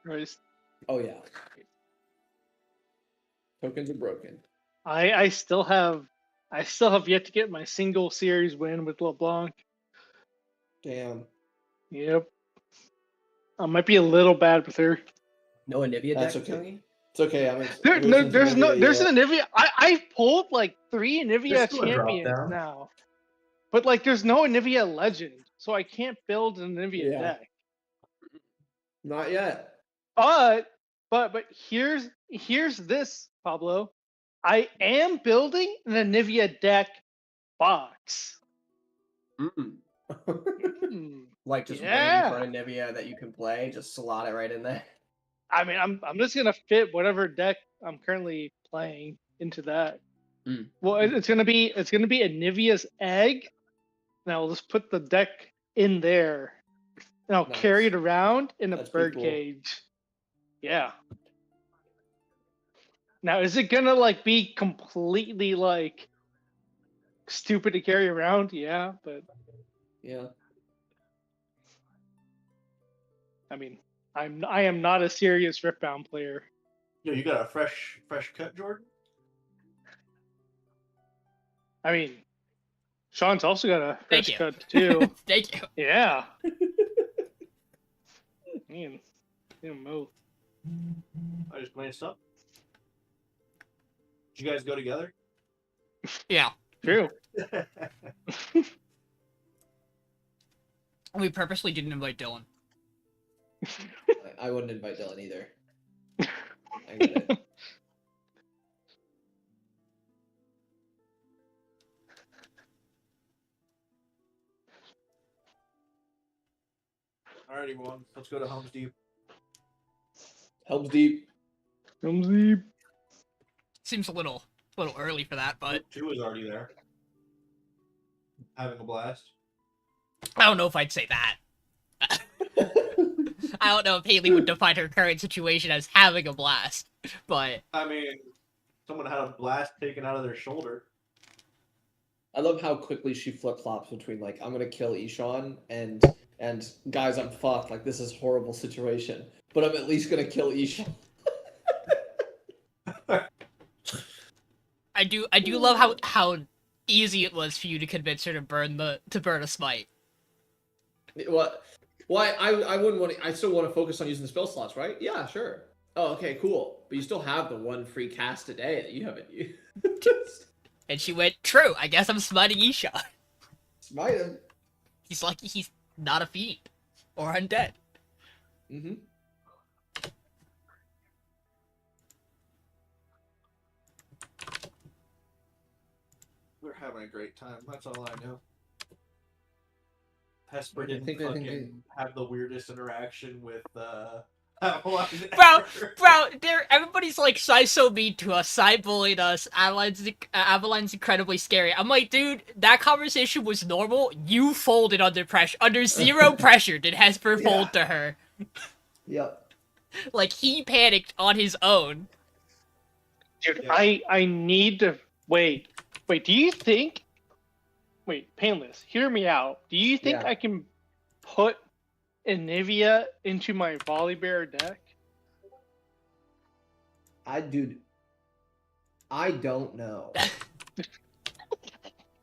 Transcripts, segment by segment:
Right. Oh yeah. Tokens are broken. I still have yet to get my single series win with LeBlanc. Damn. Yep. I might be a little bad with her. No Anivia deck, That's okay. Tonguey? It's okay. There's an Anivia. I've pulled like 3 Anivia There's still a drop champions down. now, but like there's no Anivia legend, so I can't build an Anivia Yeah. deck. Not yet. But here's this, Pablo. I am building an Anivia deck box. Like just Yeah. waiting for an Anivia that you can play, just slot it right in there. I mean, I'm just gonna fit whatever deck I'm currently playing into that. Well, it's gonna be Anivia's egg, and I'll just put the deck in there, and I'll carry it around in a bird cage. Yeah. Now, is it gonna like be completely like stupid to carry around? Yeah, but yeah. I mean, I am not a serious Riftbound player. Yo, you got a fresh cut, Jordan? I mean, Sean's also got a fresh cut too. Thank you. Yeah. Man, move. I just glanced up. Did you guys go together? Yeah. True. We purposely didn't invite Dylan. I wouldn't invite Dylan either. I get it. Alright, everyone. Let's go to Helm's Deep. Helm's Deep. Helm's Deep. Seems a little early for that, but 2 is already there. Having a blast. I don't know if I'd say that. I don't know if Haley would define her current situation as having a blast, but I mean, someone had a blast taken out of their shoulder. I love how quickly she flip-flops between like, I'm gonna kill Ishan and guys, I'm fucked, like this is a horrible situation, but I'm at least gonna kill Ishan. I do love how easy it was for you to convince her to burn a smite. What? Why? I wouldn't want to. I still want to focus on using the spell slots, right? Yeah, sure. Oh, okay, cool. But you still have the 1 free cast a day that you haven't used. And she went, true, I guess I'm smiting Isha. Smite him. He's lucky he's not a fiend. Or undead. Mm-hmm. We're having a great time. That's all I know. Hesper didn't fucking have the weirdest interaction with Bro, everybody's like, Sai's so mean to us, Sai bullied us, Aveline's incredibly scary. I'm like, dude, that conversation was normal. You folded under pressure. Under zero pressure did Hesper fold to her. Yep. Like, he panicked on his own. Dude, yeah. I need to... Wait, do you think... Wait, Payneless, hear me out. Do you think I can put Anivia into my Volibear deck? Dude, I don't know.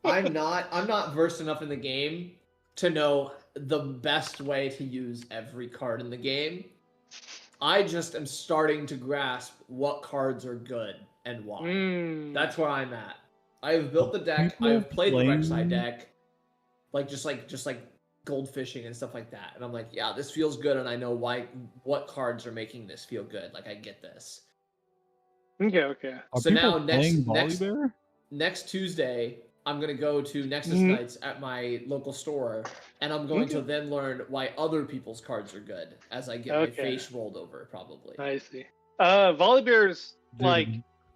I'm not versed enough in the game to know the best way to use every card in the game. I just am starting to grasp what cards are good and why. That's where I'm at. I have built the deck. I have played the Rek'Sai deck, just like goldfishing and stuff like that. And I'm like, yeah, this feels good, and I know what cards are making this feel good. Like, I get this. Okay. So now next Tuesday, I'm gonna go to Nexus Nights at my local store, and I'm going to then learn why other people's cards are good as I get my face rolled over, probably. I see. Volibear's like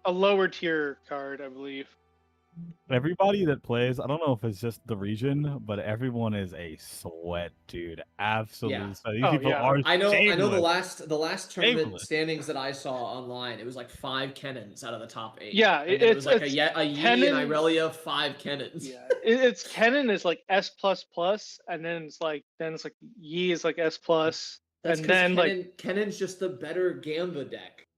a lower tier card, I believe. Everybody that plays, I don't know if it's just the region, but everyone is a sweat, dude. Absolutely. So these people are I know shameless. the last tournament standings that I saw online, it was like 5 Kennons out of the top 8. Yeah, it was like a Yi and Irelia, 5 Kennons. Yeah, Kennon is like S++, and then it's like Yi is like S+, That's and 'cause then Kennen's just the better Gamba deck.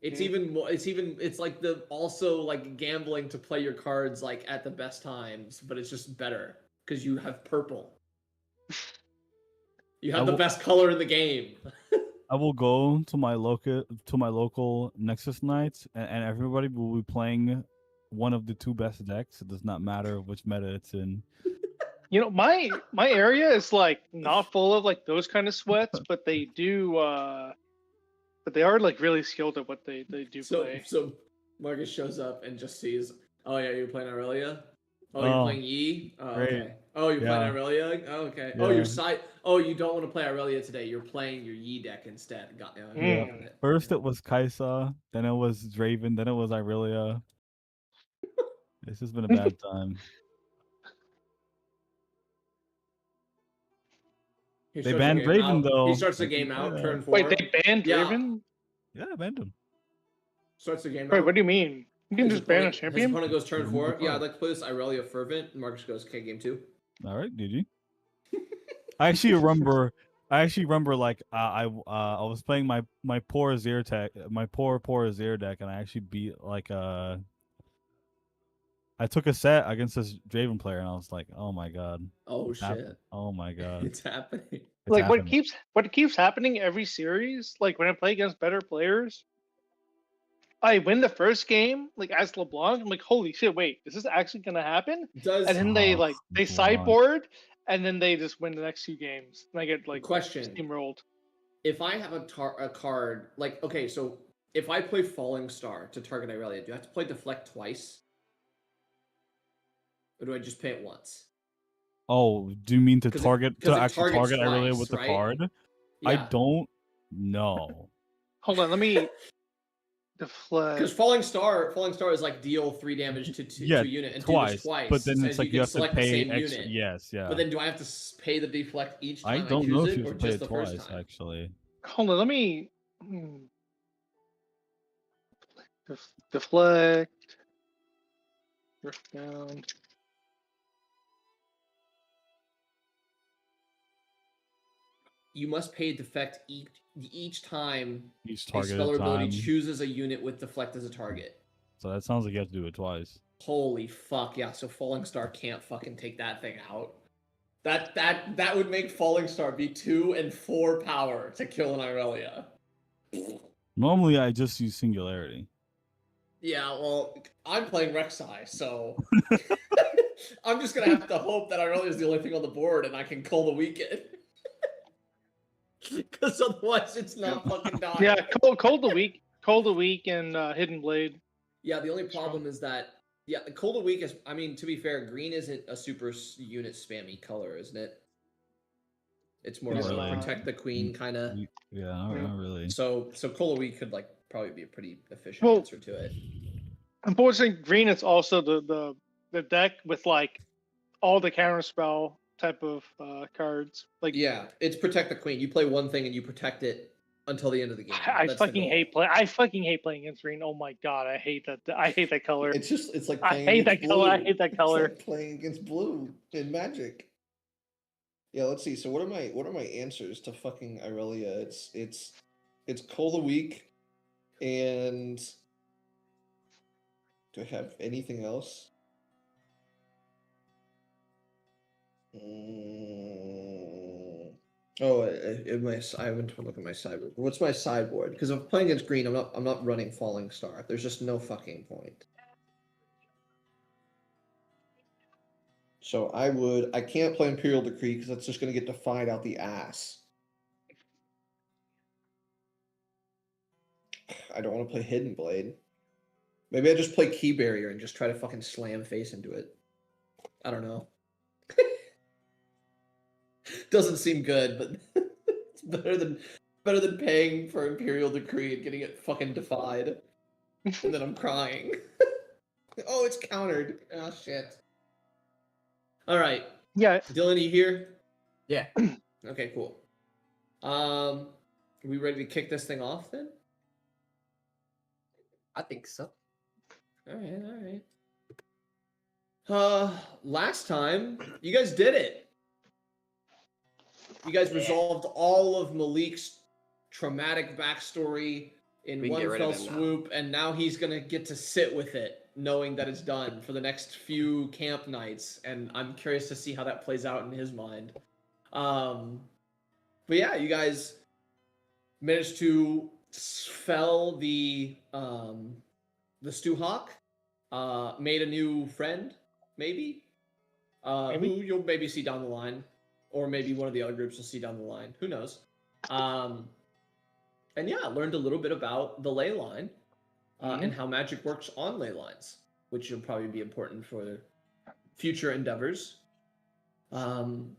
It's even more. It's like the also like gambling to play your cards like at the best times, but it's just better because you have purple. You have the best color in the game. I will go to my local Nexus nights, and everybody will be playing one of the two best decks. It does not matter which meta it's in. You know, my area is like not full of like those kind of sweats, but they do but they are like really skilled at what they do play. So Marcus shows up and just sees, oh yeah, you're playing Aurelia? Oh, you're playing Yi? Oh, great. okay. Oh, you're playing Aurelia? Oh, okay. Yeah. Oh, you don't want to play Aurelia today. You're playing your Yi deck instead. Got it. First it was Kaisa, then it was Draven, then it was Aurelia. This has been a bad time. They banned Draven though. He starts the game out, turn 4. Wait, they banned Draven? Yeah, they banned him. Starts the game out. Wait, what do you mean? You can just ban a champion? His opponent goes turn 4. Yeah, I'd like to play this Aurelia Fervent. Marcus goes, okay, game 2. All right, GG. I actually remember like I was playing my poor Azir Azir deck, and I actually beat like I took a set against this Draven player, and I was like, oh my god. Oh shit. Oh my god. It's happening. It's like happening. what keeps happening every series, like when I play against better players, I win the first game, like as LeBlanc, I'm like, holy shit, wait, is this actually gonna happen? And then they sideboard, and then they just win the next 2 games. And I get like steamrolled. If I have a card, like, okay, so if I play Falling Star to target Aurelia, do I have to play Deflect twice? Or do I just pay it once? Oh, do you mean to target Aurelia with the right? card? Yeah. I don't know. Hold on, let me deflect. Because Falling Star is like deal 3 damage to a unit and do this twice. But then it's like you have to pay extra. Unit. Yes, yeah. But then do I have to pay the deflect each time I don't know if you or have to pay just it the first twice, time? actually. Hold on, let me deflect. Drift down. You must pay deflect each time each a target spell ability chooses a unit with deflect as a target. So that sounds like you have to do it twice. Holy fuck, yeah, so Falling Star can't fucking take that thing out. That would make Falling Star be 2 and 4 power to kill an Aurelia. Normally I just use Singularity. Yeah, well, I'm playing Rek'Sai, so I'm just gonna have to hope that Aurelia is the only thing on the board and I can call the weekend. Because otherwise it's not fucking dying. Yeah, Cold the Weak, and Hidden Blade. Yeah, the only problem is that the Cold the Weak is, I mean, to be fair, green isn't a super unit spammy color, isn't it? It's more of a protect the queen kind of. Yeah, not really. So Cold the Weak could like probably be a pretty efficient answer to it. Unfortunately, green is also the deck with like all the counterspell type of cards. Like, yeah, it's protect the queen. You play one thing and you protect it until the end of the game. I fucking hate playing against green. Oh my god, I hate that. I hate that color. It's like I hate that color. I hate that color. It's like playing against blue in Magic. Yeah, let's see. So what are my answers to fucking Aurelia? It's Cold the Weak, and do I have anything else? Oh, I haven't looked at my sideboard. What's my sideboard? Because if I'm playing against green, I'm not running Falling Star. There's just no fucking point. So I can't play Imperial Decree because that's just gonna get defied out the ass. I don't want to play Hidden Blade. Maybe I just play Key Barrier and just try to fucking slam face into it. I don't know. Doesn't seem good, but it's better than paying for Imperial Decree and getting it fucking defied. And then I'm crying. Oh, it's countered. Oh shit. Alright. Yeah. Dylan, you here? Yeah. Okay, cool. Are we ready to kick this thing off then? I think so. Alright. Last time, you guys did it. You guys resolved all of Malik's traumatic backstory in one fell swoop, and now he's gonna get to sit with it, knowing that it's done for the next few camp nights. And I'm curious to see how that plays out in his mind. But yeah, you guys managed to fell the Stewhawk, made a new friend, maybe, who you'll maybe see down the line, or maybe one of the other groups you'll see down the line. Who knows? And yeah, learned a little bit about the ley line and how magic works on ley lines, which will probably be important for future endeavors. And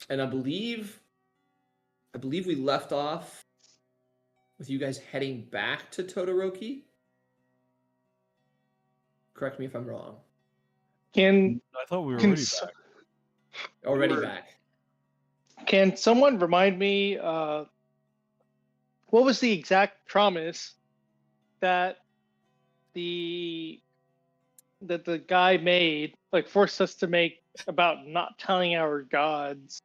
I believe we left off with you guys heading back to Todoroki. Correct me if I'm wrong. I thought we were already back. Already back. Can someone remind me what was the exact promise that the guy made, like forced us to make about not telling our gods?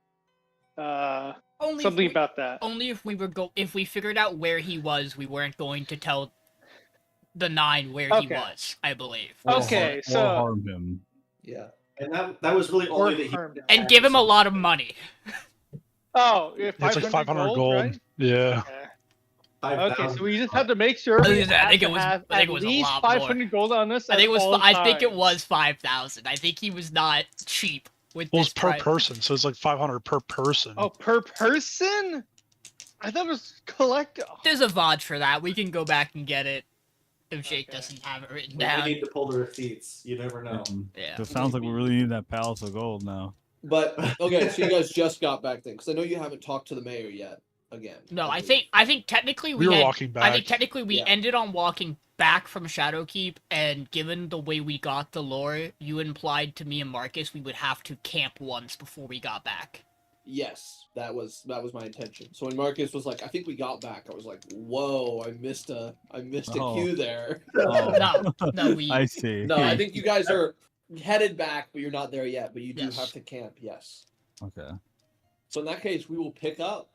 Something about that. Only if we figured out where he was, we weren't going to tell the 9 where he was, I believe. Okay, so harm him. Yeah. And that was really only that he and give him a lot of money. Oh, it's like 500 gold. Right? Yeah. Okay, so we just had to make sure we I think it was at a least lot 500 more. gold on us. I think it times. was 5,000. I think he was not cheap with Well, this it's per price. person, so it's like 500 per person. Oh, per person? I thought it was collect. There's a VOD for that. We can go back and get it if Jake doesn't have it written We down. need to pull the receipts. You never know. Yeah. It sounds like we really need that palace of gold now. But okay, so you guys just got back then, because I know you haven't talked to the mayor yet. Again. No, I think technically we were walking back. I think technically we ended on walking back from Shadowkeep, and given the way we got the lore, you implied to me and Marcus we would have to camp once before we got back. Yes, that was my intention. So when Marcus was like, "I think we got back," I was like, "Whoa, I missed a cue there." No, we. I see. No, I think you guys are headed back, but you're not there yet. But you do have to camp. Yes. Okay. So in that case, we will pick up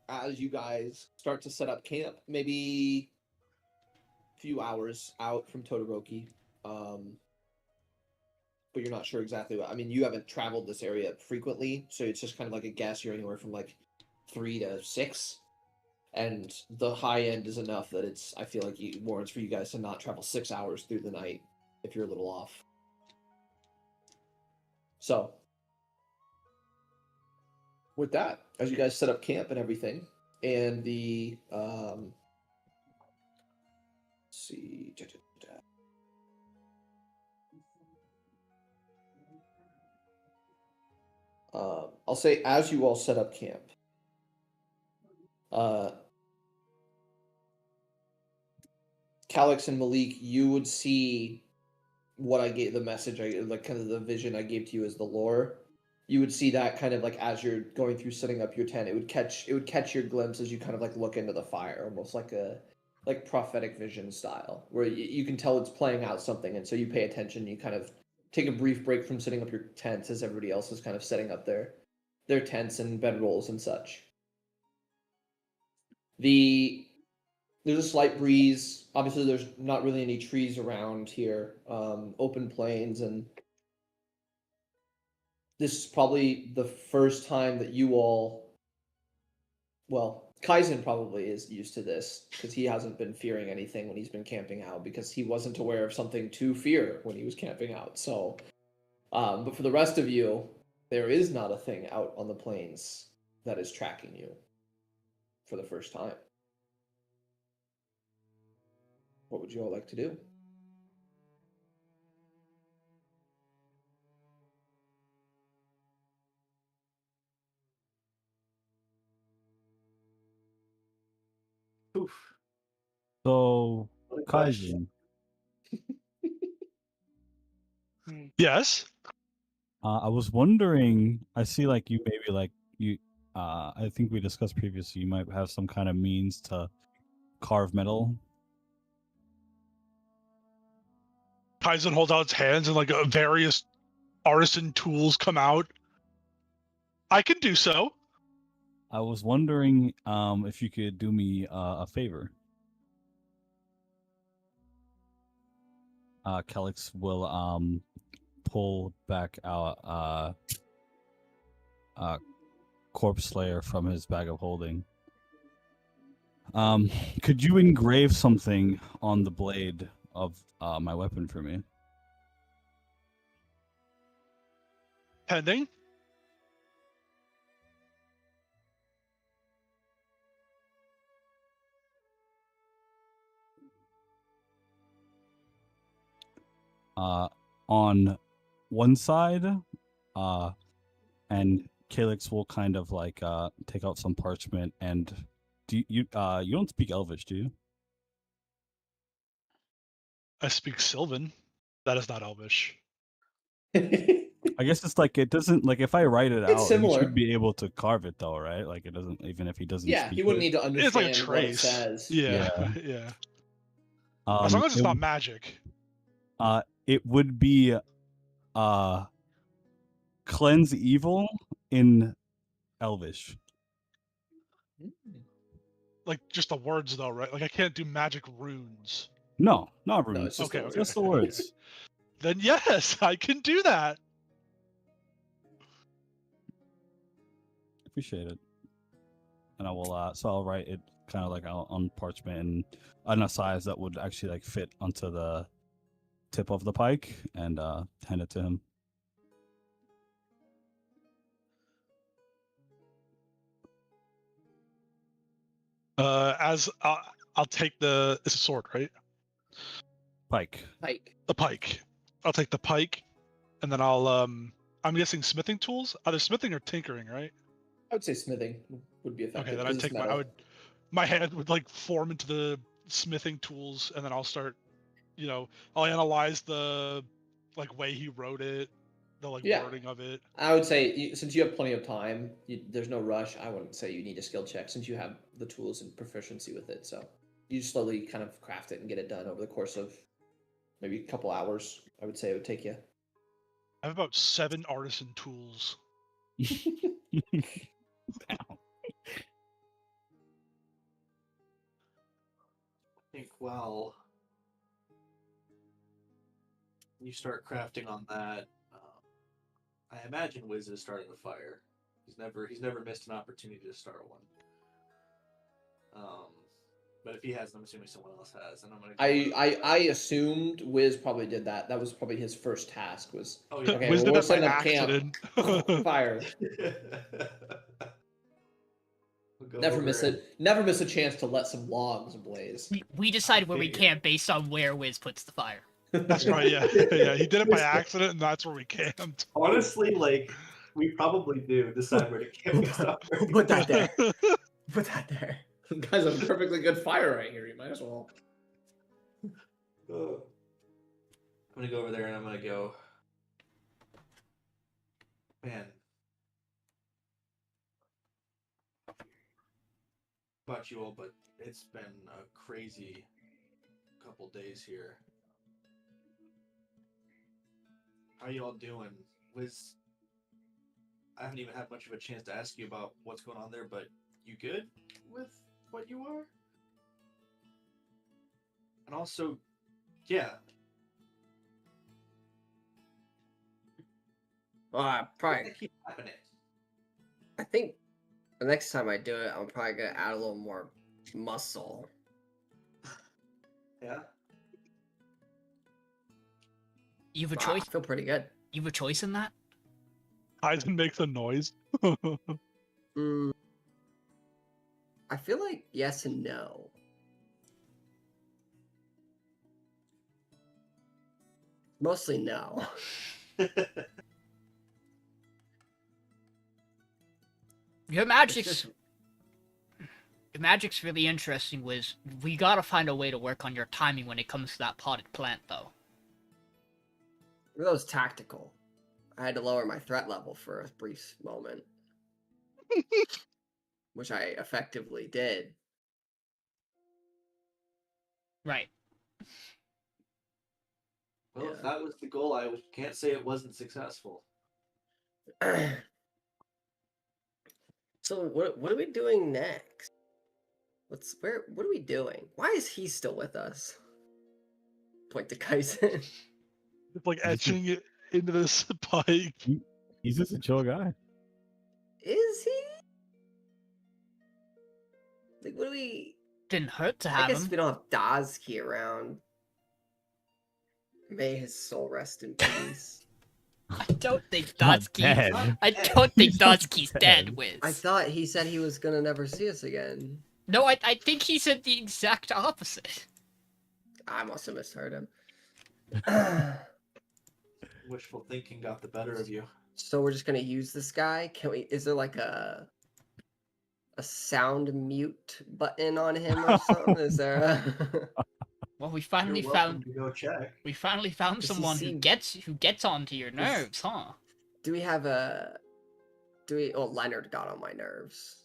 as you guys start to set up camp. Maybe a few hours out from Todoroki. But you're not sure exactly what. I mean, you haven't traveled this area frequently, so it's just kind of like a guess. You're anywhere from like 3 to 6, and the high end is enough that it's. I feel like it warrants for you guys to not travel 6 hours through the night if you're a little off. So, with that, as you guys set up camp and everything, and the let's see. I'll say as you all set up camp, Calyx and Malik, you would see what I gave, the message, like kind of the vision I gave to you as the lore. You would see that kind of like as you're going through setting up your tent, it would catch your glimpse as you kind of like look into the fire, almost like a prophetic vision style, where you can tell it's playing out something, and so you pay attention. You kind of take a brief break from setting up your tents as everybody else is kind of setting up their tents and bedrolls and such. There's a slight breeze. Obviously, there's not really any trees around here. Open plains, and this is probably the first time that you all, well, Kaizen probably is used to this because he hasn't been fearing anything when he's been camping out, because he wasn't aware of something to fear when he was camping out. So, but for the rest of you, there is not a thing out on the plains that is tracking you for the first time. What would you all like to do? Oof. So, What a question. Kaizen, Yes. I was wondering. I see, like you maybe like you. I think we discussed previously. You might have some kind of means to carve metal. Kaizen holds out its hands and like various artisan tools come out. I can do so. I was wondering if you could do me a favor. Calyx will pull back out Corpse Slayer from his bag of holding. Could you engrave something on the blade of my weapon for me? Pending. On one side, and Calyx will kind of like take out some parchment. And do you don't speak Elvish, do you? I speak Sylvan. That is not Elvish. I guess it's like it doesn't like if I write it out, similar. he should be able to carve it though, right? Like it doesn't even if he doesn't. Yeah, speak he wouldn't it. need to understand It's like a what it trace. says. Yeah. As long as it's not magic. It would be cleanse evil in Elvish. Like just the words though, right? Like I can't do magic runes. No, not runes. No, it's just Okay, the Just the words. Then yes, I can do that. Appreciate it. And I will so I'll write it kind of like on parchment and on a size that would actually like fit onto the tip of the pike and hand it to him. As I'll take it's a sword, right? Pike. The pike. I'll take the pike, and then I'll I'm guessing smithing tools, either smithing or tinkering, right? I would say smithing would be effective. Okay, then 'cause I'd it's take metal. my hand would like form into the smithing tools, and then I'll start, I'll analyze the like way he wrote it, the like Yeah. wording of it. I would say since you have plenty of time, there's no rush. I wouldn't say you need a skill check since you have the tools and proficiency with it. So you slowly kind of craft it and get it done over the course of maybe a couple hours. I would say it would take you. I have about 7 artisan tools. I think, well, you start crafting on that. I imagine Wizz has started a fire. He's never missed an opportunity to start one. But if he hasn't, I'm assuming someone else has, and I'm gonna. I assumed Wizz probably did that. That was probably his first task. Was Oh yeah. okay. Wizz Well, did we're that by setting up accident. camp. Fire. Never miss it. Never miss a chance to let some logs blaze. We decide where we camp based on where Wizz puts the fire. That's right. Yeah, yeah. He did it by accident, and that's where we camped. Honestly, like we probably do decide where to camp. Put that there. Put that there. Guys, a perfectly good fire right here. You might as well. I'm gonna go over there and I'm gonna go. Man. About you all, but it's been a crazy couple days here. How you all doing? I haven't even had much of a chance to ask you about what's going on there, but you good with what you are? And also, yeah. Well, probably. What keep happening? I think the next time I do it, I'm probably gonna add a little more muscle. Yeah. You have a Wow, choice. I feel pretty good. You have a choice in that. Kaizen makes a noise. Mm, I feel like yes and no. Mostly no. Your magic's really interesting, Wiz. We gotta find a way to work on your timing when it comes to that potted plant, though. That was tactical. I had to lower my threat level for a brief moment. Which I effectively did. Right. Well, if Yeah. that was the goal, I can't say it wasn't successful. So what are we doing next? What are we doing? Why is he still with us? Point to Kaizen. It's like etching it into this pike. He's just a chill guy. Is he? Like, what do we? Didn't hurt to I have guess him. we don't have Dazki around. May his soul rest in peace. I don't think Not Dotski's. dead. I don't think He's not Dotski's dead. dead, Wiz. I thought he said he was gonna never see us again. No, I think he said the exact opposite. I must have misheard him. Wishful thinking got the better of you. So we're just gonna use this guy. Can we? Is there like a sound mute button on him or something? Is there? Well, we finally You're welcome found. to go check. We finally found Does he someone who seem- gets onto your nerves, huh? Do we have a? Do we? Oh, Leonard got on my nerves.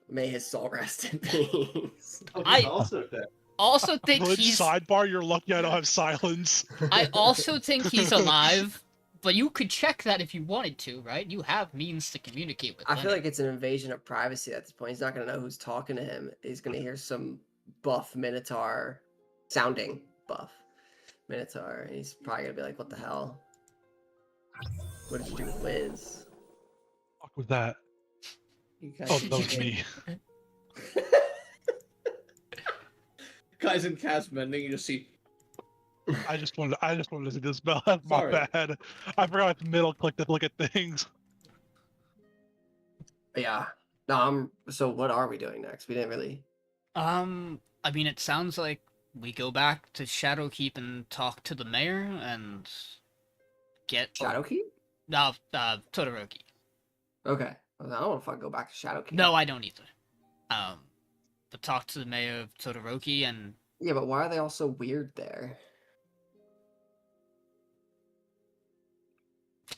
May his soul rest in peace. Oh, I- he's also dead. Also think Good he's. sidebar. You're lucky I don't have silence. I also think he's alive, but you could check that if you wanted to, right? You have means to communicate with I him. feel like it's an invasion of privacy at this point. He's not gonna know who's talking to him. He's gonna hear some buff Minotaur sounding buff Minotaur, and he's probably gonna be like, "What the hell? What did you do with Wizz?" Fuck with that. You Oh, that was me. Kaizen cast mending, you just see. I just wanted to see this spell. That's my Sorry. bad. I forgot the middle click to look at things. Yeah. No, so what are we doing next? We didn't really. I mean, it sounds like we go back to Shadowkeep and talk to the mayor and get Shadowkeep? No, Todoroki. Okay. I don't want to fucking go back to Shadowkeep. No, I don't either. But talk to the mayor of Todoroki and Yeah, but why are they all so weird there?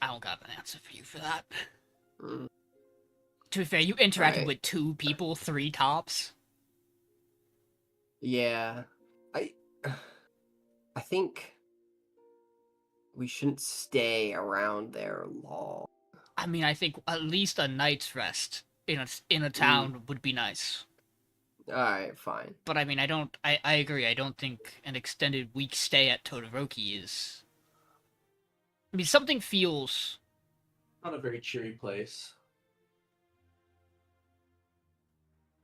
I don't got an answer for you for that. Mm. To be fair, you interacted Right. with 2 people, 3 tops. Yeah. I think we shouldn't stay around there long. I mean, I think at least a night's rest in a town would be nice. Alright, fine. But I mean, I agree. I don't think an extended week stay at Todoroki is. I mean, something feels. Not a very cheery place.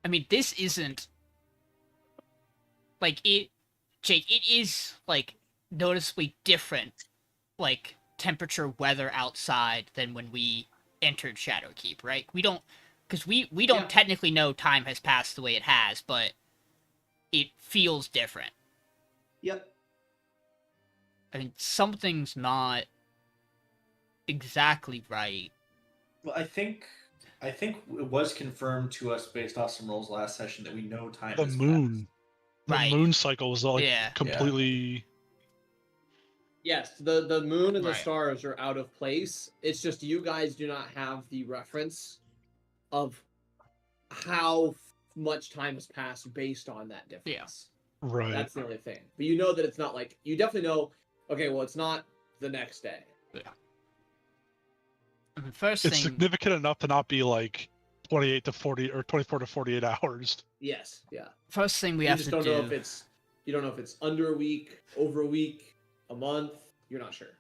I mean, this isn't. Like, Jake, it is, like, noticeably different, like, temperature, weather outside than when we entered Shadowkeep, right? We don't. Because we don't Yeah. technically know time has passed the way it has, but it feels different. Yep. I mean, something's not exactly right. Well, I think it was confirmed to us based off some rolls last session that we know time. The has moon. The Right. moon cycle was like Yeah. completely. Yes, the moon and the Right. stars are out of place. It's just you guys do not have the reference of how much time has passed based on that difference. Right. That's the only thing. But you know that it's not like you definitely know. Okay, well, it's not the next day. I mean, first It's thing, significant enough to not be like 28 to 40 or 24 to 48 hours. Yes, yeah. first thing we You have just to don't do. know if it's you don't know if it's under a week, over a week, a month. You're not sure.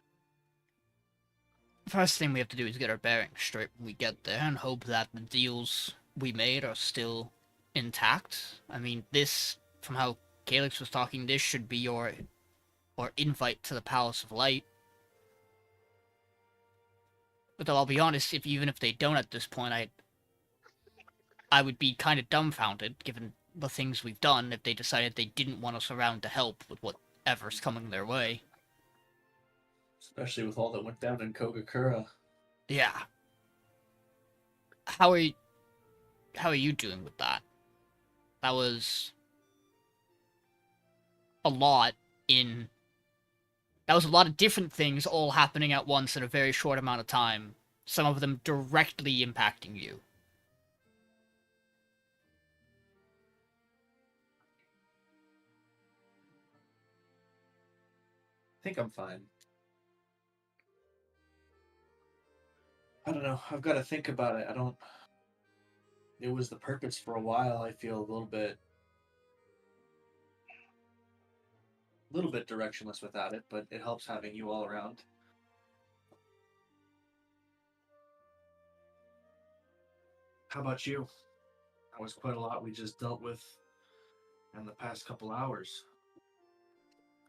First thing we have to do is get our bearings straight when we get there and hope that the deals we made are still intact. I mean, this, from how Calyx was talking, this should be your invite to the Palace of Light. But though I'll be honest, even if they don't at this point, I would be kind of dumbfounded, given the things we've done, if they decided they didn't want us around to help with whatever's coming their way. Especially with all that went down in Kogakura. Yeah. How are you doing with that? That was a lot of different things all happening at once in a very short amount of time. Some of them directly impacting you. I think I'm fine. I don't know. I've got to think about it. I don't. it was the purpose for a while. I feel a little bit directionless without it, but it helps having you all around. How about you? That was quite a lot we just dealt with in the past couple hours.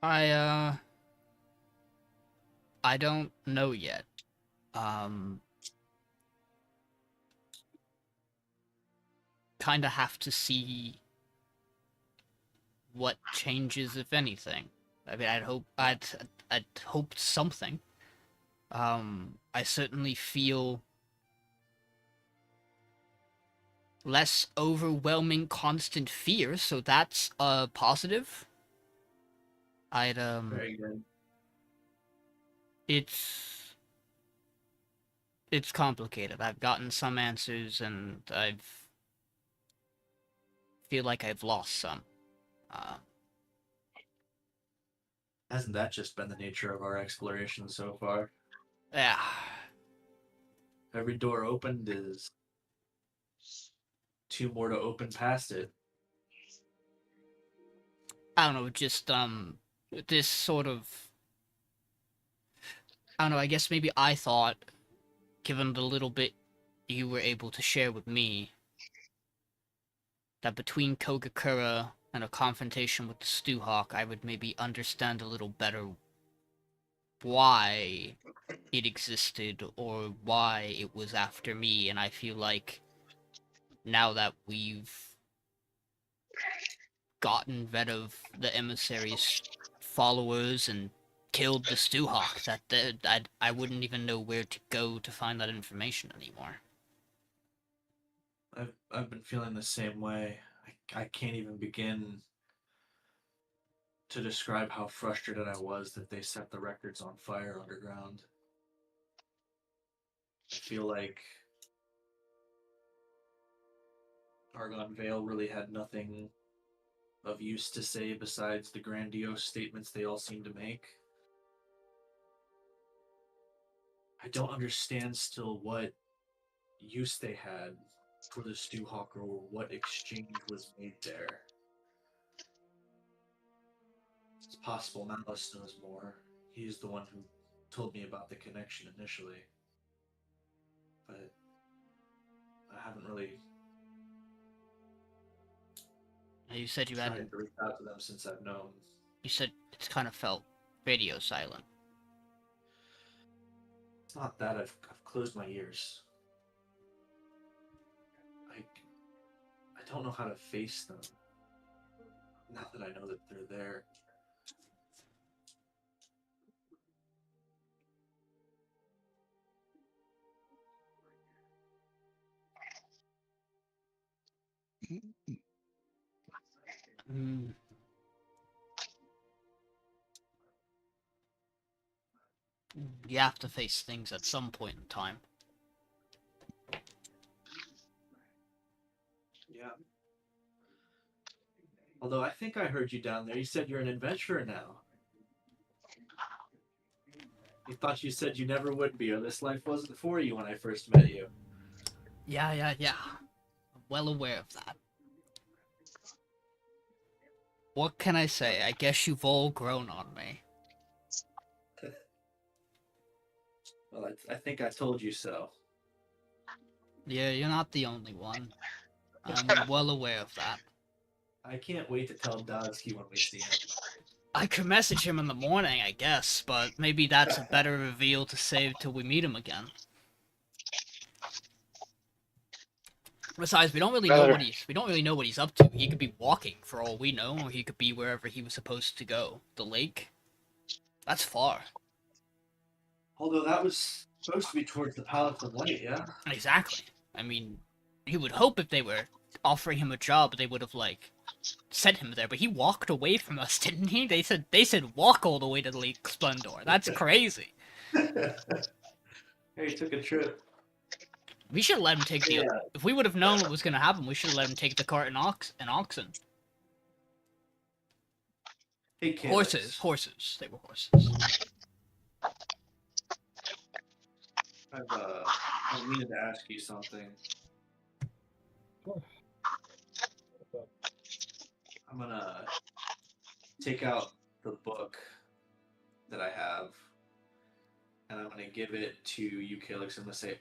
I don't know yet. Kind of have to see what changes, if anything. I mean, I'd hope something. I certainly feel less overwhelming constant fear, so that's a positive. Very good. It's complicated. I've gotten some answers, and feel like I've lost some. Hasn't that just been the nature of our exploration so far? Yeah. Every door opened is 2 more to open past it. I don't know, just, this sort of... I don't know, I guess maybe I thought, given the little bit you were able to share with me, that between Kogakura and a confrontation with the Stewhawk, I would maybe understand a little better why it existed or why it was after me, and I feel like now that we've gotten rid of the emissary's followers and killed the Stewhawk, that I wouldn't even know where to go to find that information anymore. I've been feeling the same way. I can't even begin to describe how frustrated I was that they set the records on fire underground. I feel like Argon Vale really had nothing of use to say besides the grandiose statements they all seem to make. I don't understand still what use they had for the Stewhawk or what exchange was made there. It's possible Malice knows more. He's the one who told me about the connection initially. But I haven't really You said you tried hadn't... to reach out to them since I've known. You said it's kind of felt radio silent. It's not that I've closed my ears. I don't know how to face them. Now that I know that they're there. You have to face things at some point in time. Yeah. Although I think I heard you down there. You said you're an adventurer now. You thought you said you never would be, or this life wasn't for you when I first met you. Yeah. I'm well aware of that. What can I say? I guess you've all grown on me. Well, I think I told you so. Yeah, you're not the only one. I'm well aware of that. I can't wait to tell Dodsky when we see him. I could message him in the morning, I guess, but maybe that's a better reveal to save till we meet him again. Besides, we don't really know what he's up to. He could be walking for all we know, or he could be wherever he was supposed to go. The lake? That's far. Although that was supposed to be towards the Palace of Light, yeah? Exactly. I mean, you would hope if they were offering him a job, they would have, like, sent him there, but he walked away from us, didn't he? They said walk all the way to Lake Splendor. That's crazy. Hey, he took a trip. We should let him take the... If we would have known what was going to happen, we should have let him take the cart and oxen. Hey, Calyx. Horses. They were horses. I needed to ask you something. I'm gonna take out the book that I have, and I'm gonna give it to you, Calyx. I'm gonna say,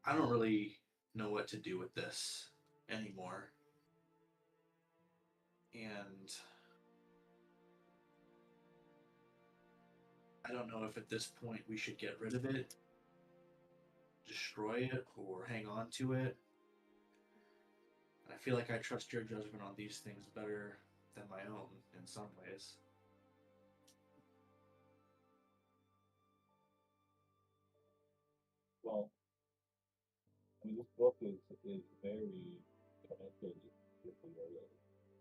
I don't really know what to do with this anymore, and I don't know if at this point we should get rid of it, destroy it, or hang on to it. I feel like I trust your judgment on these things better than my own in some ways. Well, I mean, this book is very connected with the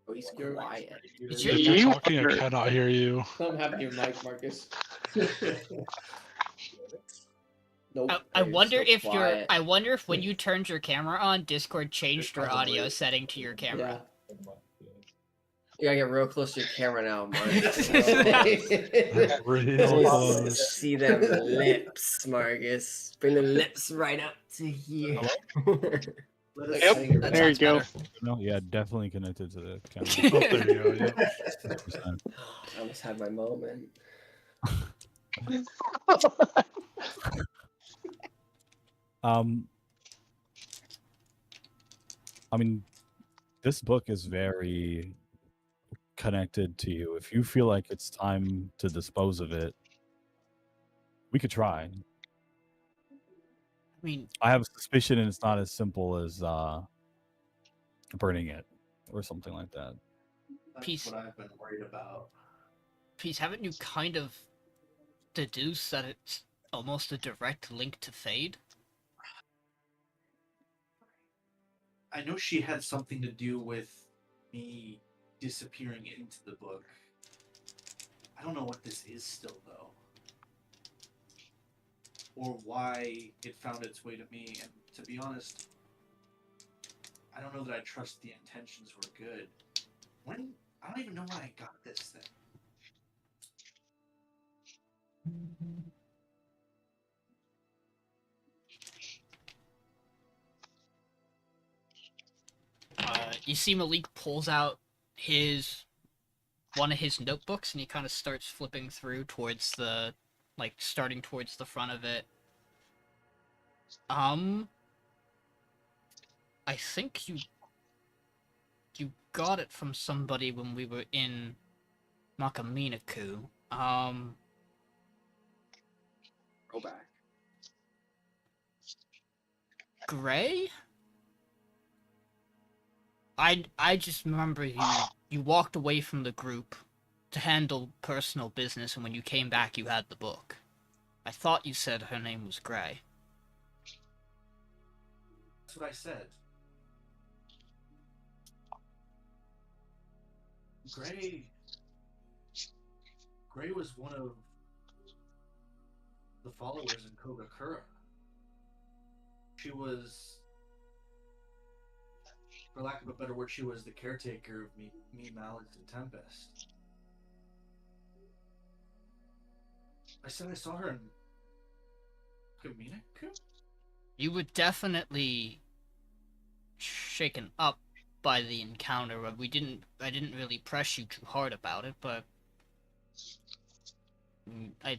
Oh, he's You're- quiet. Is If your- you're talking, I cannot hear you. Something happened to your mic, Marcus. Nope. I You're wonder so if quiet. I wonder if when you turned your camera on, Discord changed your Probably. audio setting to your camera. You gotta get real close to your camera now, Marcus. Real close. See them lips, Marcus. Bring the lips right up to here. Yep, That there you sounds go. better. No, yeah, definitely connected to the camera. Oh, there you go. Yeah. 100%. I almost had my moment. I mean, this book is very connected to you. If you feel like it's time to dispose of it, we could try. I mean, I have a suspicion it's not as simple as burning it or something like that. That's Peace. what I've been worried about. Peace, haven't you kind of deduced that it's almost a direct link to Fade? I know she had something to do with me disappearing into the book. I don't know what this is still, though. Or why it found its way to me. And to be honest, I don't know that I trust the intentions were good. I don't even know why I got this thing. You see Malik pulls out one of his notebooks and he kind of starts flipping through towards starting towards the front of it. I think you got it from somebody when we were in Makaminaku. Go back. Gray? I just remember you walked away from the group to handle personal business, and when you came back you had the book. I thought you said her name was Gray. That's what I said. Gray was one of the followers in Kogakura. She was, for lack of a better word, she was the caretaker of me, Malek, and Tempest. I said I saw her in Kaminaku? You were definitely shaken up by the encounter. I didn't really press you too hard about it, but I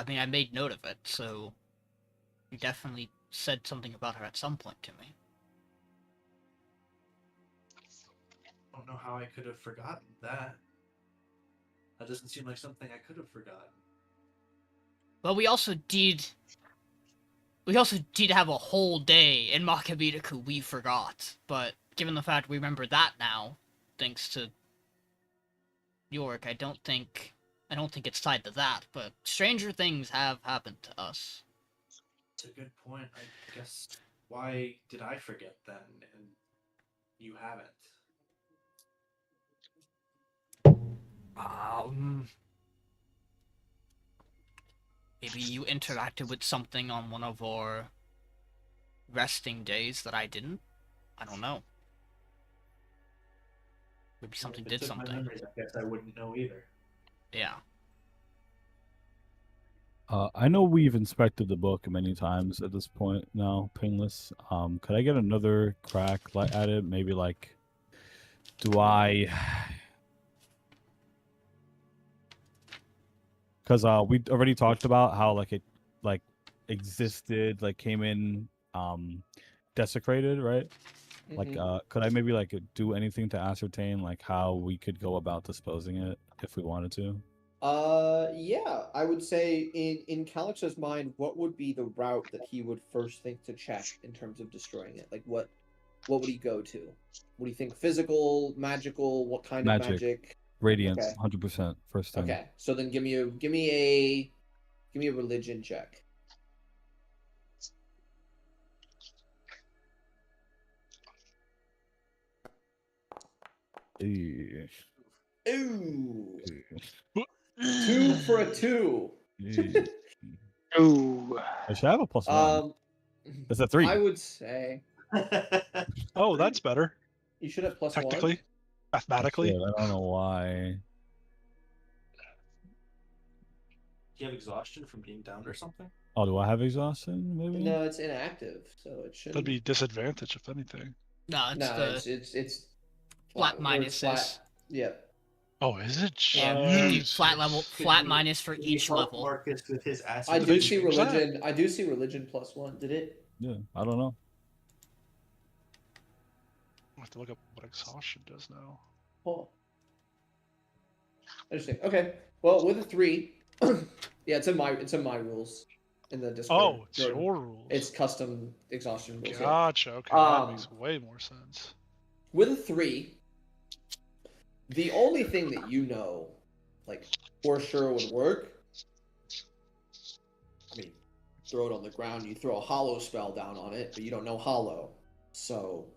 mean, I made note of it, so you definitely said something about her at some point to me. I don't know how I could have forgotten that. That doesn't seem like something I could have forgotten. But we also did have a whole day in Makabitaku we forgot. But given the fact we remember that now, thanks to York, I don't think it's tied to that, but stranger things have happened to us. It's a good point. I guess, why did I forget then, and you haven't? Maybe you interacted with something on one of our resting days that I didn't? I don't know. Maybe something If it did took my something. memories, I guess I wouldn't know either. Yeah. I know we've inspected the book many times at this point now, Painless. Could I get another crack at it? Maybe like, do I? Because we already talked about how like it like existed, like came in desecrated, right? Like, could I maybe like do anything to ascertain like how we could go about disposing it if we wanted to? Yeah, I would say in Calyx's mind, what would be the route that he would first think to check in terms of destroying it? Like, what would he go to? What do you think? Physical, magical? What kind of magic? Radiance, Okay. 100% first thing. Okay, so then give me a religion check. Ew. Ooh. 2 for a 2. Ooh. I should have a +1. That's a 3. I would say Oh, that's better. you should have +1. Technically, mathematically. Yeah, I don't know why. Do you have exhaustion from being downed or something? Oh, do I have exhaustion? Maybe. No, it's inactive, so it should. That'd be disadvantage if anything. No, it's No, the it's flat or it's minuses. flat. Yep. Oh, is it? Yeah, you do Jeez. flat minus for Could you each help level. Marcus with his acid. I Did do they see change that? religion. I do see religion +1. Did it? Yeah, I don't know. I have to look up what exhaustion does now. Oh. Interesting. Okay. Well, with a 3, yeah, it's in my rules in the Discord. Oh, it's Jordan. your rules. It's custom exhaustion rules. Yeah. Gotcha. Okay, that makes way more sense. With a 3, the only thing that you know, like, for sure would work, I mean, throw it on the ground, you throw a hollow spell down on it, but you don't know hollow. So,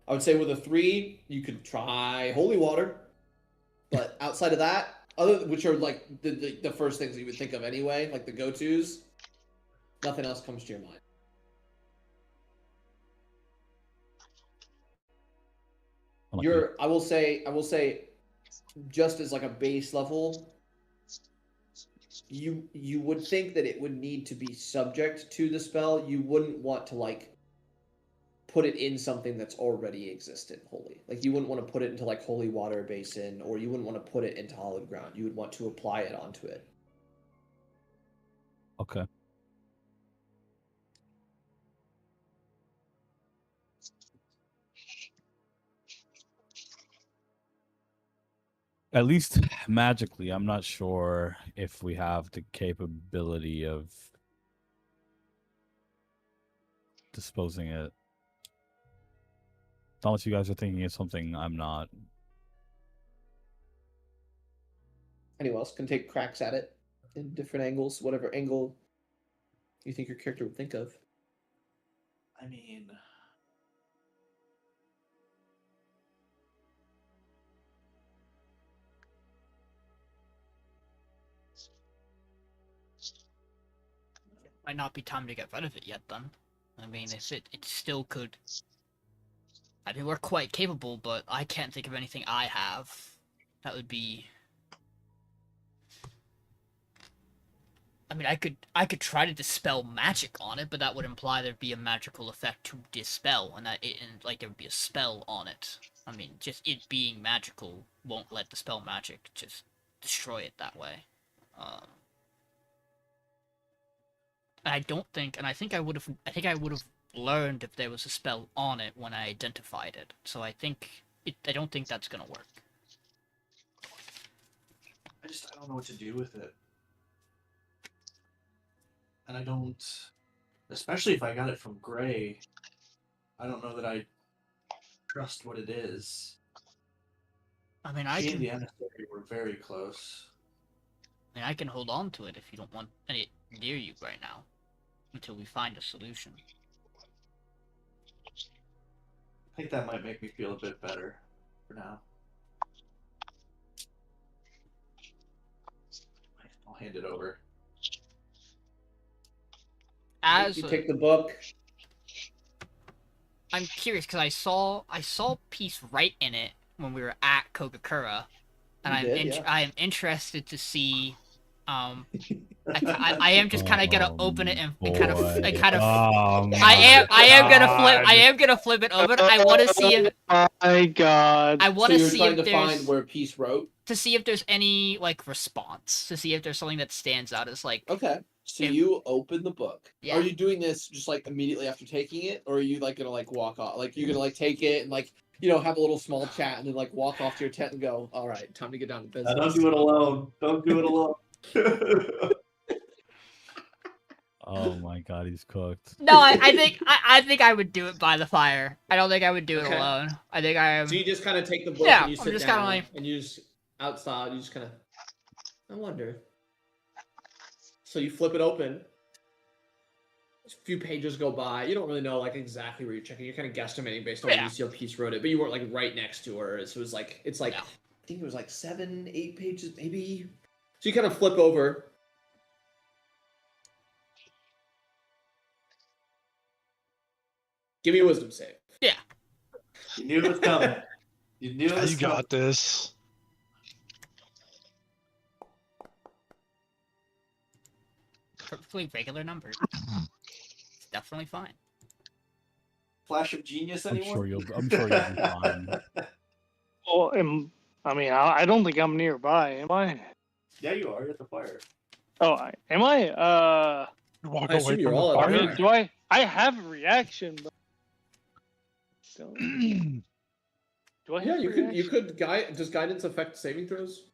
I would say with a 3, you could try holy water, but outside of that, which are like the first things you would think of anyway, like the go-tos, nothing else comes to your mind. I will say, just as like a base level, you would think that it would need to be subject to the spell. You wouldn't want to like put it in something that's already existed wholly. Like you wouldn't want to put it into like holy water basin, or you wouldn't want to put it into hallowed ground. You would want to apply it onto it. Okay. At least magically, I'm not sure if we have the capability of disposing it. Unless you guys are thinking it's something I'm not. Anyone else can take cracks at it in different angles, whatever angle you think your character would think of. I mean, Might not be time to get rid of it yet then. I mean, it still could. I mean, we're quite capable, but I can't think of anything I have that would be. I mean, I could try to dispel magic on it, but that would imply there'd be a magical effect to dispel, and like there would be a spell on it. I mean, just it being magical won't let dispel magic just destroy it that way. I don't think, and I think I would have learned if there was a spell on it when I identified it. So I don't think that's gonna work. I don't know what to do with it. And I don't, especially if I got it from Gray, I don't know that I trust what it is. I mean, She and the emissary were very close. I mean, I can hold on to it if you don't want it near you right now, until we find a solution. I think that might make me feel a bit better for now. I'll hand it over. You take the book. I'm curious because I saw a piece right in it when we were at Kogakura, and I am interested to see I am just kind of gonna open it and kind of boy. I am gonna flip it open. I want to see if My God. I want So to you're see trying if to there's find where Peace wrote? to see if there's any like response, to see if there's something that stands out as like Okay. So If- you open the book. Yeah. Are you doing this just like immediately after taking it, or are you like gonna like walk off? Like you're gonna like take it and like have a little small chat and then like walk off to your tent and go, all right, time to get down to business. Don't do it alone. Don't do it alone. Oh my God, he's cooked. No, I think I would do it by the fire. I don't think I would do it Okay. alone. I think I am. So you just kind of take the book Yeah, and you I'm sit just down kinda like- and you just outside. You just kind of. I wonder. So you flip it open. A few pages go by. You don't really know like exactly where you're checking. You're kind of guesstimating based on Yeah. when you see how Peace wrote it, but you weren't like right next to her. So it was like it's like No. I think it was like 7, 8 pages maybe. So you kind of flip over. Give me a wisdom save. Yeah. You knew it was coming. You knew it was You coming. got this. Perfectly regular number. It's definitely fine. Flash of genius I'm anyone? sure you'll be fine. Well, I don't think I'm nearby. Am I? Yeah, you are. You're at the fire. Oh, am I? Walk I assume away you're from the all at I the fire. mean, do I have a reaction? But still, do I? Yeah, have you a could. You reaction? could guide. Does guidance affect saving throws?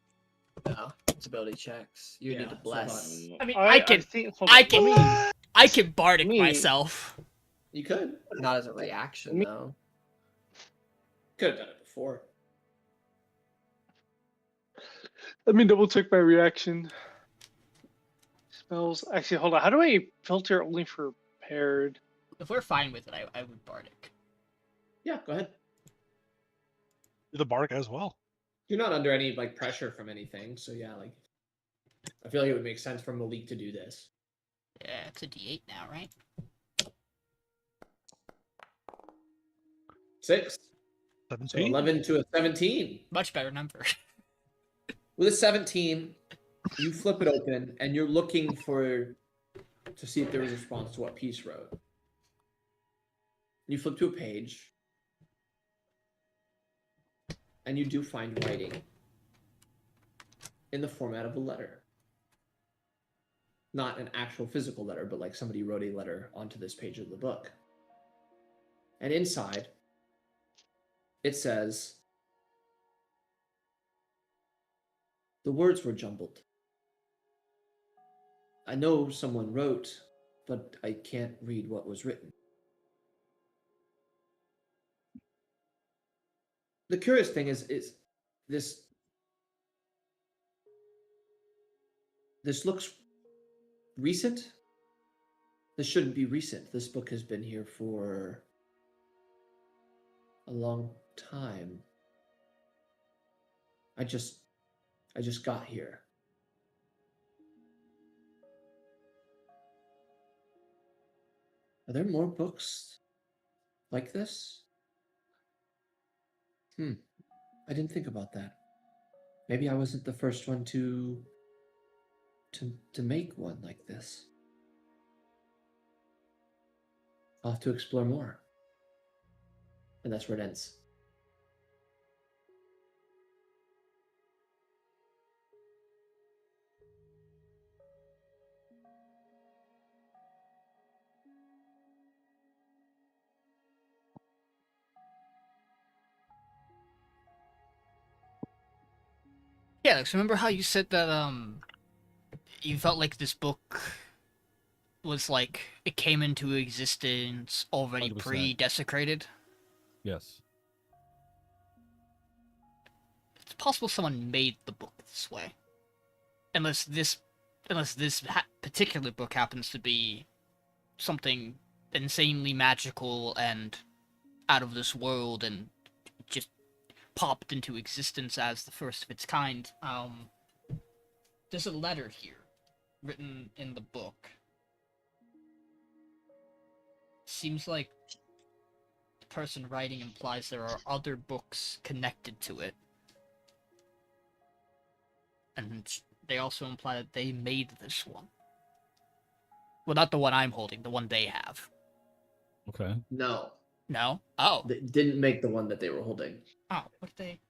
No, it's ability checks. You Yeah, need to so bless. I mean, I can- think, hold I on, can- let me- I can bardic Me- myself. You could. Not as a reaction Me- though. Could have done it before. Let me double check my reaction. Spells. Actually, hold on. How do I filter only for paired? If we're fine with it, I would bardic. Yeah, go ahead. The bark as well. You're not under any like pressure from anything, so yeah, like I feel like it would make sense for Malik to do this. Yeah, it's a D8 now, right? 6. So 17. 11 to a 17. Much better number. With a 17, you flip it open and you're looking to see if there was a response to what Peace wrote. You flip to a page, and you do find writing in the format of a letter. Not an actual physical letter, but like somebody wrote a letter onto this page of the book. And inside, it says, the words were jumbled. I know someone wrote, but I can't read what was written. The curious thing is this looks recent. This shouldn't be recent. This book has been here for a long time. I just got here. Are there more books like this? I didn't think about that. Maybe I wasn't the first one to make one like this. I'll have to explore more. And that's where it ends. Yeah, Alex, remember how you said that you felt like this book was like it came into existence already 100%. pre-desecrated? Yes. It's possible someone made the book this way. Unless this particular book happens to be something insanely magical and out of this world and just popped into existence as the first of its kind. There's a letter here written in the book. Seems like the person writing implies there are other books connected to it. And they also imply that they made this one. Well, not the one I'm holding, the one they have. Okay. No, No? Oh. they didn't make the one that they were holding. Oh, what did they...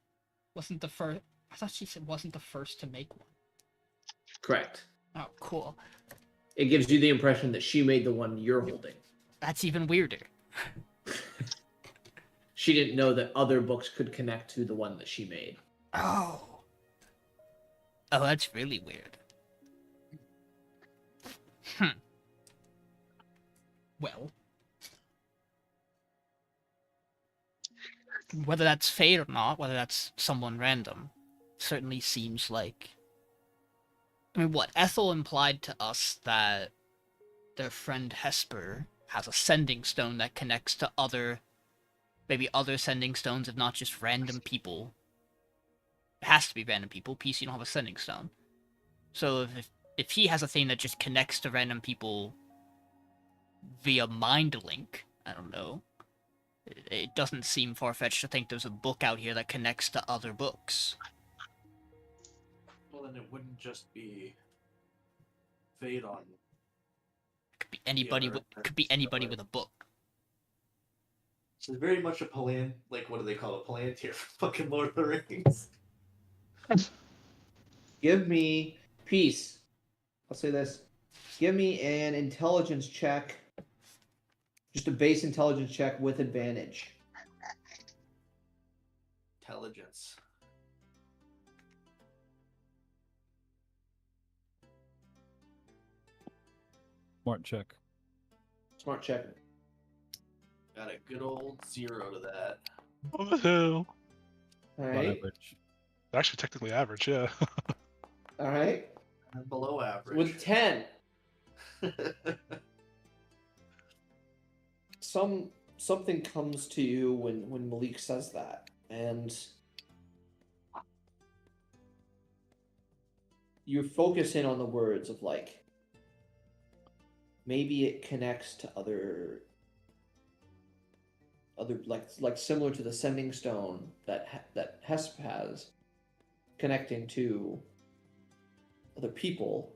Wasn't the first... I thought she said wasn't the first to make one. Correct. Oh, cool. It gives you the impression that she made the one you're holding. That's even weirder. She didn't know that other books could connect to the one that she made. Oh. Oh, that's really weird. Well. Whether that's fate or not, whether that's someone random, certainly seems like... I mean, what? Ethel implied to us that their friend Hesper has a sending stone that connects to other... maybe other sending stones, if not just random people. It has to be random people. PC don't have a sending stone. So if he has a thing that just connects to random people via mind link, I don't know. It doesn't seem far-fetched to think there's a book out here that connects to other books. Well, then it wouldn't just be fate on. Could be anybody with a book. So it's very much a like what do they call it? Palantir for fucking Lord of the Rings. Give me peace. I'll say this. Give me an intelligence check. Just a base intelligence check with advantage. Intelligence. Smart check. Smart check. Got a good old 0 to that. Woohoo. All About right. average. Actually, technically average, yeah. All right. And below average. With 10. Something comes to you when Malik says that, and you focus in on the words of like maybe it connects to other like similar to the sending stone that Hesp has, connecting to other people,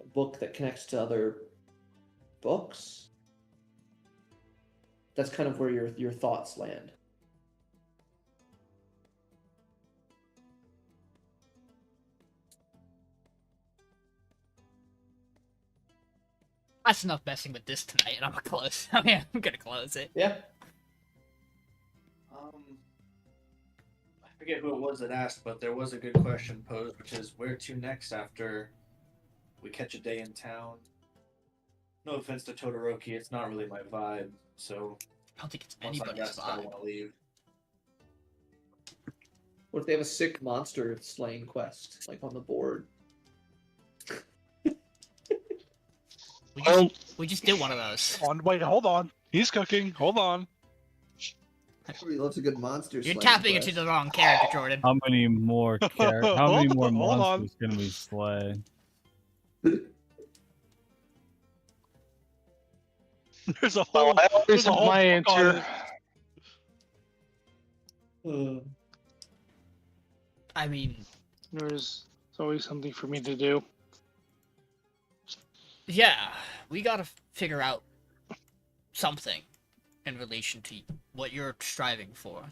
a book that connects to other books. That's kind of where your thoughts land. That's enough messing with this tonight, and I'm gonna close. I mean, I'm gonna close it. Yeah. I forget who it was that asked, but there was a good question posed, which is where to next after we catch a day in town. No offense to Todoroki, it's not really my vibe, so I don't think it's once I anybody's rest, I vibe. want to leave. What if they have a sick monster slaying quest, like on the board? We just did one of those. Wait, hold on. He's cooking. Hold on. Everybody loves a good monster. You're slaying tapping quest. into the wrong character, Jordan. How many more How many more Hold on. monsters can we slay? There's a whole. I always There's a have whole my book on answer. it. I mean, There's always something for me to do. yeah, we gotta figure out something in relation to what you're striving for.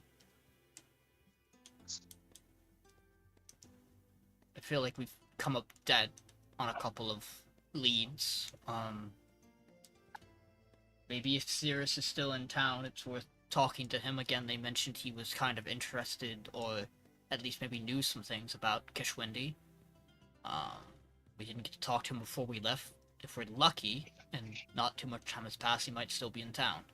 I feel like we've come up dead on a couple of leads. Maybe if Cirrus is still in town, it's worth talking to him again. They mentioned he was kind of interested, or at least maybe knew some things about Kishwindi. We didn't get to talk to him before we left. If we're lucky, and not too much time has passed, he might still be in town.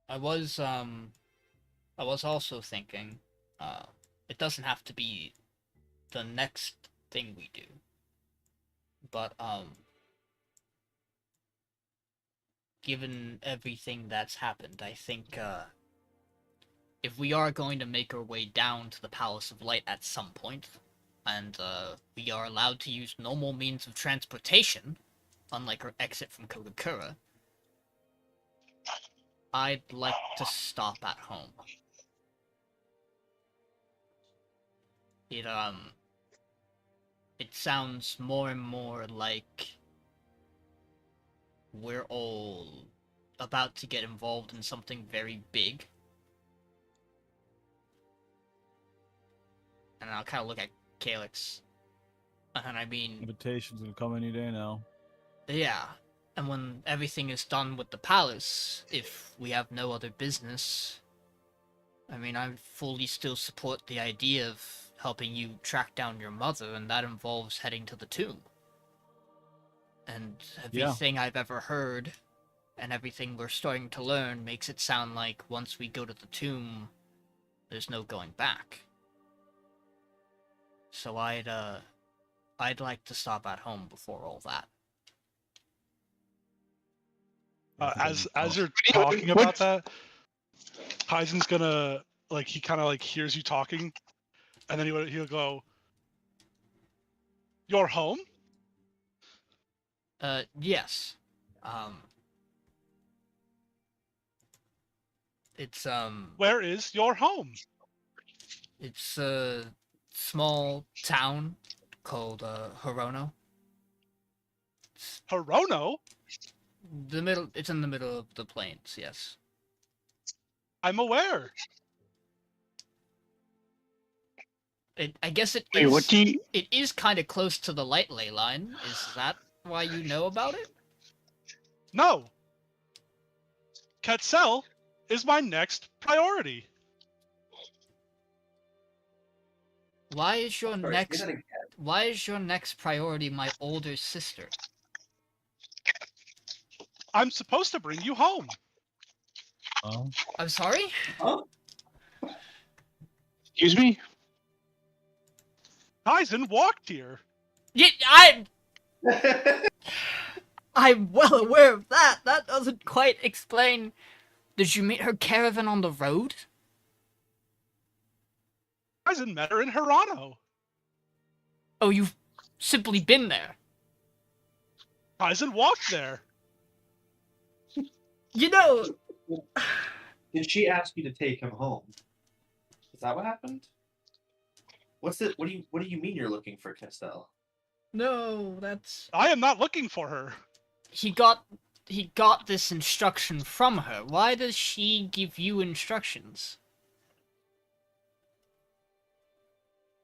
I was also thinking, it doesn't have to be the next thing we do, but, given everything that's happened, I think, if we are going to make our way down to the Palace of Light at some point, and, we are allowed to use normal means of transportation, unlike our exit from Kogakura, I'd like to stop at home. It sounds more and more like we're all about to get involved in something very big. And I'll kind of look at Calyx. And I mean... Invitations will come any day now. Yeah. And when everything is done with the palace, if we have no other business... I mean, I fully still support the idea of helping you track down your mother, and that involves heading to the tomb. And everything I've ever heard, and everything we're starting to learn, makes it sound like once we go to the tomb, there's no going back. So I'd like to stop at home before all that. As you're talking about that, Kaizen's gonna, like, he kind of, like, hears you talking, and then he'll go, "You're home?" Yes. It's, Where is your home? It's a small town called, Hirono. Hirono? It's in the middle of the plains, yes. I'm aware. I guess it Wait, is. what do you... It is kind of close to the light ley line. Is that why you know about it? No. Quetzal is my next priority. Why is your Sorry, next? say that again. Why is your next priority my older sister? I'm supposed to bring you home. Oh. I'm sorry. Huh? Excuse me? Kaizen walked here. Yeah, I'm well aware of that. That doesn't quite explain. Did you meet her caravan on the road? Kaizen met her in Hirano. Oh, you've simply been there. Kaizen walked there. You know, Did she ask you to take him home? Is that what happened? What's it? What do you mean you're looking for Kestel? no, that's... I am not looking for her. He got this instruction from her. Why does she give you instructions?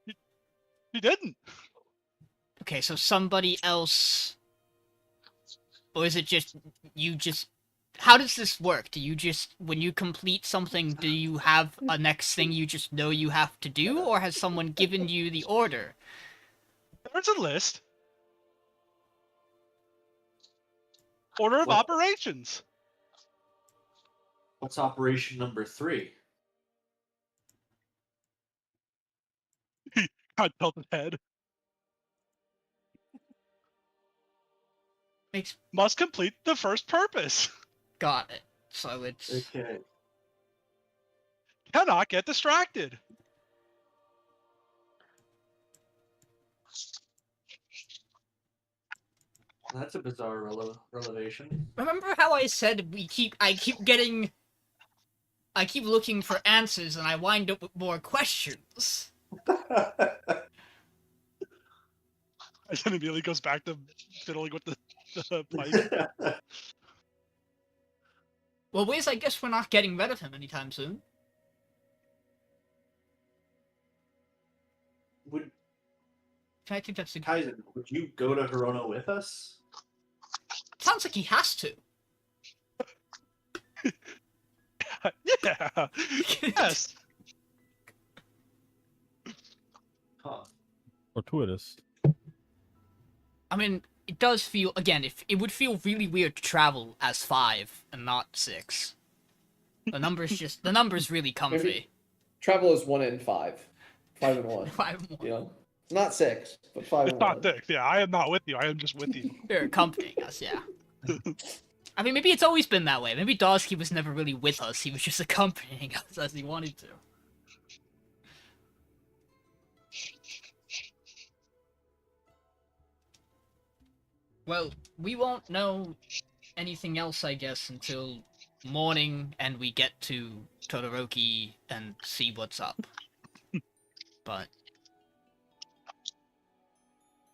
She didn't. Okay, so somebody else... Or is it just... You just... How does this work? Do you just... When you complete something, do you have a next thing you just know you have to do? Or has someone given you the order? There's a list. Order of What? operations. What's operation number 3? I tilted head. Makes... Must complete the first purpose. Got it. So it's... Okay. Cannot get distracted. That's a bizarre revelation. Remember how I said I keep looking for answers and I wind up with more questions? And then immediately goes back to fiddling with the pipe. Well, Wizz, I guess we're not getting rid of him anytime soon. I think that's... Kaizen, would you go to Hirono with us? Sounds like he has to. Yeah. Yes. Huh. Fortuitous. I mean, it does feel, again, it would feel really weird to travel as 5 and not 6. The number's really comfy. Maybe travel is 1 in 5. 5 and 1. 5 and 1. You know? It's not 6, but 5 It's and not 1. 6. Yeah, I am not with you. I am just with you. They're accompanying us, yeah. I mean, maybe it's always been that way. Maybe Dawski was never really with us. He was just accompanying us as he wanted to. Well, we won't know anything else, I guess, until morning and we get to Todoroki and see what's up. But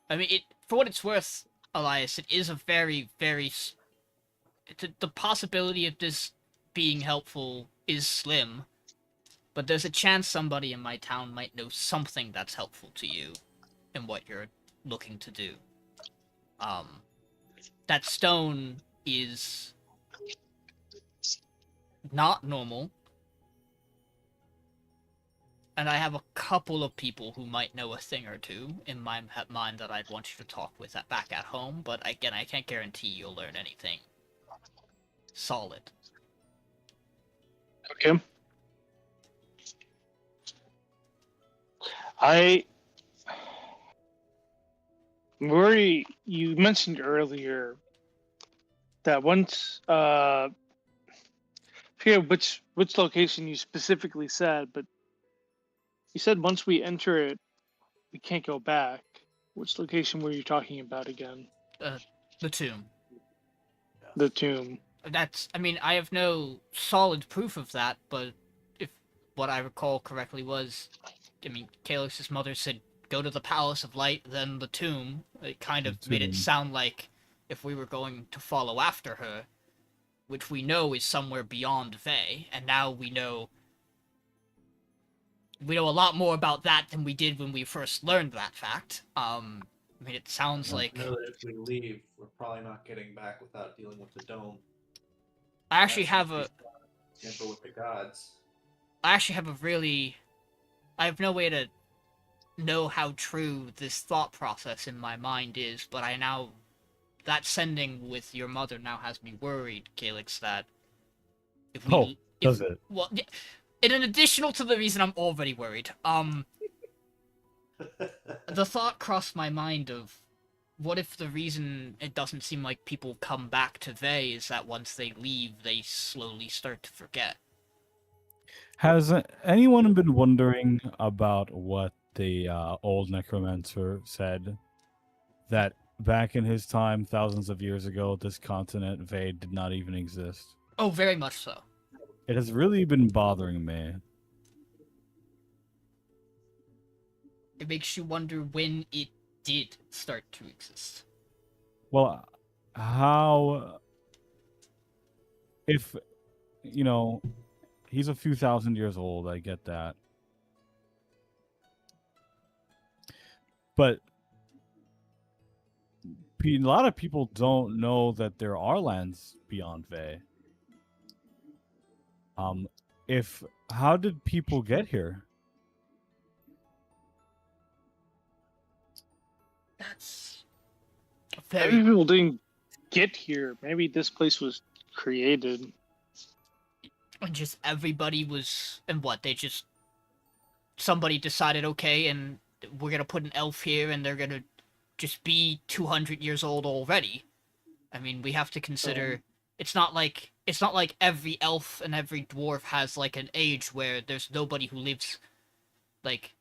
I mean, for what it's worth, Elias, it is a very, very... The possibility of this being helpful is slim, but there's a chance somebody in my town might know something that's helpful to you in what you're looking to do. That stone is not normal, and I have a couple of people who might know a thing or two in my mind that I'd want you to talk with back at home, but again, I can't guarantee you'll learn anything solid. Okay. Murray, you mentioned earlier that once I forget which location you specifically said, but you said once we enter it, we can't go back. Which location were you talking about again? The tomb. The tomb. I mean, I have no solid proof of that, but if what I recall correctly was, I mean, Calyx's mother said, go to the Palace of Light, then the tomb. It kind of made it sound like if we were going to follow after her, which we know is somewhere beyond Vey, and now we know a lot more about that than we did when we first learned that fact. I mean, it sounds like... I know that if we leave, we're probably not getting back without dealing with the dome. I actually have with the gods. I have no way to know how true this thought process in my mind is, but that sending with your mother now has me worried, Calyx, that if we... does it? Well, in additional to the reason I'm already worried, the thought crossed my mind of, what if the reason it doesn't seem like people come back to Vey is that once they leave, they slowly start to forget? Has anyone been wondering about what the old necromancer said? That back in his time, thousands of years ago, this continent, Vey, did not even exist. Oh, very much so. It has really been bothering me. It makes you wonder when it did start to exist. Well, how... If, he's a few thousand years old, I get that. But a lot of people don't know that there are lands beyond Vey. How did people get here? That's Maybe people didn't get here. Maybe this place was created. And just everybody was... And what, somebody decided, okay, and we're gonna put an elf here, and they're gonna just be 200 years old already. I mean, we have to consider... It's not like every elf and every dwarf has, like, an age where there's nobody who lives, like...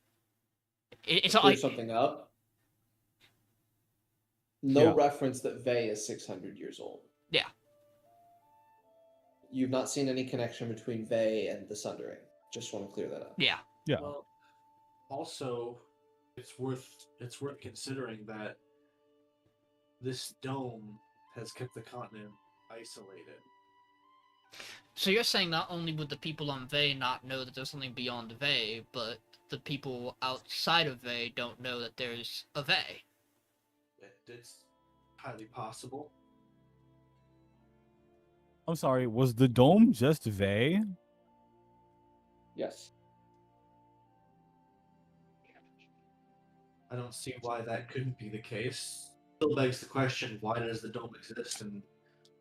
It's not like... something up. No reference that Vey is 600 years old. Yeah. You've not seen any connection between Vey and the Sundering. Just want to clear that up. Yeah. Yeah. Well, also, it's worth considering that this dome has kept the continent isolated. So you're saying not only would the people on Vey not know that there's something beyond Vey, but the people outside of Vey don't know that there's a Vey? It's highly possible. I'm sorry, was the dome just Vey? Yes. I don't see why that couldn't be the case. Still begs the question, why does the dome exist, and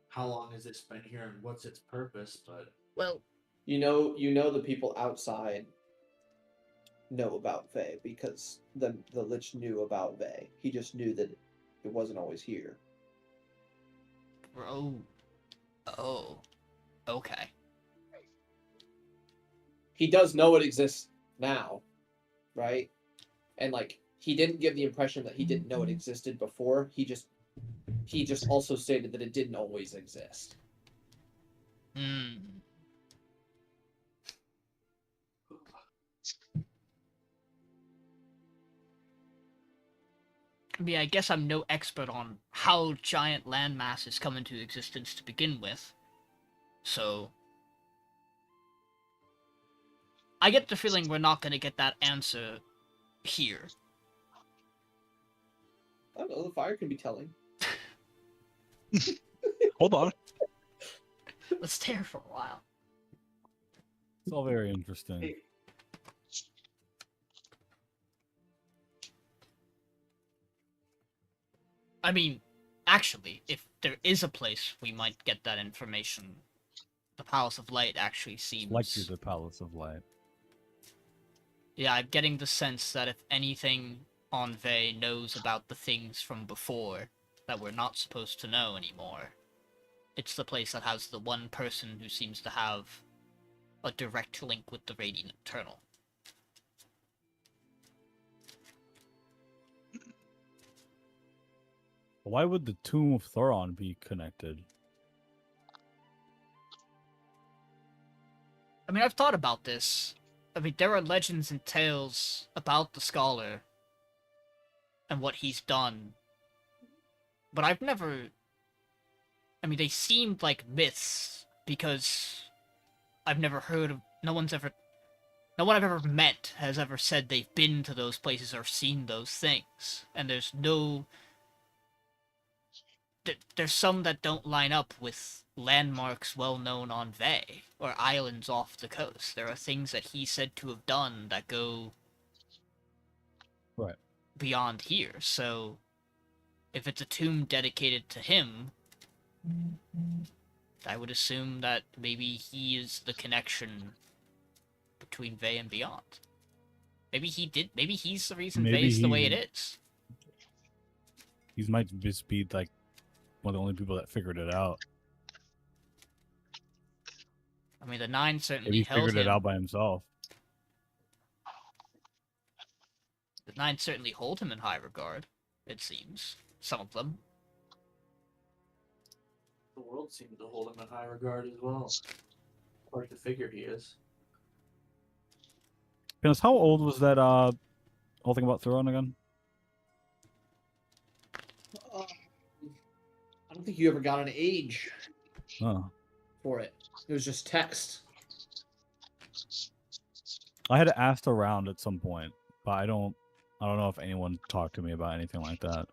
how long has this been here, and what's its purpose? But well, you know the people outside know about Vey because the Lich knew about Vey. He just knew that it wasn't always here. Oh, okay. He does know it exists now, right? And like he didn't give the impression that he didn't know it existed before. He just also stated that it didn't always exist. Hmm. I mean, I guess I'm no expert on how giant land masses come into existence to begin with. So... I get the feeling we're not gonna get that answer here. I don't know. The fire can be telling. Hold on. Let's stare for a while. It's all very interesting. I mean, actually, if there is a place we might get that information, the Palace of Light actually seems... Likely the Palace of Light. Yeah, I'm getting the sense that if anything, Envy knows about the things from before that we're not supposed to know anymore. It's the place that has the one person who seems to have a direct link with the Radiant Eternal. Why would the Tomb of Thoron be connected? I mean, I've thought about this. I mean, there are legends and tales about the Scholar and what he's done. But I've never... I mean, they seemed like myths because I've never heard of... No one I've ever met has ever said they've been to those places or seen those things. And there's no... There's some that don't line up with landmarks well known on Vey, or islands off the coast. There are things that he's said to have done that go right beyond here. So, if it's a tomb dedicated to him, I would assume that maybe he is the connection between Vey and beyond. Maybe he's the reason Vey's the way it is. He might just be like one of the only people that figured it out. I mean, the Nine certainly Maybe he held figured him. it out by himself. The Nine certainly hold him in high regard, it seems. Some of them. The world seems to hold him in high regard as well. Quite the figure he is. Because how old was that whole thing about Thoron again? I don't think you ever got an age Oh. for it. It was just text. I had asked around at some point, but I don't know if anyone talked to me about anything like that.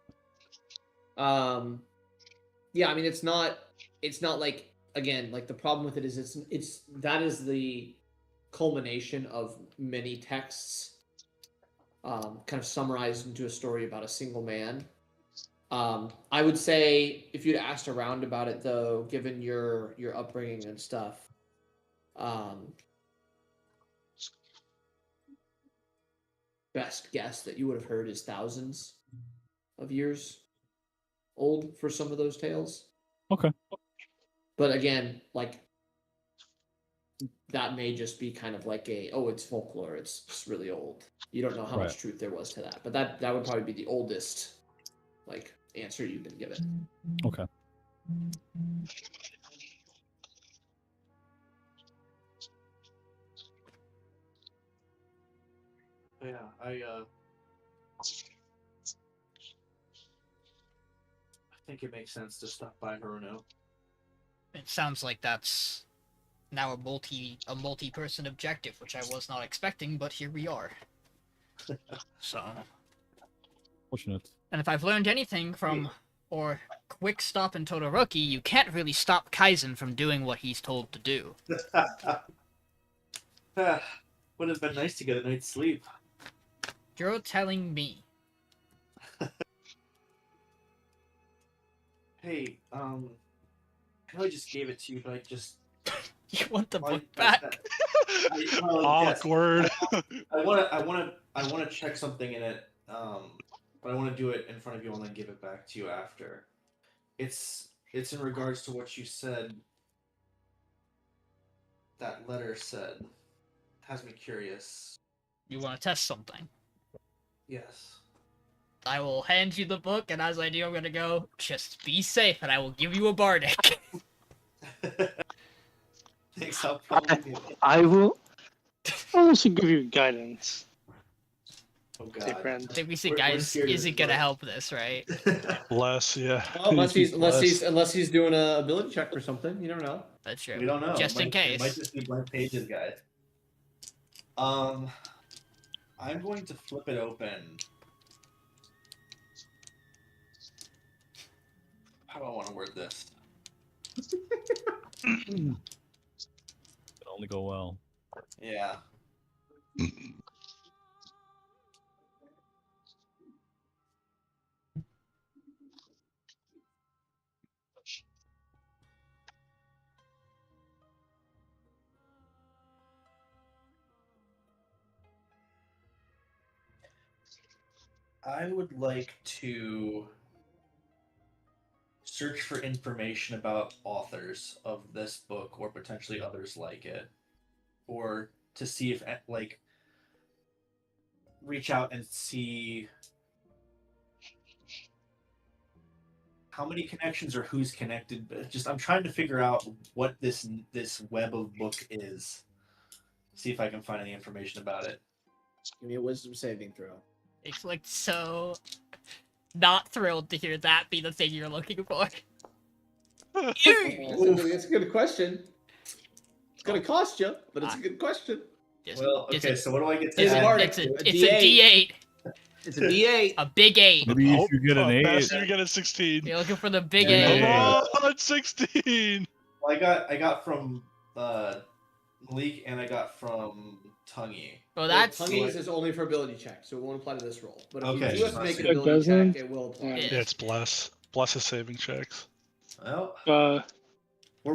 Yeah, I mean it's not like, again, like the problem with it is it's that is the culmination of many texts kind of summarized into a story about a single man. I would say if you'd asked around about it, though, given your upbringing and stuff, best guess that you would have heard is thousands of years old for some of those tales. Okay. But again, like, that may just be kind of like it's folklore, it's just really old. You don't know how much truth there was to that. But that would probably be the oldest, like, answer you've been given. Okay. Yeah, I think it makes sense to stop by Haruno. It sounds like that's now a multi-person objective, which I was not expecting, but here we are. So. Fortunate. And if I've learned anything from or quick stop in Todoroki, you can't really stop Kaizen from doing what he's told to do. Would have been nice to get a night's sleep. You're telling me. Hey, I know I just gave it to you, but I just... You want the book back? Awkward. I want to check something in it, but I want to do it in front of you and then give it back to you after. It's in regards to what you said. That letter said. It has me curious. You want to test something? Yes. I will hand you the book, and as I do, I'm gonna go, just be safe, and I will give you a bardic. Thanks, I'll probably be. I will also give you guidance. Oh Dear god. friend. I think we said We're guidance scared of isn't this, gonna Mark. help this, right? Bless, yeah. Unless he's Bless. unless he's doing a ability check for something. You never know. That's true. We don't know. Just in It case. might just be blank pages, guys. I'm going to flip it open. How do I want to word this? It'll only go well. Yeah. I would like to search for information about authors of this book or potentially others like it, or to see if like reach out and see how many connections or who's connected. But just I'm trying to figure out what this web of book is. See if I can find any information about it. Give me a wisdom saving throw. It's like so not thrilled to hear that be the thing you're looking for. That's a good question. It's gonna cost you, but it's a good question. Well, okay, so what do I get to Is it add? hard? It's a A D8. It's a D8. A big 8. Maybe if you get an 8. Best you get a 16. You're looking for the big Yeah. 8. Come on, 16. Well, I got from Malik and I got from Tonguey. Well, that's Tonguey's is only for ability check, so it won't apply to this roll. But if Okay. you do have to make an It ability doesn't? check, it will apply. Yeah. Yeah, it's bless. Bless is saving checks. Well, we're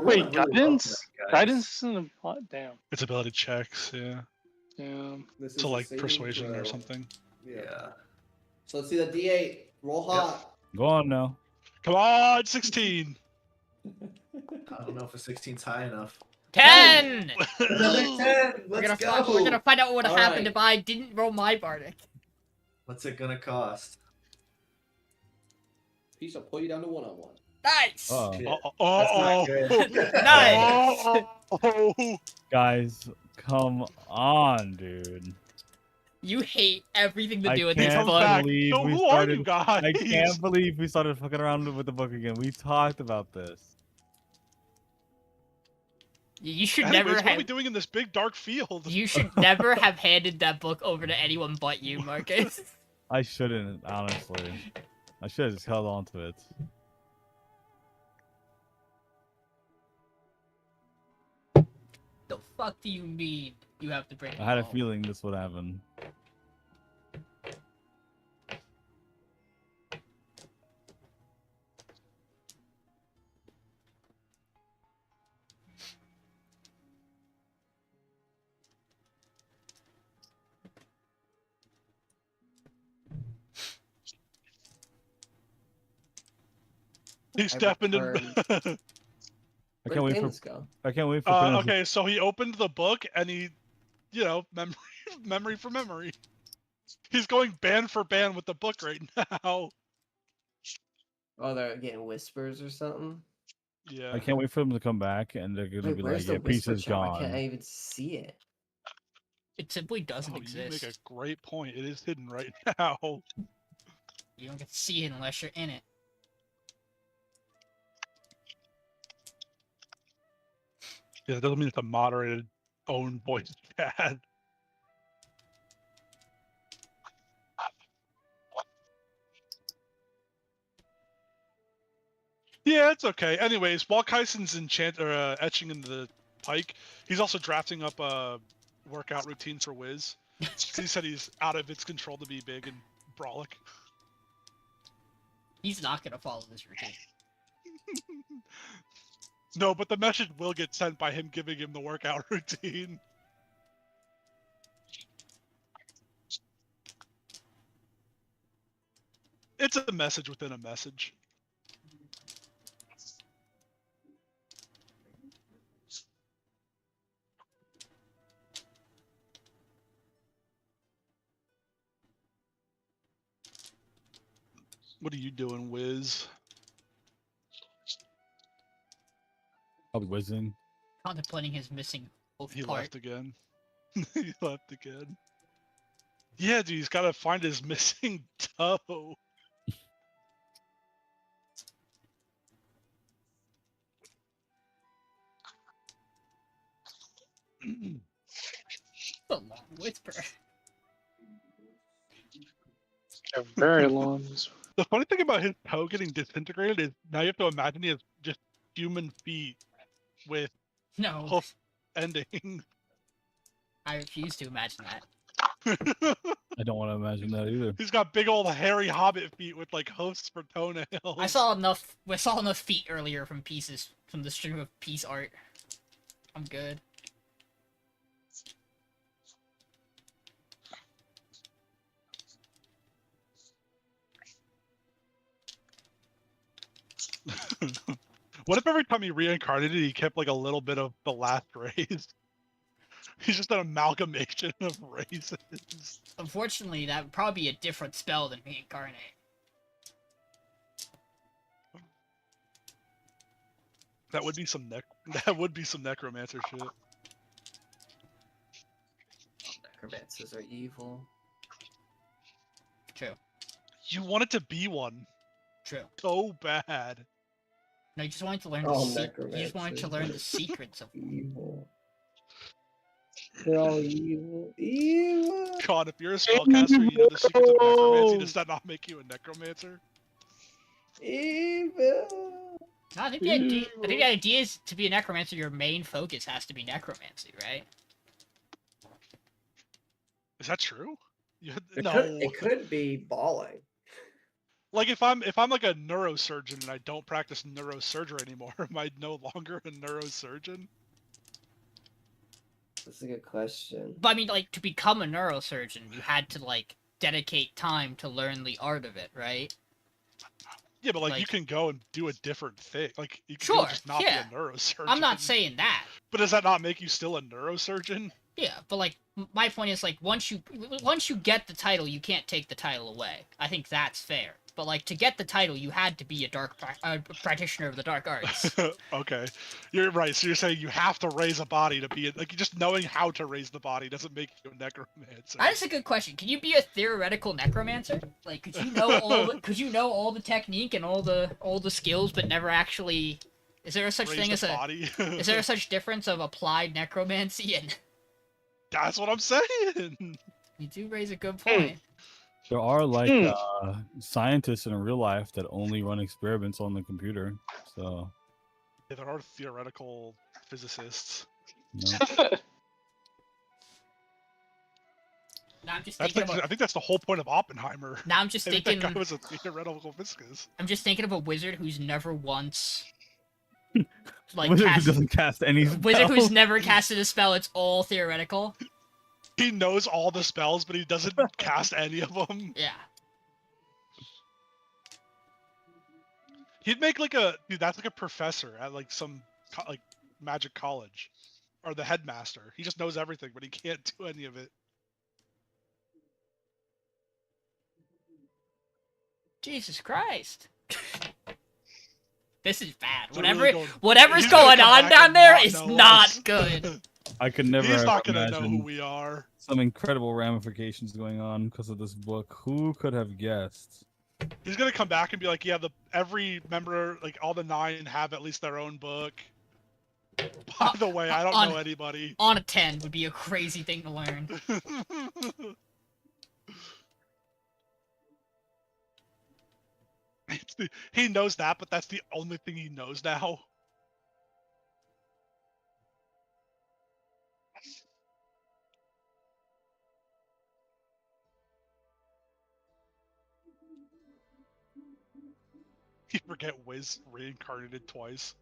Wait, rolling really well guidance? tonight, guys. Guidance isn't a plot. Damn. It's ability checks, yeah. Yeah. This is To a like saving persuasion or throw. something. Yeah. So let's see that D8. Roll hot. Go on now. Come on, 16. I don't know if a 16's high enough. 10. Another 10. Let's go. We're gonna find out what would have All happened right. if I didn't roll my bardic. What's it gonna cost? Piece will pull you down to 1-on-1. Nice. Uh-oh. Shit. Oh, That's not good. Nice. oh. Guys, come on, dude. You hate everything to I do with this can't book. Back. believe So we who are started. you guys? I can't believe we started fucking around with the book again. We talked about this. You should Anyways, never what are we have. doing in this big dark field? You should never have handed that book over to anyone but you, Marcus. I shouldn't, honestly. I should have just held on to it. The fuck do you mean you have to bring it I had a home? feeling this would happen. He's stepping in. I can't wait for. Go? I can't wait for. Okay, so he opened the book and he, memory for memory. He's going band for band with the book right now. Oh, they're getting whispers or something. Yeah. I can't wait for them to come back and they're gonna Wait, be where's like, the "Yeah, whisper piece is charm? I gone." can't even see it. It simply doesn't Oh, you make exist. a great point. It is hidden right now. You don't get to see it unless you're in it. Yeah, it doesn't mean it's a moderated own voice chat. Yeah, it's okay. Anyways, while Kaizen's etching in the pike, he's also drafting up a workout routine for Wizz. He said he's out of its control to be big and brolic. He's not gonna follow this routine. No, but the message will get sent by him giving him the workout routine. It's a message within a message. What are you doing, Wiz? I'll be whizzing. Contemplating his missing oath He part. left again. He left again. Yeah, dude, he's got to find his missing toe. A long whisper. A very long. The funny thing about his toe getting disintegrated is now you have to imagine he has just human feet with No, hoof endings. I refuse to imagine that. I don't want to imagine that either. He's got big old hairy hobbit feet with like hoofs for toenails. I saw enough feet earlier from the stream of piece art. I'm good. What if every time he reincarnated, he kept like a little bit of the last race? He's just an amalgamation of races. Unfortunately, that would probably be a different spell than reincarnate. That would be some necromancer shit. Necromancers are evil. True. You wanted to be one True. so bad. No, you just wanted to learn you just wanted to learn the secrets of Evil. They're all evil. Evil. God, if you're a spellcaster, you know the secrets of necromancy. Does that not make you a necromancer? Evil. No, I think the idea is to be a necromancer, your main focus has to be necromancy, right? Is that true? It could be balling. Like if I'm like a neurosurgeon and I don't practice neurosurgery anymore, am I no longer a neurosurgeon? That's a good question. But I mean, like, to become a neurosurgeon, you had to, like, dedicate time to learn the art of it, right? Yeah, but like you can go and do a different thing. Like you can go just not be a neurosurgeon. I'm not saying that. But does that not make you still a neurosurgeon? Yeah, but like my point is like once you get the title, you can't take the title away. I think that's fair. But like to get the title, you had to be a practitioner of the dark arts. Okay, you're right. So you're saying you have to raise a body to be like just knowing how to raise the body doesn't make you a necromancer. That's a good question. Can you be a theoretical necromancer? Like, could you know all the technique and all the skills, but never actually? Is there a such thing as body? Is there a such difference of applied necromancy and? That's what I'm saying. You do raise a good point. There are like scientists in real life that only run experiments on the computer. So yeah, there are theoretical physicists. No. Now I'm just thinking I think that's the whole point of Oppenheimer. Now I'm just thinking that guy was a theoretical physicist. I'm just thinking of a wizard who's never once like wizard who doesn't cast any spells. Wizard who's never casted a spell. It's all theoretical. He knows all the spells, but he doesn't cast any of them. Yeah. He'd make like that's like a professor at like some like magic college, or the headmaster. He just knows everything, but he can't do any of it. Jesus Christ. This is bad. Really Whatever's going on down there is not good. I could never He's not gonna imagine know who we are. Some incredible ramifications going on because of this book. Who could have guessed? He's gonna come back and be like, yeah, every member, like all the 9 have at least their own book. By the way, I don't know anybody. On a 10 would be a crazy thing to learn. He knows that, but that's the only thing he knows now. You forget Wizz reincarnated twice.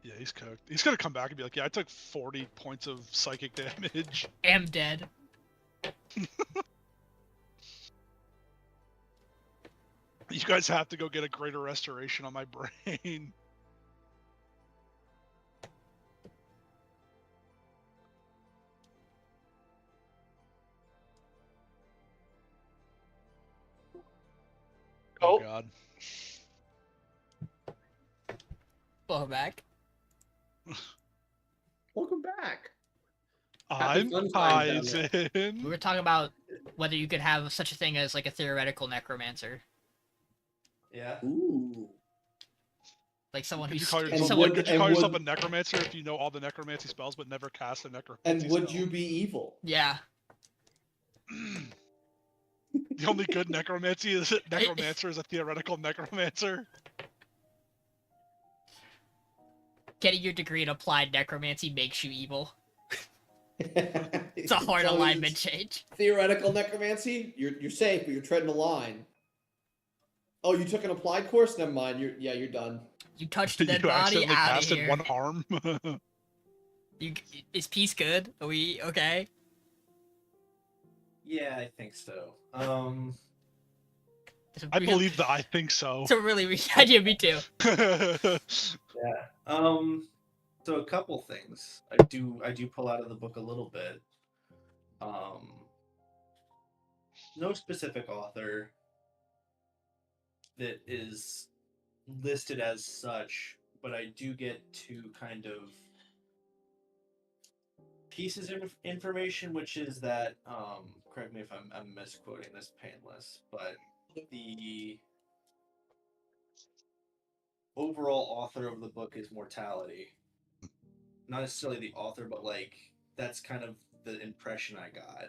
Yeah, he's cooked. He's gonna come back and be like, yeah, I took 40 points of psychic damage. Am dead. You guys have to go get a greater restoration on my brain. Oh god. Welcome back. Welcome back. I'm fun times down Kaizen. We were talking about whether you could have such a thing as like a theoretical necromancer, Yeah. Ooh. like someone Could you who's call yourself, someone. could you call yourself a necromancer if you know all the necromancy spells but never cast a necromancy And would spell? you be evil? Yeah. The only good necromancer is a theoretical necromancer. Getting your degree in applied necromancy makes you evil. It's a hard alignment change. Theoretical necromancy, you're safe, but you're treading a line. Oh, you took an applied course? Never mind. You're done. You touched a dead You body, accidentally out of casted here. one harm. Is peace good? Are we okay? Yeah, I think so. I believe that I think so. It's a really weak idea, me too. Yeah. So a couple things. I do pull out of the book a little bit. No specific author that is listed as such, but I do get to kind of pieces of information, which is that, correct me if I'm misquoting this, Payneless, but the overall author of the book is mortality. Not necessarily the author, but like that's kind of the impression I got.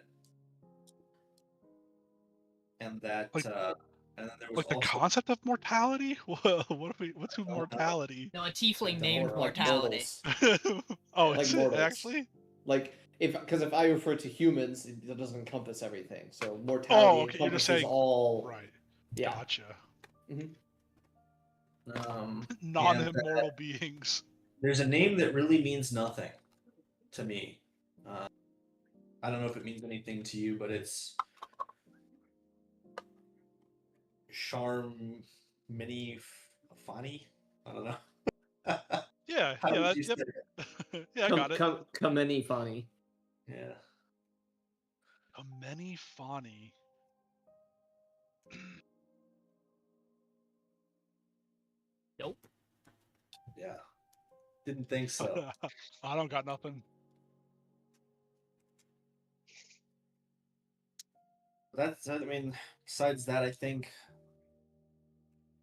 And that Like- and then there was Like the also, concept of mortality? What's mortality? No, a tiefling Like the named Like mortality. mortals. Oh, Like is it mortals. actually? Like because if I refer to humans, it doesn't encompass everything. So Oh, mortality okay, you're just encompasses saying all. Right. Yeah. Gotcha. Non-immortal beings. there's a name that really means nothing to me. I don't know if it means anything to you, but it's Charm Mini Fani. I don't know. Yeah, How yeah, would you yep. say it? Yeah, I got it. Come any funny. Yeah. A many Fani. Nope. Yeah. Didn't think so. I don't got nothing. I mean, besides that, I think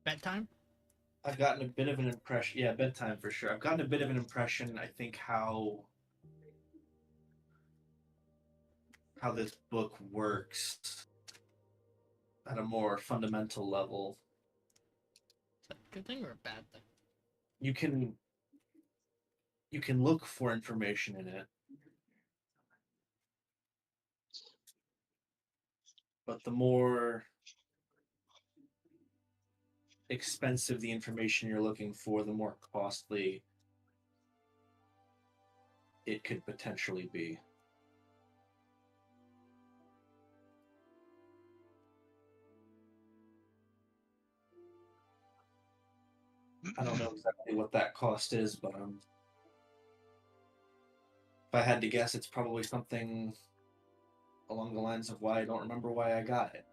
Bedtime? I've gotten a bit of an impression. Yeah, bedtime for sure. I've gotten a bit of an impression, I think, how this book works at a more fundamental level. Is that a good thing or a bad thing? You can look for information in it, but the more expensive the information you're looking for, the more costly it could potentially be. I don't know exactly what that cost is, but if I had to guess, it's probably something along the lines of why I don't remember why I got it.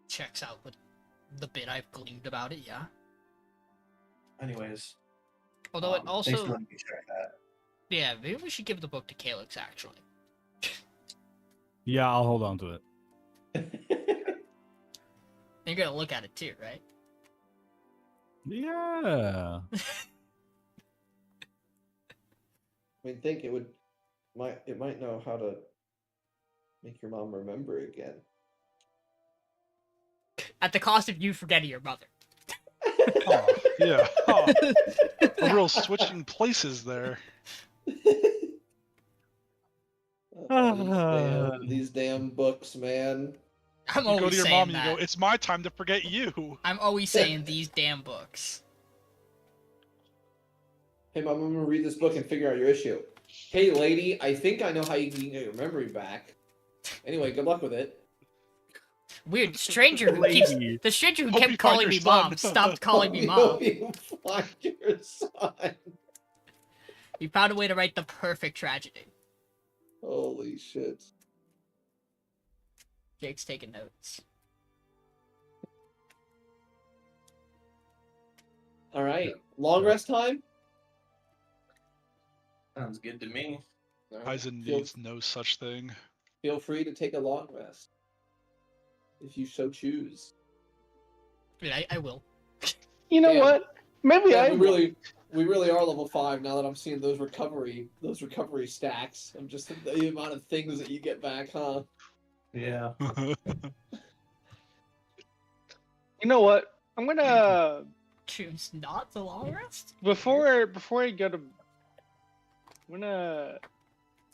Checks out with the bit I've gleaned about it, yeah. Anyways, Although it thanks for also, letting me check that. yeah, maybe we should give the book to Calyx, actually. Yeah, I'll hold on to it. You're gonna look at it too, right? Yeah. I mean, think it might know how to make your mom remember again. At the cost of you forgetting your mother. Oh, yeah. Oh, a real switching places there. These damn books, man. I'm You always go to your saying mom and that. you go, it's my time to forget you. I'm always saying these damn books. Hey, Mom, I'm gonna read this book and figure out your issue. Hey, lady, I think I know how you can get your memory back. Anyway, good luck with it. Weird stranger who keeps Lady. the stranger who Hope you kept find calling your me son. mom stopped calling me Hope mom. you find your son. We found a way to write the perfect tragedy. Holy shit. Jake's taking notes. All right, long rest time. Sounds good to me. All right. Kaizen needs no such thing. Feel free to take a long rest if you so choose. I mean, I will. You know Damn. what? Maybe Yeah, I we really are level 5 now that I'm seeing those recovery stacks. I'm just the amount of things that you get back, huh? Yeah. You know what? I'm gonna Choose not the long rest? before I go to. I'm gonna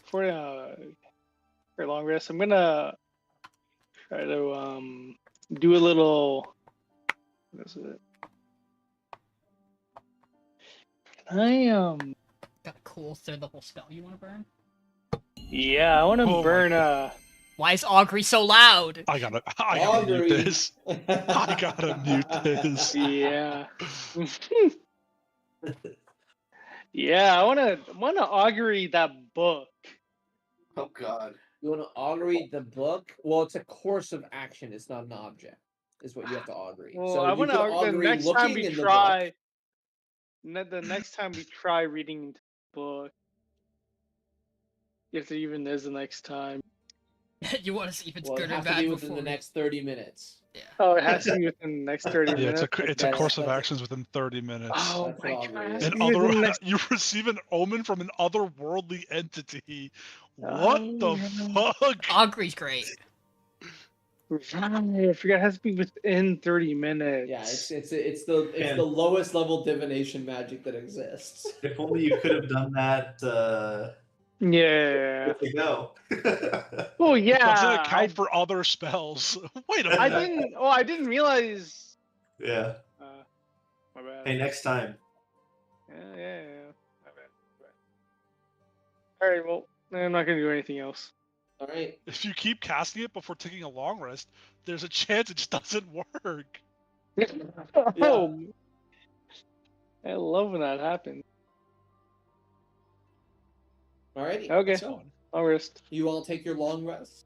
for a long rest. I'm gonna try to do a little. What is it? Can I Got a cool third level spell you want to burn? Yeah, I want to Oh my burn. Why is Augury so loud? I gotta Augury. mute this. I gotta mute this. Yeah. Yeah, I wanna augury that book. Oh God. You want to augury the book? Well, it's a course of action. It's not an object. Is what you have to augury. Well, so I you want could to the augury next time looking we in the try. book. The next time we try reading the book, if there even is the next time. You want to see if it's Well, it good or has to bad be within before the next 30 minutes. Yeah. Oh, it has to be within the next 30 Yeah, minutes. it's a That's- course of that's- actions within 30 minutes. Oh That's my what god! Augury it is. has to An be within the other, next- you receive an omen from an otherworldly entity. What the Oh, fuck? Augury's great. Right, I forgot it has to be within 30 minutes. Yeah, it's the lowest level divination magic that exists. If only you could have done that. Yeah. Good to go. Oh Doesn't yeah. account for other spells. Wait a minute. I didn't. Oh, I didn't realize. Yeah. My bad. Hey, next time. Yeah. My bad. All right. Well, I'm not gonna do anything else. All right. If you keep casting it before taking a long rest, there's a chance it just doesn't work. Oh, I love when that happens. Alrighty. Okay. So I'll rest. you all take your long rest.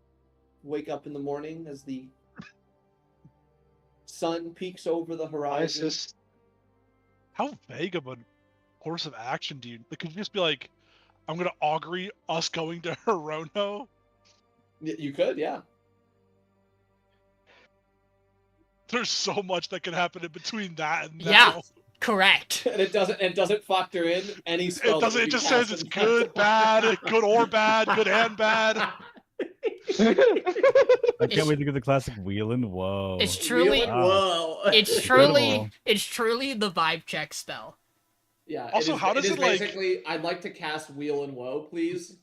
Wake up in the morning as the sun peeks over the It's horizon. just How vague of a course of action do you? Like, could you just be like, I'm gonna augury us going to Hirono? You could, yeah. There's so much that can happen in between that and now. Yeah. Correct. And it doesn't factor in any spell. It doesn't. that It you just cast says it's in good, bad, good or bad, good and bad. I can't wait to get the classic wheeling. Whoa. It's truly, Whoa. it's truly the vibe check spell. Yeah. Also, how does it, like- basically? I'd like to cast Wheel and Woe, please.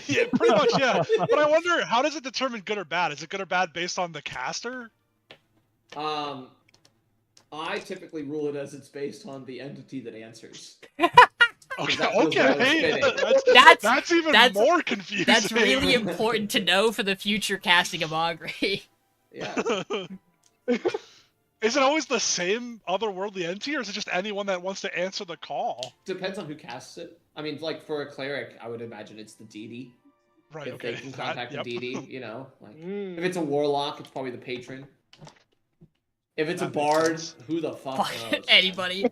Yeah, pretty much, yeah. But I wonder, how does it determine good or bad? Is it good or bad based on the caster? I typically rule it as it's based on the entity that answers. Okay, that feels okay. fitting. That's even that's- more confusing. That's really important to know for the future casting of Augury. Yeah. Is it always the same otherworldly entity, or is it just anyone that wants to answer the call? Depends on who casts it. I mean, like for a cleric, I would imagine it's the deity. Right. If Okay. they can contact Yep. the deity, you know. Like, Mm. if it's a warlock, it's probably the patron. If it's a That makes bard, sense. who the fuck Fuck knows? anybody.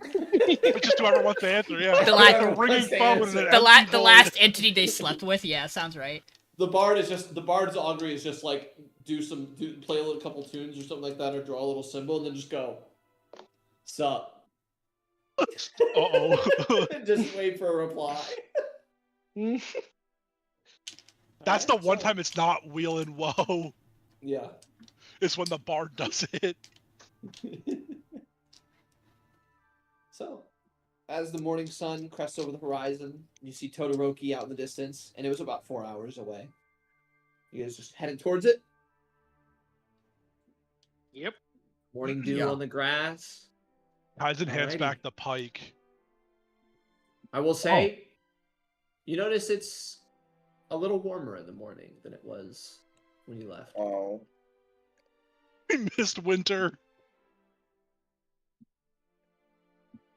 Just whoever wants to answer. Yeah. The last- A ringing Wants to phone answer. and an The empty void. last entity they slept with. Yeah, sounds right. The bard's augury is just like play a little couple tunes or something like that, or draw a little symbol, and then just go, sup. Uh-oh. Just wait for a reply. That's the Alright, one so- time it's not wheel and woe. Yeah. It's when the bard does it. So, as the morning sun crests over the horizon, you see Todoroki out in the distance, and it was about 4 hours away. You guys just heading towards it? Yep. Morning dew Yeah. on the grass. Kaizen hands Alrighty. back the pike. I will say, you notice it's a little warmer in the morning than it was when you left. Oh. We missed winter.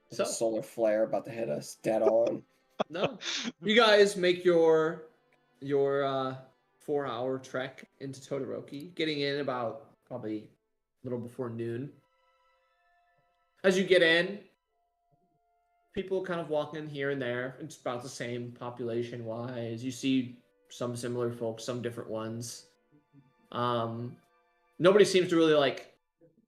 There's a So, solar flare about to hit us dead on. no. You guys make your 4-hour trek into Todoroki, getting in about probably a little before noon. As you get in, people kind of walk in here and there. It's about the same population-wise. You see some similar folks, some different ones. Nobody seems to really like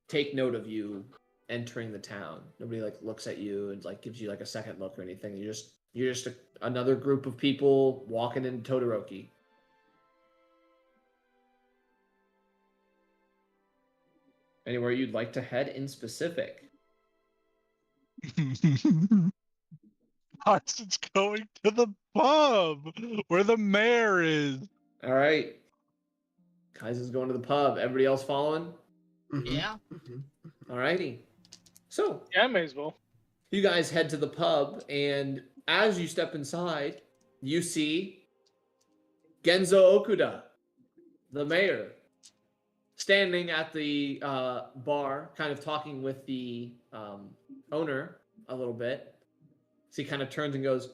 take note of you entering the town. Nobody like looks at you and like gives you like a second look or anything. You're just another group of people walking into Todoroki. Anywhere you'd like to head in specific? Carson's going to the pub where the mayor is. All right. Kaizen's going to the pub. Everybody else following? Yeah. All righty. So, Yeah, I may as well. you guys head to the pub, and as you step inside, you see Genzo Okuda, the mayor, standing at the bar, kind of talking with the owner a little bit. So he kind of turns and goes,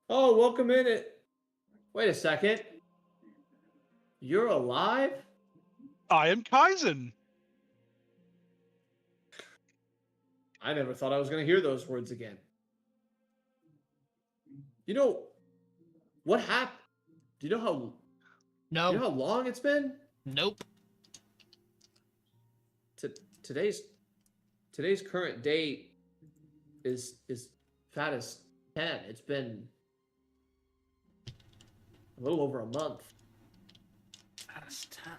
"Oh, welcome in. Wait a second. You're alive?" I am Kaizen. I never thought I was going to hear those words again. You know, what happened? Do you know how No. you know how long it's been? Nope. Today's current date is fat as 10. It's been a little over a month. That's 10.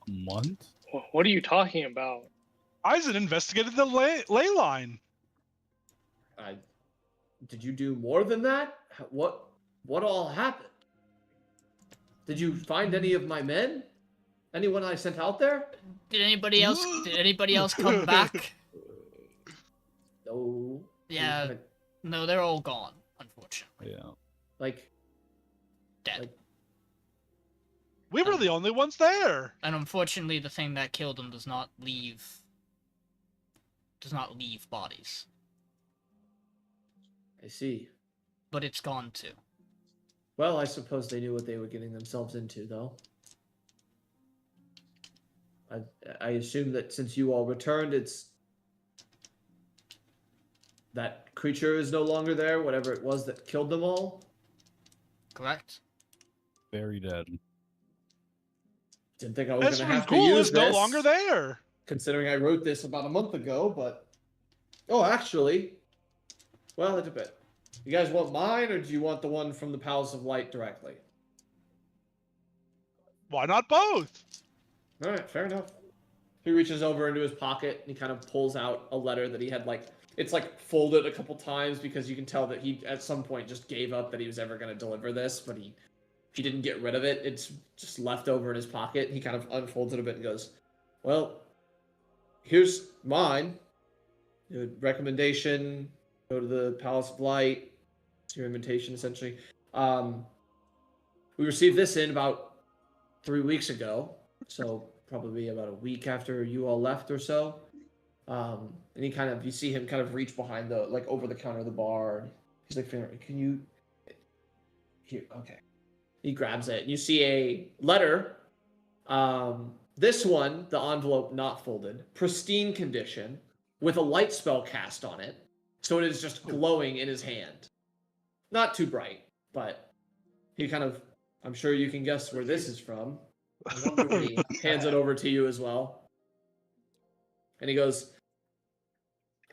A month? What are you talking about? Kaizen investigated the ley line. Did you do more than that? What all happened? Did you find any of my men? Anyone I sent out there? Did anybody else come back? No. Yeah. No, they're all gone, unfortunately. Yeah. Like, Dead. We were the only ones there. And unfortunately, the thing that killed them does not leave bodies. I see. But it's gone too. Well, I suppose they knew what they were getting themselves into, though. I assume that since you all returned, it's that creature is no longer there, whatever it was that killed them all. Correct? Very dead. Didn't think I was going to have to Cool use is this, no longer there. considering I wrote this about a month ago, but... Oh, actually... Well, it's a bit. You guys want mine, or do you want the one from the Palace of Light directly? Why not both? Alright, fair enough. He reaches over into his pocket, and he kind of pulls out a letter that he had, like... It's, like, folded a couple times, because you can tell that he, at some point, just gave up that he was ever going to deliver this, but he didn't get rid of it. It's just left over in his pocket. He kind of unfolds it a bit and goes, "Well, here's mine. Your recommendation, go to the Palace of Light. It's your invitation, essentially. We received this in about 3 weeks ago, so probably about a week after you all left or so. And you see him kind of reach behind over the counter of the bar. And he's like, "Can you..." Here, okay. He grabs it. You see a letter. This one, the envelope not folded, pristine condition, with a light spell cast on it. So it is just glowing in his hand. Not too bright, but he kind of, I'm sure you can guess where this is from. He hands it over to you as well. And he goes,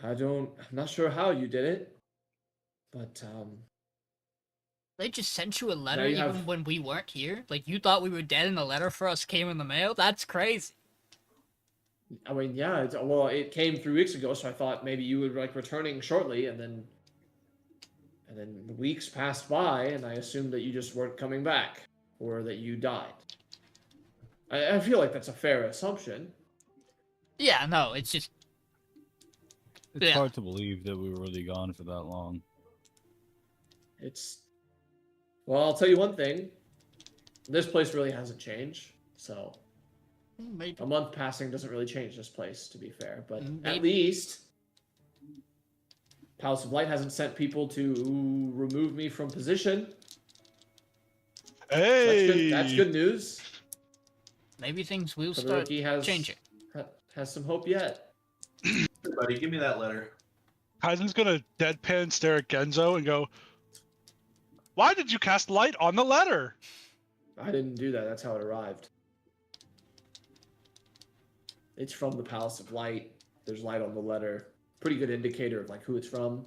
I'm not sure how you did it, but, They just sent you a letter you even have- when we weren't here? Like, you thought we were dead and a letter for us came in the mail? That's crazy. I mean, yeah, it came 3 weeks ago, so I thought maybe you would like returning shortly, and then the weeks passed by, and I assumed that you just weren't coming back, or that you died. I feel like that's a fair assumption. Yeah, no, it's just... It's Yeah. hard to believe that we were really gone for that long. Well, I'll tell you one thing. This place really hasn't changed, so Maybe. a month passing doesn't really change this place, to be fair. But at Maybe. least Palace of Light hasn't sent people to remove me from position. Hey. That's good news. Maybe things will start Todoroki changing. has some hope yet. Buddy, give me that letter. Kaizen's gonna deadpan stare at Genzo and go, "Why did you cast light on the letter?" I didn't do that. That's how it arrived. It's from the Palace of Light. There's light on the letter. Pretty good indicator of like who it's from.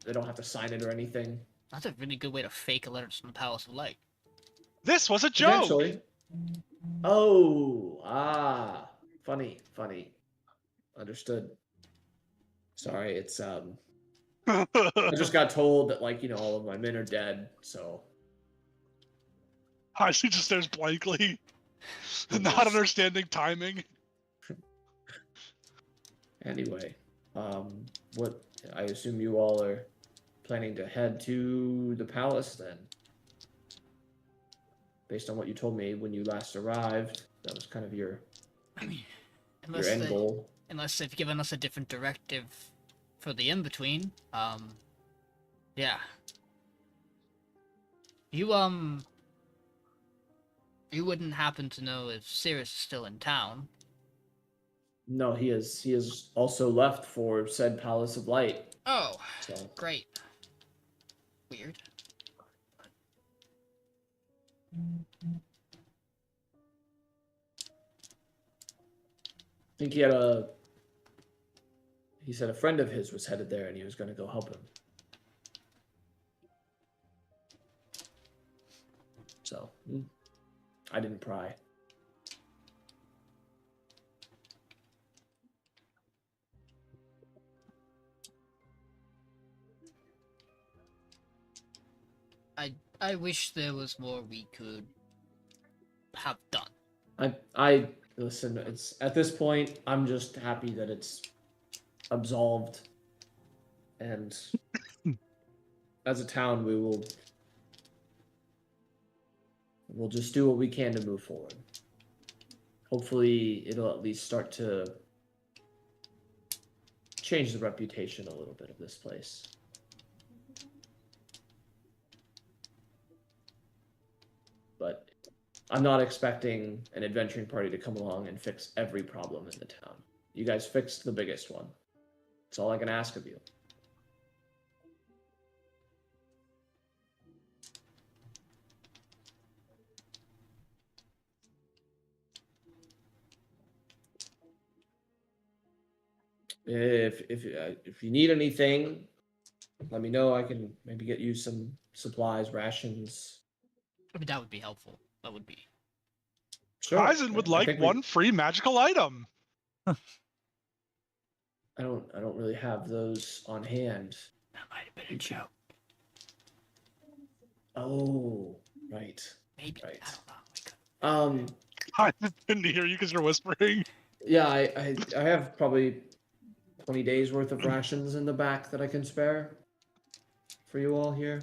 They don't have to sign it or anything. That's a really good way to fake a letter from the Palace of Light. This was a joke. Eventually. Oh, funny. Understood. Sorry, it's I just got told that like all of my men are dead, so. She just stares blankly, not understanding timing. Anyway, what I assume you all are planning to head to the palace then. Based on what you told me when you last arrived, that was kind of your end goal. Unless they've given us a different directive for the in-between. Yeah. You wouldn't happen to know if Sirius is still in town? No, he is also left for said Palace of Light. Oh, so. Great. Weird. I think he said a friend of his was headed there and he was going to go help him. So, I didn't pry. I wish there was more we could have done. I listen, it's at this point I'm just happy that it's absolved, and as a town we'll just do what we can to move forward. Hopefully it'll at least start to change the reputation a little bit of this place. But I'm not expecting an adventuring party to come along and fix every problem in the town. You guys fixed the biggest one. That's all I can ask of you. If you need anything, let me know. I can maybe get you some supplies, rations. I mean, that would be helpful. That would be. Sure. Kaizen would like one free magical item. I don't really have those on hand. That might have been a joke. Oh, right. Maybe. Right. I don't know. I didn't hear you because you're whispering. Yeah, I have probably 20 days worth of rations in the back that I can spare for you all here.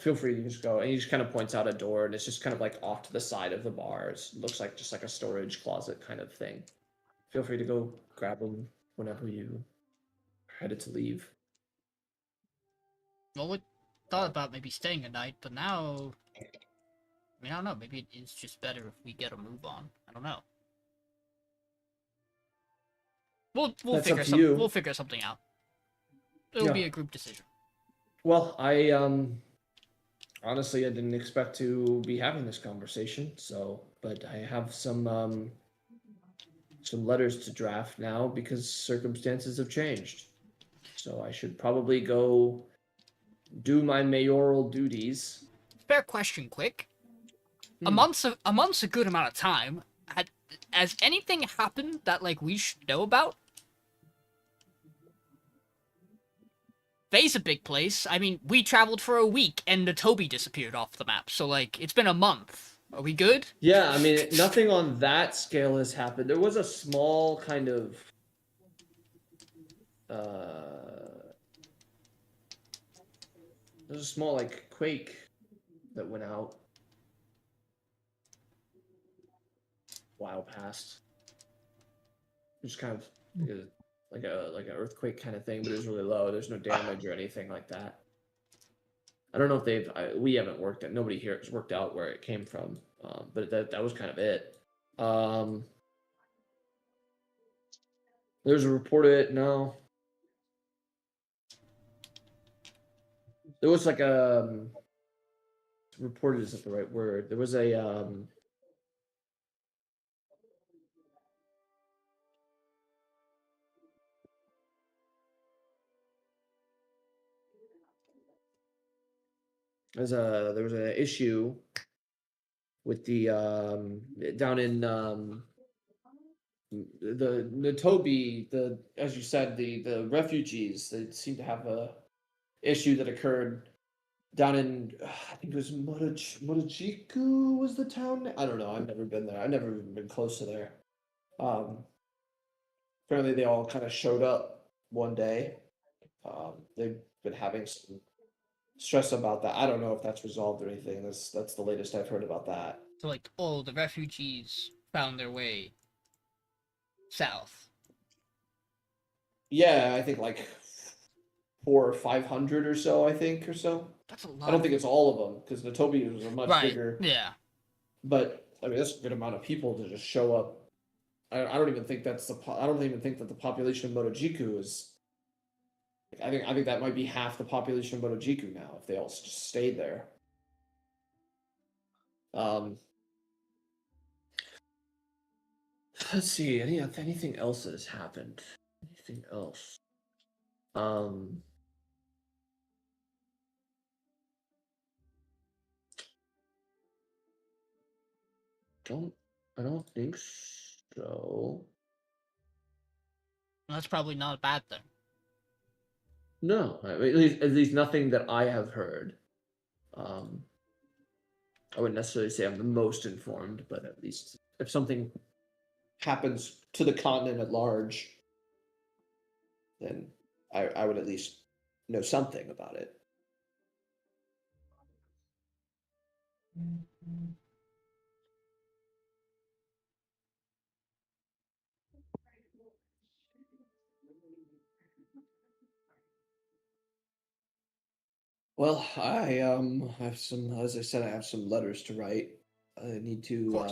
Feel free to just go, and he just kind of points out a door, and it's just kind of like off to the side of the bar. It looks like just like a storage closet kind of thing. Feel free to go grab them whenever you are headed to leave. Well, we thought about maybe staying a night, but now, I mean, I don't know. Maybe it's just better if we get a move on. I don't know. We'll figure something out. It'll be a group decision. Well, honestly, I didn't expect to be having this conversation, but I have some letters to draft now because circumstances have changed. So I should probably go do my mayoral duties. Fair question, quick. A month's a good amount of time. Has anything happened that like we should know about? Vay's a big place. I mean, we traveled for a week and the Toby disappeared off the map. So, like, it's been a month. Are we good? Yeah, I mean, nothing on that scale has happened. There was a small kind of... there's a small, like, quake that went out a while past. Just kind of... like an earthquake kind of thing, but it was really low. There's no damage or anything like that. I don't know if we haven't worked at, nobody here has worked out where it came from, but that was kind of it. There's a report of it. No, there was like a reported isn't the right word. There was a there was an issue with the down in the Natobi, as you said, the refugees. They seem to have a issue that occurred down in I think it was Motojiku was the town. I don't know. I've never been there. I've never even been close to there. Apparently they all kind of showed up one day. They've been having some stress about that. I don't know if that's resolved or anything. That's the latest I've heard about that. So like, oh, the refugees found their way south. Yeah, I think like 400 or 500 or so. I think or so. That's a lot. I don't think it's all of them because Natobi was a much bigger. Yeah. But I mean, that's a good amount of people to just show up. I don't even think that's I don't even think that the population of Motojiku is. I think that might be half the population of Motojiku now if they all just stayed there. Let's see. Anything else that has happened? Anything else? I don't think so. That's probably not a bad thing. No, at least nothing that I have heard. I wouldn't necessarily say I'm the most informed, but at least if something happens to the continent at large, then I would at least know something about it. Well, I have some, as I said, I have some letters to write. I need to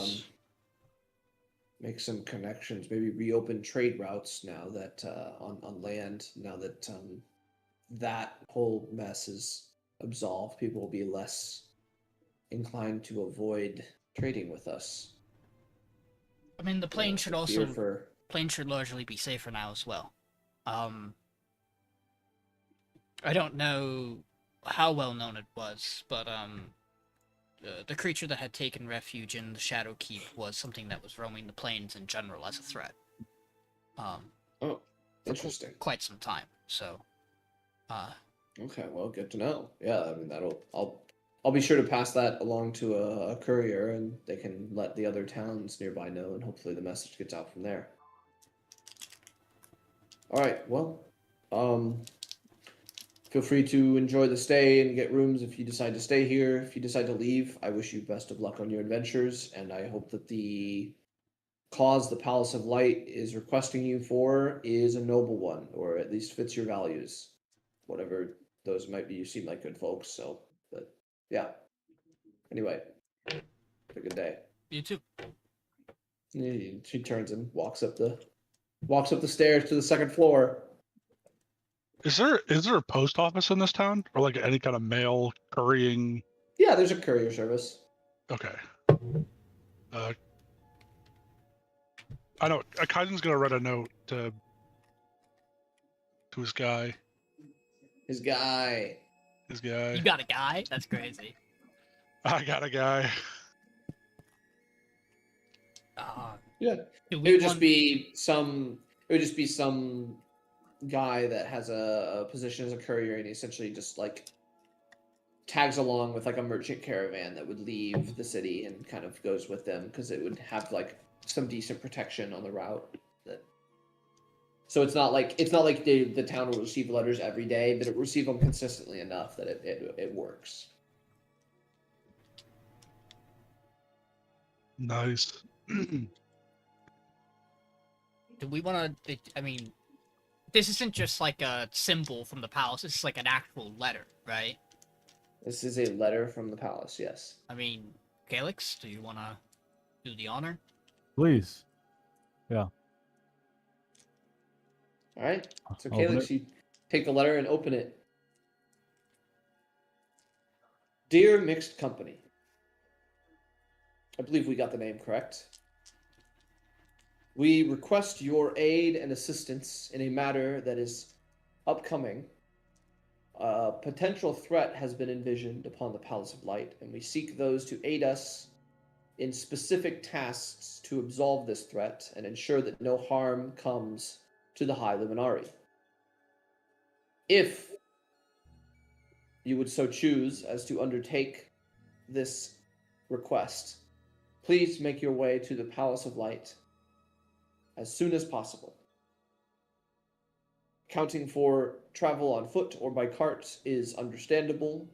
make some connections, maybe reopen trade routes now that on land, now that that whole mess is absolved. People will be less inclined to avoid trading with us. I mean, the plane should plane should largely be safer now as well. I don't know how well known it was, but the creature that had taken refuge in the Shadow Keep was something that was roaming the plains in general as a threat. Oh, interesting. Quite some time. So. Okay, well, good to know. Yeah, I mean I'll be sure to pass that along to a courier, and they can let the other towns nearby know, and hopefully the message gets out from there. All right, well, feel free to enjoy the stay and get rooms if you decide to stay here. If you decide to leave, I wish you best of luck on your adventures, and I hope that the cause the Palace of Light is requesting you for is a noble one, or at least fits your values. Whatever those might be, you seem like good folks, so, but yeah. Anyway, have a good day. You too. She turns and walks up the stairs to the second floor. Is there a post office in this town, or like any kind of mail currying? Yeah, there's a courier service. Okay. I know Kaizen's gonna write a note to his guy. His guy. You got a guy? That's crazy. I got a guy. Yeah. It would just be some guy that has a position as a courier, and he essentially just like tags along with like a merchant caravan that would leave the city and kind of goes with them, because it would have like some decent protection on the route. So it's not like the town will receive letters every day, but it will receive them consistently enough that it works. Nice. Do we want to? I mean, this isn't just like a symbol from the palace. This is like an actual letter, right? This is a letter from the palace, yes. I mean, Calyx, do you want to do the honor? Please. Yeah. Alright, so I'll open Calyx, it. you take the letter and open it. Dear Mixed Company, I believe we got the name correct. We request your aid and assistance in a matter that is upcoming. A potential threat has been envisioned upon the Palace of Light, and we seek those to aid us in specific tasks to absolve this threat and ensure that no harm comes to the High Luminari. If you would so choose as to undertake this request, please make your way to the Palace of Light as soon as possible. Accounting for travel on foot or by cart is understandable,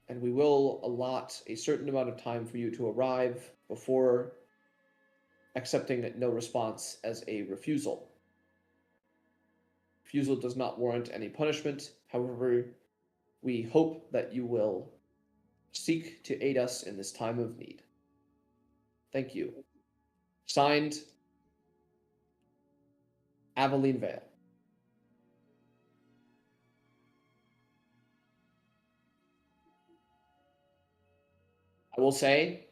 and we will allot a certain amount of time for you to arrive before accepting no response as a refusal. Refusal does not warrant any punishment. However, we hope that you will seek to aid us in this time of need. Thank you. Signed, Aveline Vale. I will say,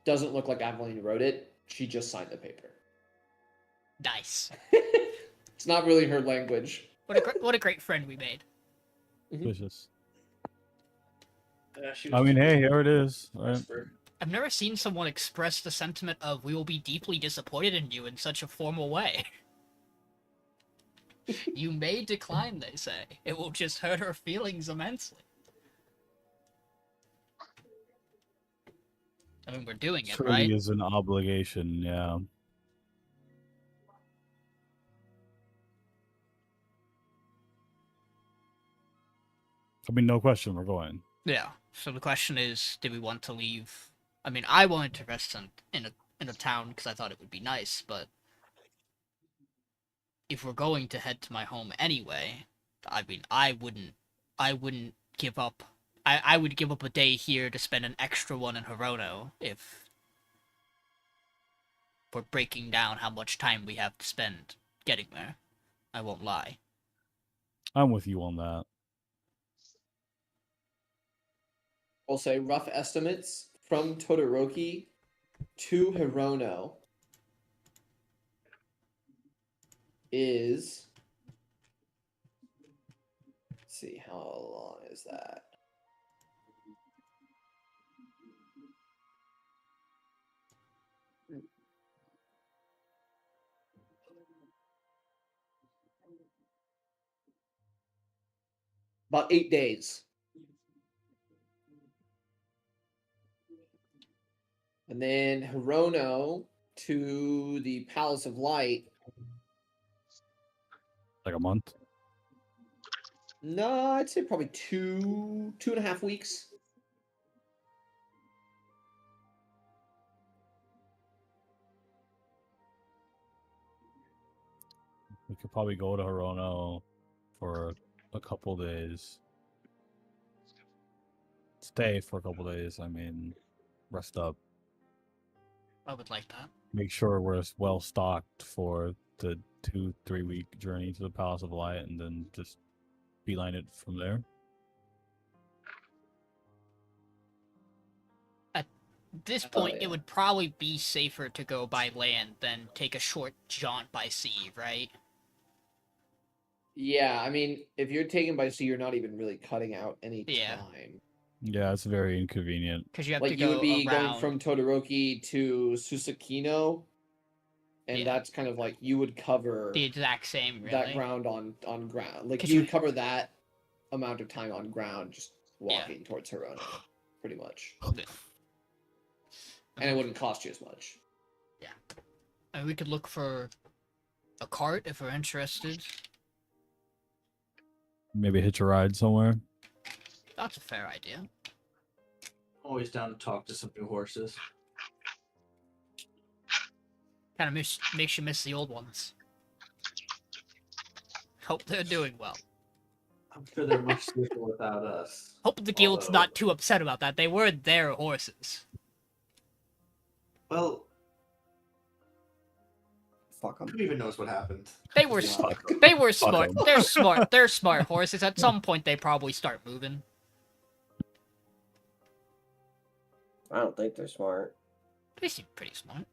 doesn't look like Aveline wrote it. She just signed the paper. Nice. It's not really her language. What a great friend we made. Delicious. She I was mean, just hey, here it is. Right? whisper. I've never seen someone express the sentiment of "we will be deeply disappointed in you" in such a formal way. You may decline, they say. It will just hurt her feelings immensely. I mean, we're doing it, Surely right? is an obligation, yeah. I mean, no question, we're going. Yeah. So the question is, do we want to leave? I mean, I wanted to rest in a town because I thought it would be nice, but if we're going to head to my home anyway, I mean, I wouldn't give up. I would give up a day here to spend an extra one in Hirono if we're breaking down how much time we have to spend getting there. I won't lie. I'm with you on that. I'll say rough estimates from Todoroki to Hirono is, let's see, how long is that? About 8 days. And then Hirono to the Palace of Light. Like a month? No, I'd say probably 2.5 weeks. We could probably go to Hirono for a couple days. Stay for a couple days, I mean, rest up. I would like that. Make sure we're well stocked for the 2-3 week journey to the Palace of Light, and then just beeline it from there. At this point, it would probably be safer to go by land than take a short jaunt by sea, right? Yeah, I mean, if you're taken by sea, you're not even really cutting out any Yeah. time. Yeah, it's very inconvenient. Because you have to Like, go you would be around. going from Todoroki to Susukino, and Yeah. that's kind of like you would cover the exact same, really. that ground on ground. Like, 'Cause you you- would cover that amount of time on ground just walking towards Hirono, pretty much. Yeah. And it wouldn't cost you as much. Yeah. And we could look for a cart if we're interested. Maybe hitch a ride somewhere. That's a fair idea. Always down to talk to some new horses. Kind of makes you miss the old ones. Hope they're doing well. I'm sure they're much safer without us. Hope the guild's Although- not too upset about that. They were their horses. Well, Fuck 'em. who even knows what happened? They were Fuck. they were smart. 'em. They're smart. They're smart horses. At some point, they probably start moving. I don't think they're smart. They seem pretty smart.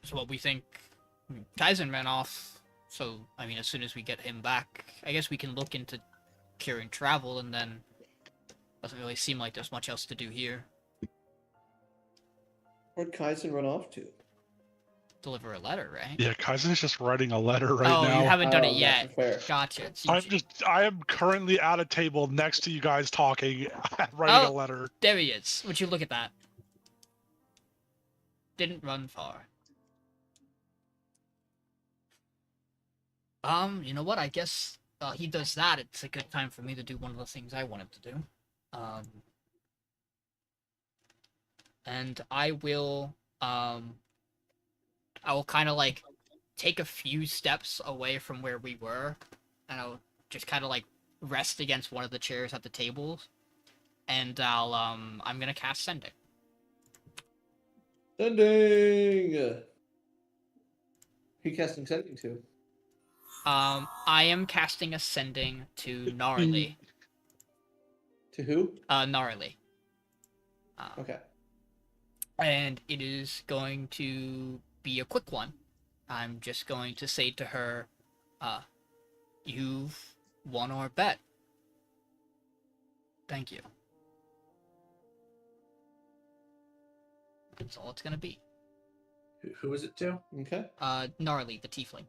So what we think? Kaizen ran off. So I mean, as soon as we get him back, I guess we can look into curing travel, and then doesn't really seem like there's much else to do here. Where'd Kaizen run off to? Deliver a letter, right? Yeah, Kaizen's just writing a letter right oh, now. you haven't done it that's yet. fair. Gotcha. So I am currently at a table next to you guys talking, writing a Oh. letter. There he is. Would you look at that? Didn't run far. You know what? I guess he does that. It's a good time for me to do one of the things I wanted to do. And I will kind of like take a few steps away from where we were, and I'll just kind of like rest against one of the chairs at the tables, and I'm gonna cast Sending. Sending! Who you casting sending to? I am casting Ascending to Gnarly. To who? Gnarly. Okay. And it is going to be a quick one. I'm just going to say to her, you've won our bet. Thank you. That's all it's gonna be. Who is it to? Okay. Gnarly, the tiefling.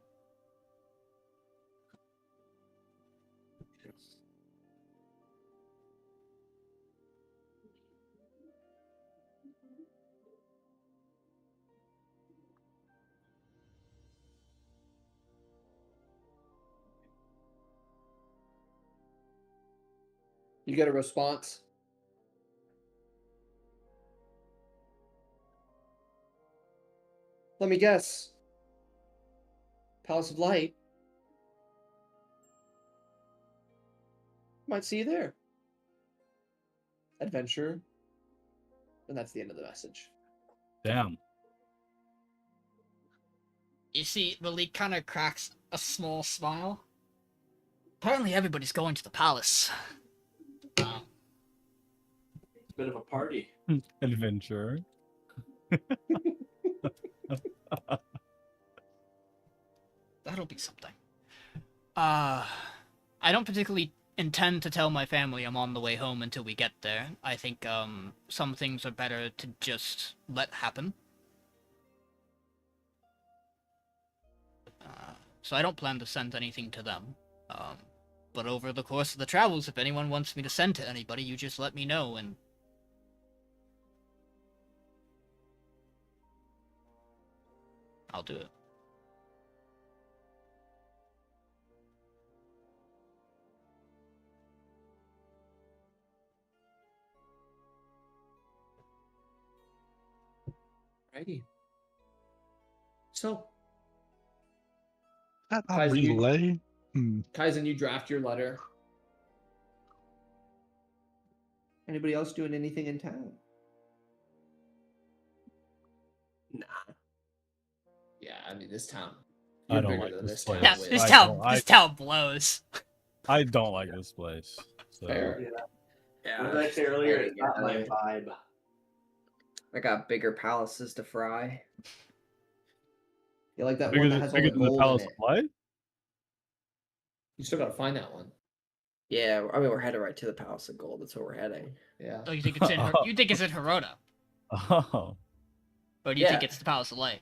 You get a response. Let me guess. Palace of Light. Might see you there. Adventure. And that's the end of the message. Damn. You see, Malik kind of cracks a small smile. Apparently everybody's going to the palace. It's a bit of a party. Adventure. That'll be something. I don't particularly intend to tell my family I'm on the way home until we get there. I think, some things are better to just let happen. So I don't plan to send anything to them. But over the course of the travels, if anyone wants me to send to anybody, you just let me know, and I'll do it. Righty. So, That Kaizen, you- relay? Kaizen, you draft your letter. Anybody else doing anything in town? Nah. Yeah, I mean, this town. I You're don't bigger like than this town. place. Yeah, Wiz. this I town, don't- this town blows. I don't like this place. So. Fair. Yeah. What did I say earlier? It's not my vibe. I got bigger palaces to fry. You like that Bigger one that than, has all the bigger than the gold Palace in of it? Light? You still gotta find that one. Yeah, I mean we're headed right to the Palace of Gold. That's where we're heading. Yeah. Oh, you think it's in you think it's in Hirota, Oh. or do you think Yeah. it's the Palace of Light?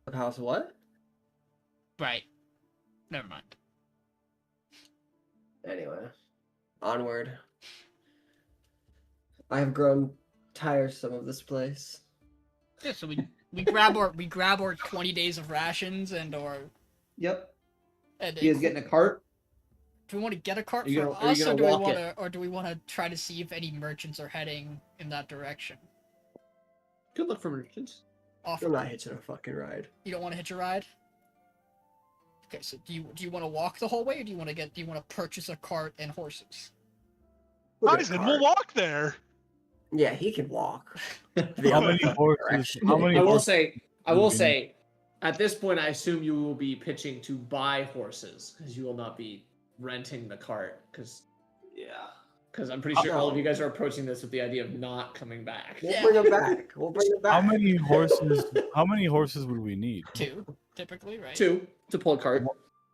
The Palace of what? Right. Never mind. Anyway, onward. I have grown tiresome of this place. Yeah, so we grab our 20 days of rations and Yep. and You guys getting a cart? do we want to get a cart Are you for gonna- are you us, or gonna do we walk want it? to try to see if any merchants are heading in that direction? Good luck for merchants. Off. I'm not hitching a fucking ride. You don't want to hitch a ride? Okay, so do you want to walk the whole way, or do you want to purchase a cart and horses? Look at a Kaizen, cart. we'll walk there. Yeah, he can walk. How many horses? How many? I will horses say, Mhm. at this point, I assume you will be pitching to buy horses because you will not be renting the cart. Because I'm pretty sure all of you guys are approaching this with the idea of not coming back. We'll bring him back. We'll bring him back. How many horses? How many horses would we need? 2, typically, right? 2 to pull a cart.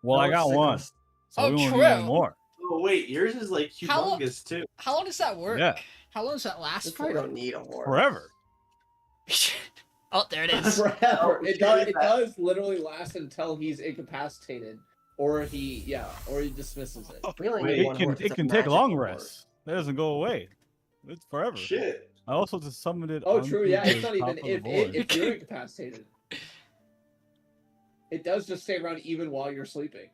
Well, I got one, so Oh, we won't true. need any more. Oh wait, yours is like How lo- humongous too. How long does that work? Yeah. How long does that last We for? probably don't need a horse. Forever. Oh, there it is. Forever. It does. shit. It does literally last until he's incapacitated, or he dismisses it. We only Wait, need one horse. It It's a can take long magical rests. That doesn't go away. It's forever. Shit. I also just summoned it. Oh, onto true. Yeah, the it's not top even of the if board. you're incapacitated. It does just stay around even while you're sleeping.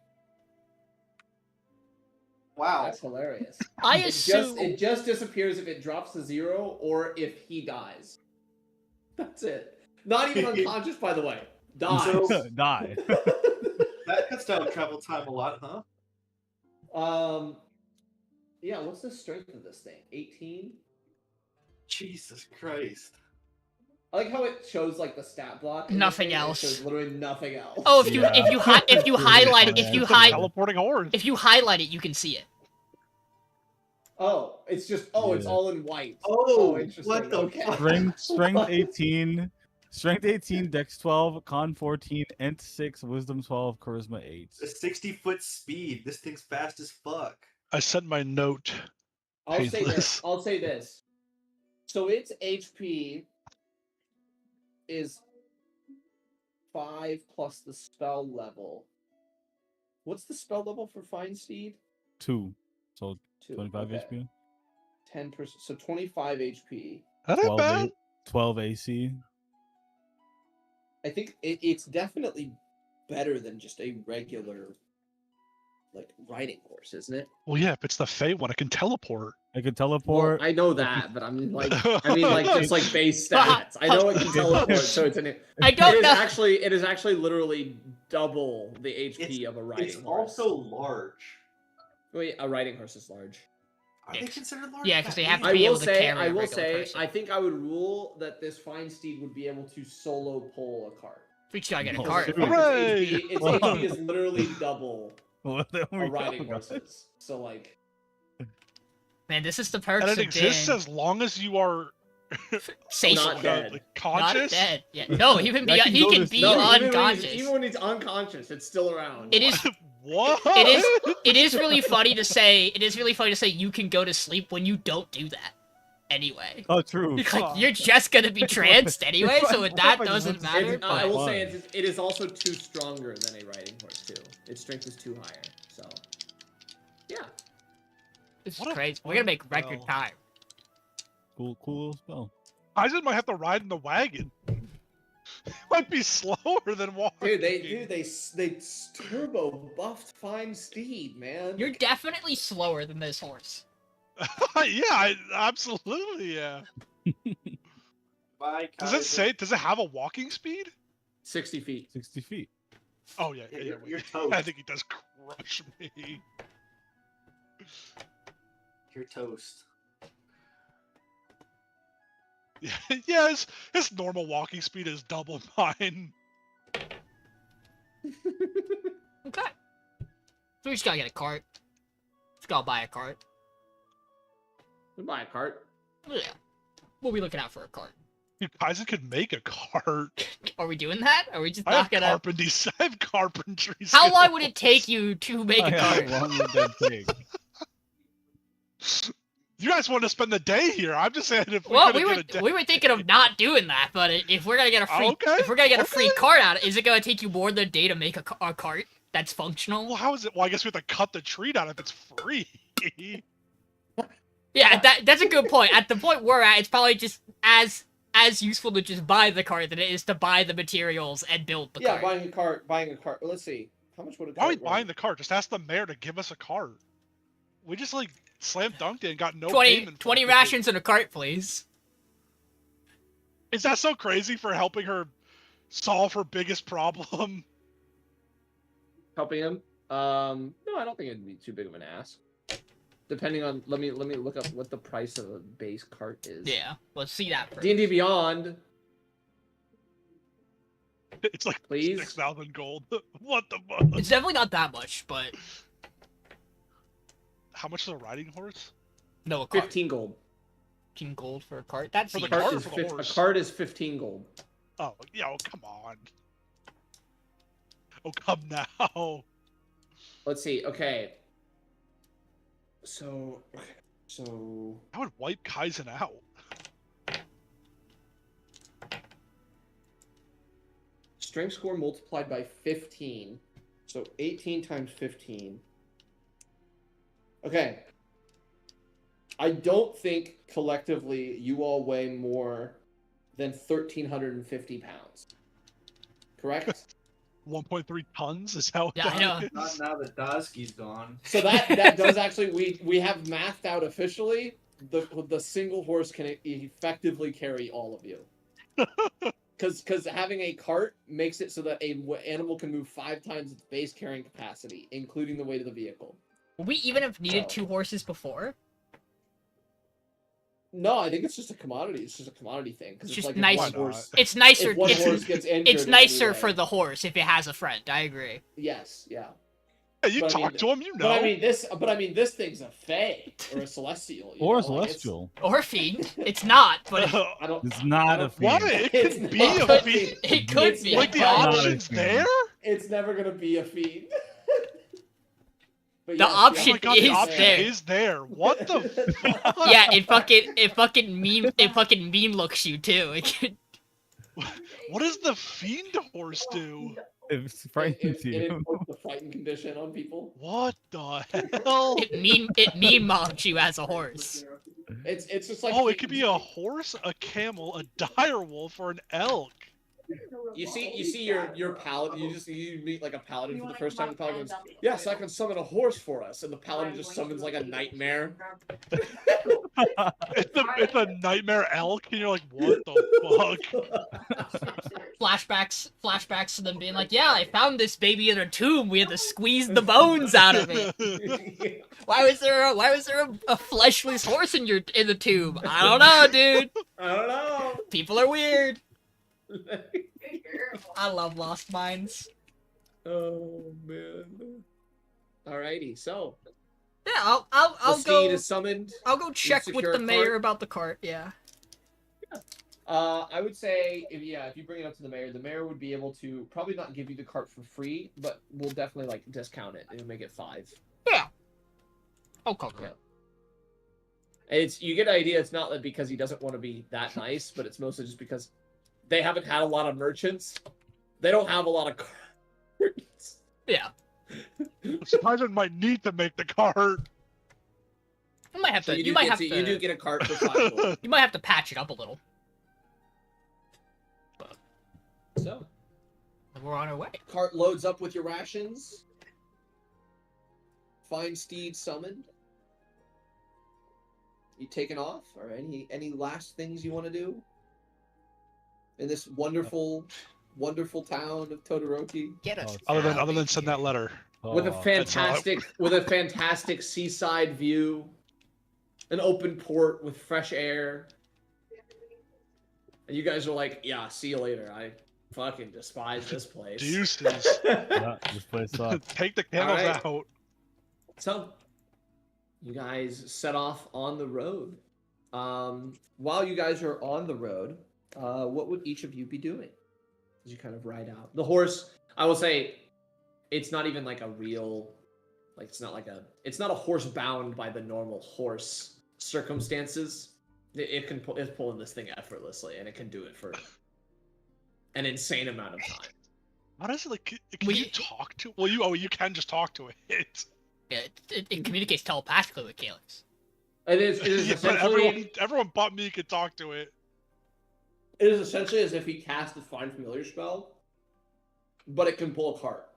Wow. That's hilarious. I It assume. just disappears if it drops to 0 or if he dies. That's it. Not even unconscious, by the way. Dies. So- Die. That cuts down travel time a lot, huh? Yeah. What's the strength of this thing? 18. Jesus Christ. I like how it shows like the stat block. and Nothing everything, and else. It shows literally nothing else. Oh, if you highlight it, It's Teleporting horse. if you highlight it, you can see it. Oh, it's just it's Yeah. all in white. Oh, interesting. what the Okay. fuck? Strength 18. Strength 18, Dex 12, Con 14, Int 6, Wisdom 12, Charisma 8. A 60-foot speed. This thing's fast as fuck. I sent my note. I'll say Painless. this. I'll say this. So its HP is 5 plus the spell level. What's the spell level for Fine Steed? 2. So 2. 25 okay. HP. 10%. So 25 HP. That ain't 12, bad. 12 AC. I think it's definitely better than just a regular, like, riding horse, isn't it? Well, yeah, if it's the Fey one, it can teleport. I could Well, teleport. I know that, but I'm like, just like base stats. I know it can teleport, so it's an. I don't It know. is actually literally double the HP of a riding It's horse. also large. Wait, a riding horse is large. Are they considered large? Yeah, 'cause they have to I be will able to say, carry a regular person. I think I would rule that this fine steed would be able to solo pull a cart. We just gotta get a Oh, cart. shit. Hooray! Its HP is literally double Well, there we a go, riding guys. horse's. So like, Man, this is the perks And of it exists being as long as you are safe. Not dead. like, Not conscious. dead. Yeah. No, even That can he go can to be sleep. unconscious. Even when he's unconscious, it's still around. It is. What? It is really funny to say. It is really funny to say you can go to sleep when you don't do that. Anyway, Oh, true. like you're just gonna be tranced anyway, so that doesn't matter. I But will say Fine. it is also 2 stronger than a riding horse too. Its strength is 2 higher. So, yeah. it's What a crazy. We're gonna make fun record spell. time. Cool little spell. Kaizen might have to ride in the wagon. Might be slower than walking. Dude, they turbo buffed Fine Steed, man. You're definitely slower than this horse. Yeah, absolutely. Yeah. Bye, Does it Kaizen. say? Does it have a walking speed? 60 feet. 60 feet. Oh yeah, Yeah, yeah. you're wait. toast. I think he does crush me. You're toast. Yeah, his normal walking speed is double mine. Okay. So we just gotta get a cart. Just gotta buy a cart. We buy a cart. Yeah. We'll be looking out for a cart. Dude, Kaizen could make a cart. Are we doing that? Are we just I not have gonna? carpentry. I have carpentry. How long skills. would it take you to make a How cart? long would that take? You guys want to spend the day here? I'm just saying if Well, we're gonna get a day. we were thinking of not doing that, but if we're gonna get a free Okay, if we're gonna get a free okay. cart out, is it gonna take you more than a day to make a cart that's functional? Well, how is it? Well, I guess we have to cut the tree down if it's free. Yeah, that's a good point. At the point we're at, it's probably just as useful to just buy the cart than it is to buy the materials and build the Yeah, cart. buying a cart. Let's see. How much would a Why are we cart buying run? the cart? Just ask the mayor to give us a cart. We just like slam dunked it and got no 20 payment. for 20 it. rations in a cart, please. Is that so crazy for helping her solve her biggest problem? Helping him? No, I don't think it'd be too big of an ask. Depending on, let me look up what the price of a base cart is. Yeah, let's see that first. D&D Beyond. It's like Please? 6,000 gold. What the fuck? It's definitely not that much, but How much is a riding horse? no, a cart. 15 gold. 15 gold for a cart. That's For the easy. cart? Cart is for the horse? a cart is 15 gold. Oh, yeah, oh, come on. Oh, come now. Let's see. Okay. So I would wipe Kaizen out. strength score multiplied by 15. So 18 times 15. Okay. I don't think collectively you all weigh more than 1,350 pounds. Correct? 1.3 tons is how. Yeah, I know. Not now that Dosky's gone. So that does actually, we have mathed out officially, the single horse can effectively carry all of you. Because having a cart makes it so that a animal can move 5 times its base carrying capacity, including the weight of the vehicle. Would we even have needed So- 2 horses before? No, I think it's just a commodity. It's just a commodity thing. It's It's just like nice. If one horse, It's nicer. if one horse gets injured, It's nicer anyway. for the horse if it has a friend. I agree. Yes, yeah. Hey, you But I talk mean- to him, you know. But I mean, this thing's a fae or a celestial. Or a know? Like, it's- celestial. Or a fiend. It's not, but I don't. It's not a What? fiend. It It's could be not a a fiend. it could It's be. Like the not a option's fiend. there? It's never gonna be a fiend. But The Oh option my god, the is option there. is there. What the fuck? Yeah, it fucking mean looks you too. It could, What does the fiend horse do? It's It frightens you. invokes the frightened condition on people. What the hell? it mean mobs you as a horse. It's just like Oh, it could be a horse, a camel, a dire wolf, or an elk. You see your paladin. You meet like a paladin for the first time. The paladin goes, "Yes, I can summon a horse for us," and the paladin just summons like a nightmare. It's a nightmare elk, and you're like, what the Flashbacks to them being like, yeah, I found this baby in a tomb. We had to squeeze the bones out of it. fuck? Why was there a fleshless horse in the tomb? I don't know, dude. I don't know. People are weird. I love Lost Mines. Oh man. Alrighty, so Yeah, the I'll steed go. is summoned. I'll go check with secure the a mayor cart? about the cart. Yeah. I would say if you bring it up to the mayor would be able to probably not give you the cart for free, but we'll definitely like discount it and make it 5. Yeah. I'll cover it. It's you get the idea. It's not that because he doesn't want to be that nice, but it's mostly just because they haven't had a lot of merchants. They don't have a lot of carts. Yeah. Kaizen might need to make the cart. You might have So to. you, You do might get have to, to. you do get a cart for 5 gold. You might have to patch it up a little. So We're on our way. cart loads up with your rations. Find steed summoned. You taking off, or any last things you want to do in this wonderful town of Todoroki? Get us. Other than send that letter. With a Oh, fantastic seaside view, an open port with fresh air. And you guys are like, yeah, see you later. I fucking despise this place. Deuces. yeah, this place sucks. Take the camels Alright. out. So, you guys set off on the road. While you guys are on the road, what would each of you be doing as you kind of ride out? The horse, I will say, it's not even like a real, like it's not a horse bound by the normal horse circumstances. It's pulling this thing effortlessly, and it can do it for an insane amount of time. What is it like? Can you talk to? Well, you can just talk to it. Yeah, it communicates telepathically with Calyx. It is Yeah, but essentially everyone but me could talk to it. it is essentially as if he cast a Find Familiar spell, but it can pull a cart.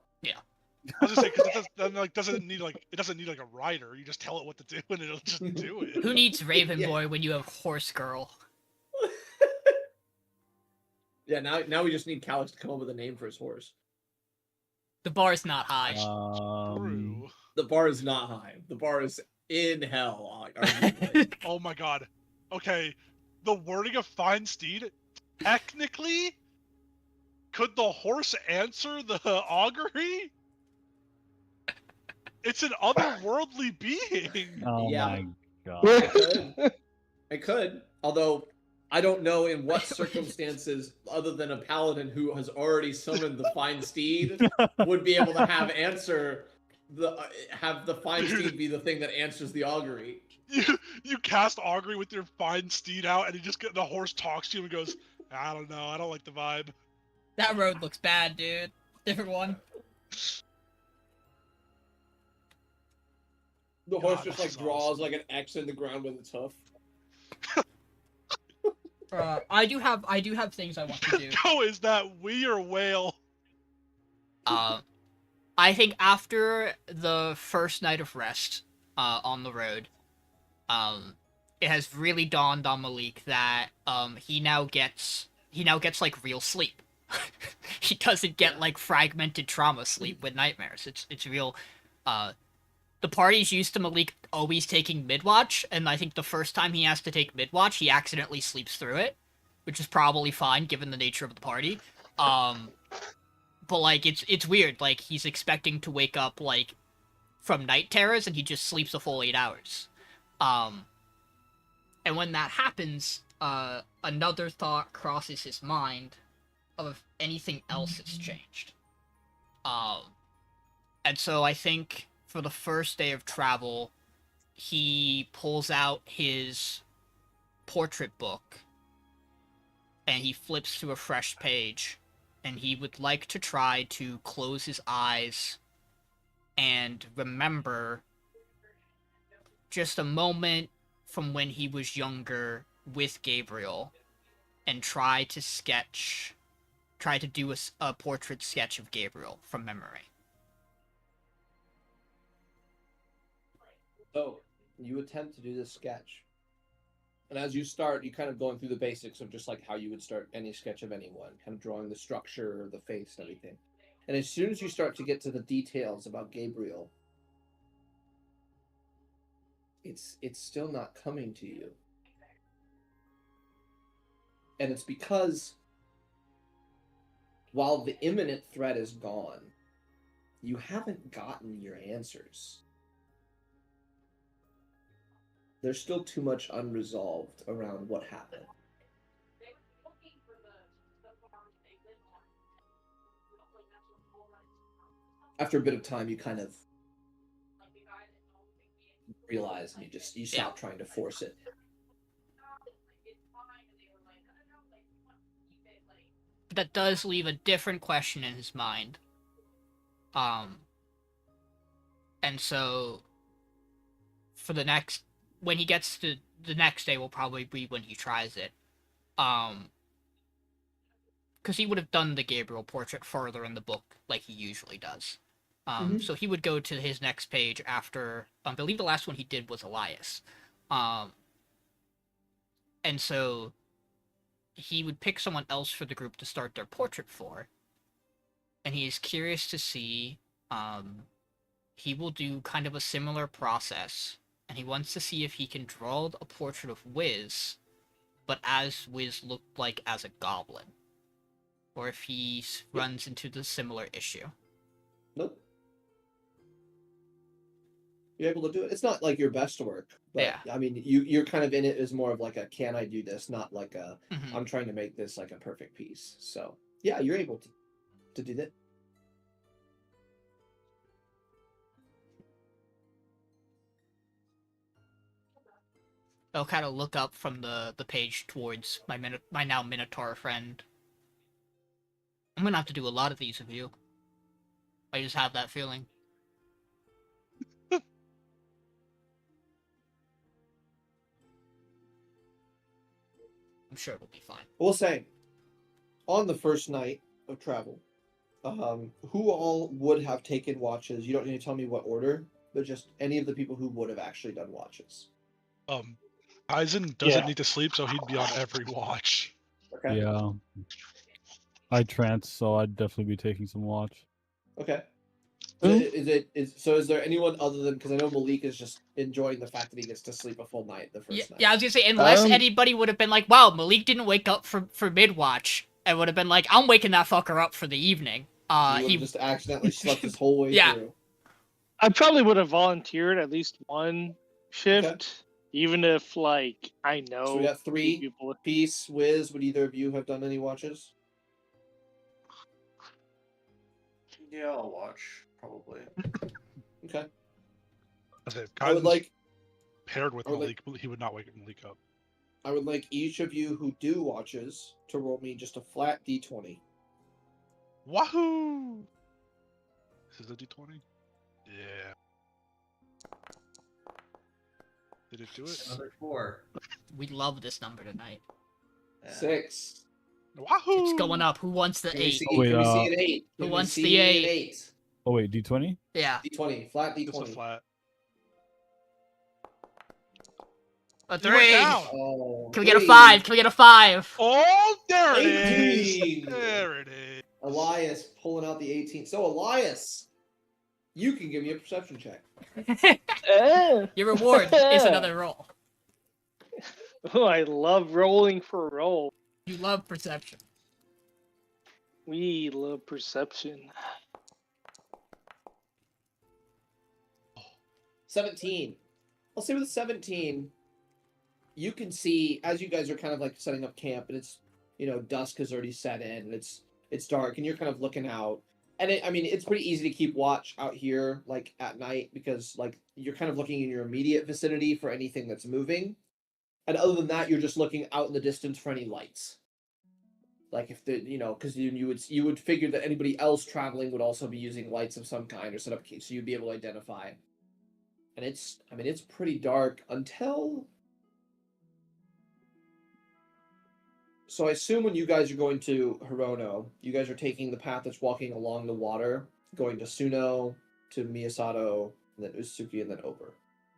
I was just saying because it doesn't need like a rider. You just tell it what to do and it'll just do it. Who needs Raven Yeah. Boy when you have Horse Girl? Yeah, now we just need Calyx to come up with a name for his horse. The bar is not high. True. The bar is not high. The bar is in hell. Arguably. Oh my god. Okay, the wording of Fine Steed, technically, could the horse answer the augury? It's an otherworldly being. Oh Yeah. my god. I could, although I don't know in what circumstances, other than a paladin who has already summoned the Fine Steed, would be able to have the Fine Steed be the thing that answers the augury. You cast augury with your Fine Steed out, and the horse talks to you and goes, I don't know, I don't like the vibe. That road looks bad, dude. Different one. The horse God, just this is draws awesome. like an X in the ground with its hoof. I do have things I want to do. Oh, is that we or whale? I think after the first night of rest, on the road, it has really dawned on Malek that he now gets like real sleep. He doesn't get like fragmented trauma sleep with nightmares. It's real. The party's used to Malek always taking midwatch, and I think the first time he has to take midwatch, he accidentally sleeps through it, which is probably fine given the nature of the party. But like it's weird. Like he's expecting to wake up like from night terrors, and he just sleeps a full 8 hours. And when that happens, another thought crosses his mind of if anything else has changed. And so I think for the first day of travel, he pulls out his portrait book and he flips to a fresh page, and he would like to try to close his eyes and remember just a moment from when he was younger with Gabriel, and try to do a portrait sketch of Gabriel from memory. So, you attempt to do this sketch. And as you start, you kind of going through the basics of just like how you would start any sketch of anyone, kind of drawing the structure, the face, and everything. And as soon as you start to get to the details about Gabriel, it's still not coming to you. And it's because while the imminent threat is gone, you haven't gotten your answers. There's still too much unresolved around what happened. After a bit of time, you kind of realize, and you stop trying to force it. That does leave a different question in his mind. And so for when he gets to the next day will probably be when he tries it. Because he would have done the Gabriel portrait further in the book like he usually does. So he would go to his next page after, I believe the last one he did was Elias. And so he would pick someone else for the group to start their portrait for. And he is curious to see, he will do kind of a similar process. And he wants to see if he can draw a portrait of Wizz, but as Wizz looked like as a goblin. Or if he runs into the similar issue. Nope. You're able to do it. It's not like your best work, but Yeah. I mean, you're kind of in it as more of like a, can I do this? Not like a, I'm trying to make this like a perfect piece. So yeah, you're able to do that. I'll kind of look up from the page towards my now Minotaur friend. I'm gonna have to do a lot of these of you. I just have that feeling. I'm sure it'll be fine. We'll say, on the first night of travel, who all would have taken watches? You don't need to tell me what order, but just any of the people who would have actually done watches. Kaizen doesn't need to sleep, so he'd be on every watch. Okay. Yeah. I trance, so I'd definitely be taking some watch. Okay. Who? Is there anyone other than, because I know Malik is just enjoying the fact that he gets to sleep a full night the first night. Yeah, I was gonna say, unless Um, anybody would have been like, wow, Malik didn't wake up for mid-watch, and would have been like, I'm waking that fucker up for the evening. He He just accidentally slept his whole way Yeah. through. I probably would have volunteered at least one shift, even if like I know. So we got 3. people. Peace, Wizz, would either of you have done any watches? Yeah, I'll watch probably. Okay. If I would Kaizen's like paired with I would like- Malik, he would not wake Malik up. I would like each of you who do watches to roll me just a flat d20. Wahoo! This is a D20? Yeah. Did it do it? Another 4. we love this number tonight. Yeah. 6. Wahoo! It's going up. Who wants the Can we 8? see, Wait, can we see an 8? who Can we wants see the an 8? Oh wait, D20? Yeah. D20, flat Just a D20. flat. A He went 3. down. Oh, Can we get a 3. 5? Can we get a 5? Oh, there it is. 18. There it is. Elias pulling out the 18. So Elias, you can give me a perception check. Your reward is another roll. Oh, I love rolling for a roll. You love perception. We love perception. 17. I'll say with a 17, you can see as you guys are kind of like setting up camp, and it's, you know, dusk has already set in, and it's dark, and you're kind of looking out. And it's pretty easy to keep watch out here, like at night, because like you're kind of looking in your immediate vicinity for anything that's moving. And other than that, you're just looking out in the distance for any lights. Like if the, you know, because you would figure that anybody else traveling would also be using lights of some kind or set up, so you'd be able to identify. And it's pretty dark until. So I assume when you guys are going to Hirono, you guys are taking the path that's walking along the water, going to Suno, to Miyasato, and then Usuki, and then over.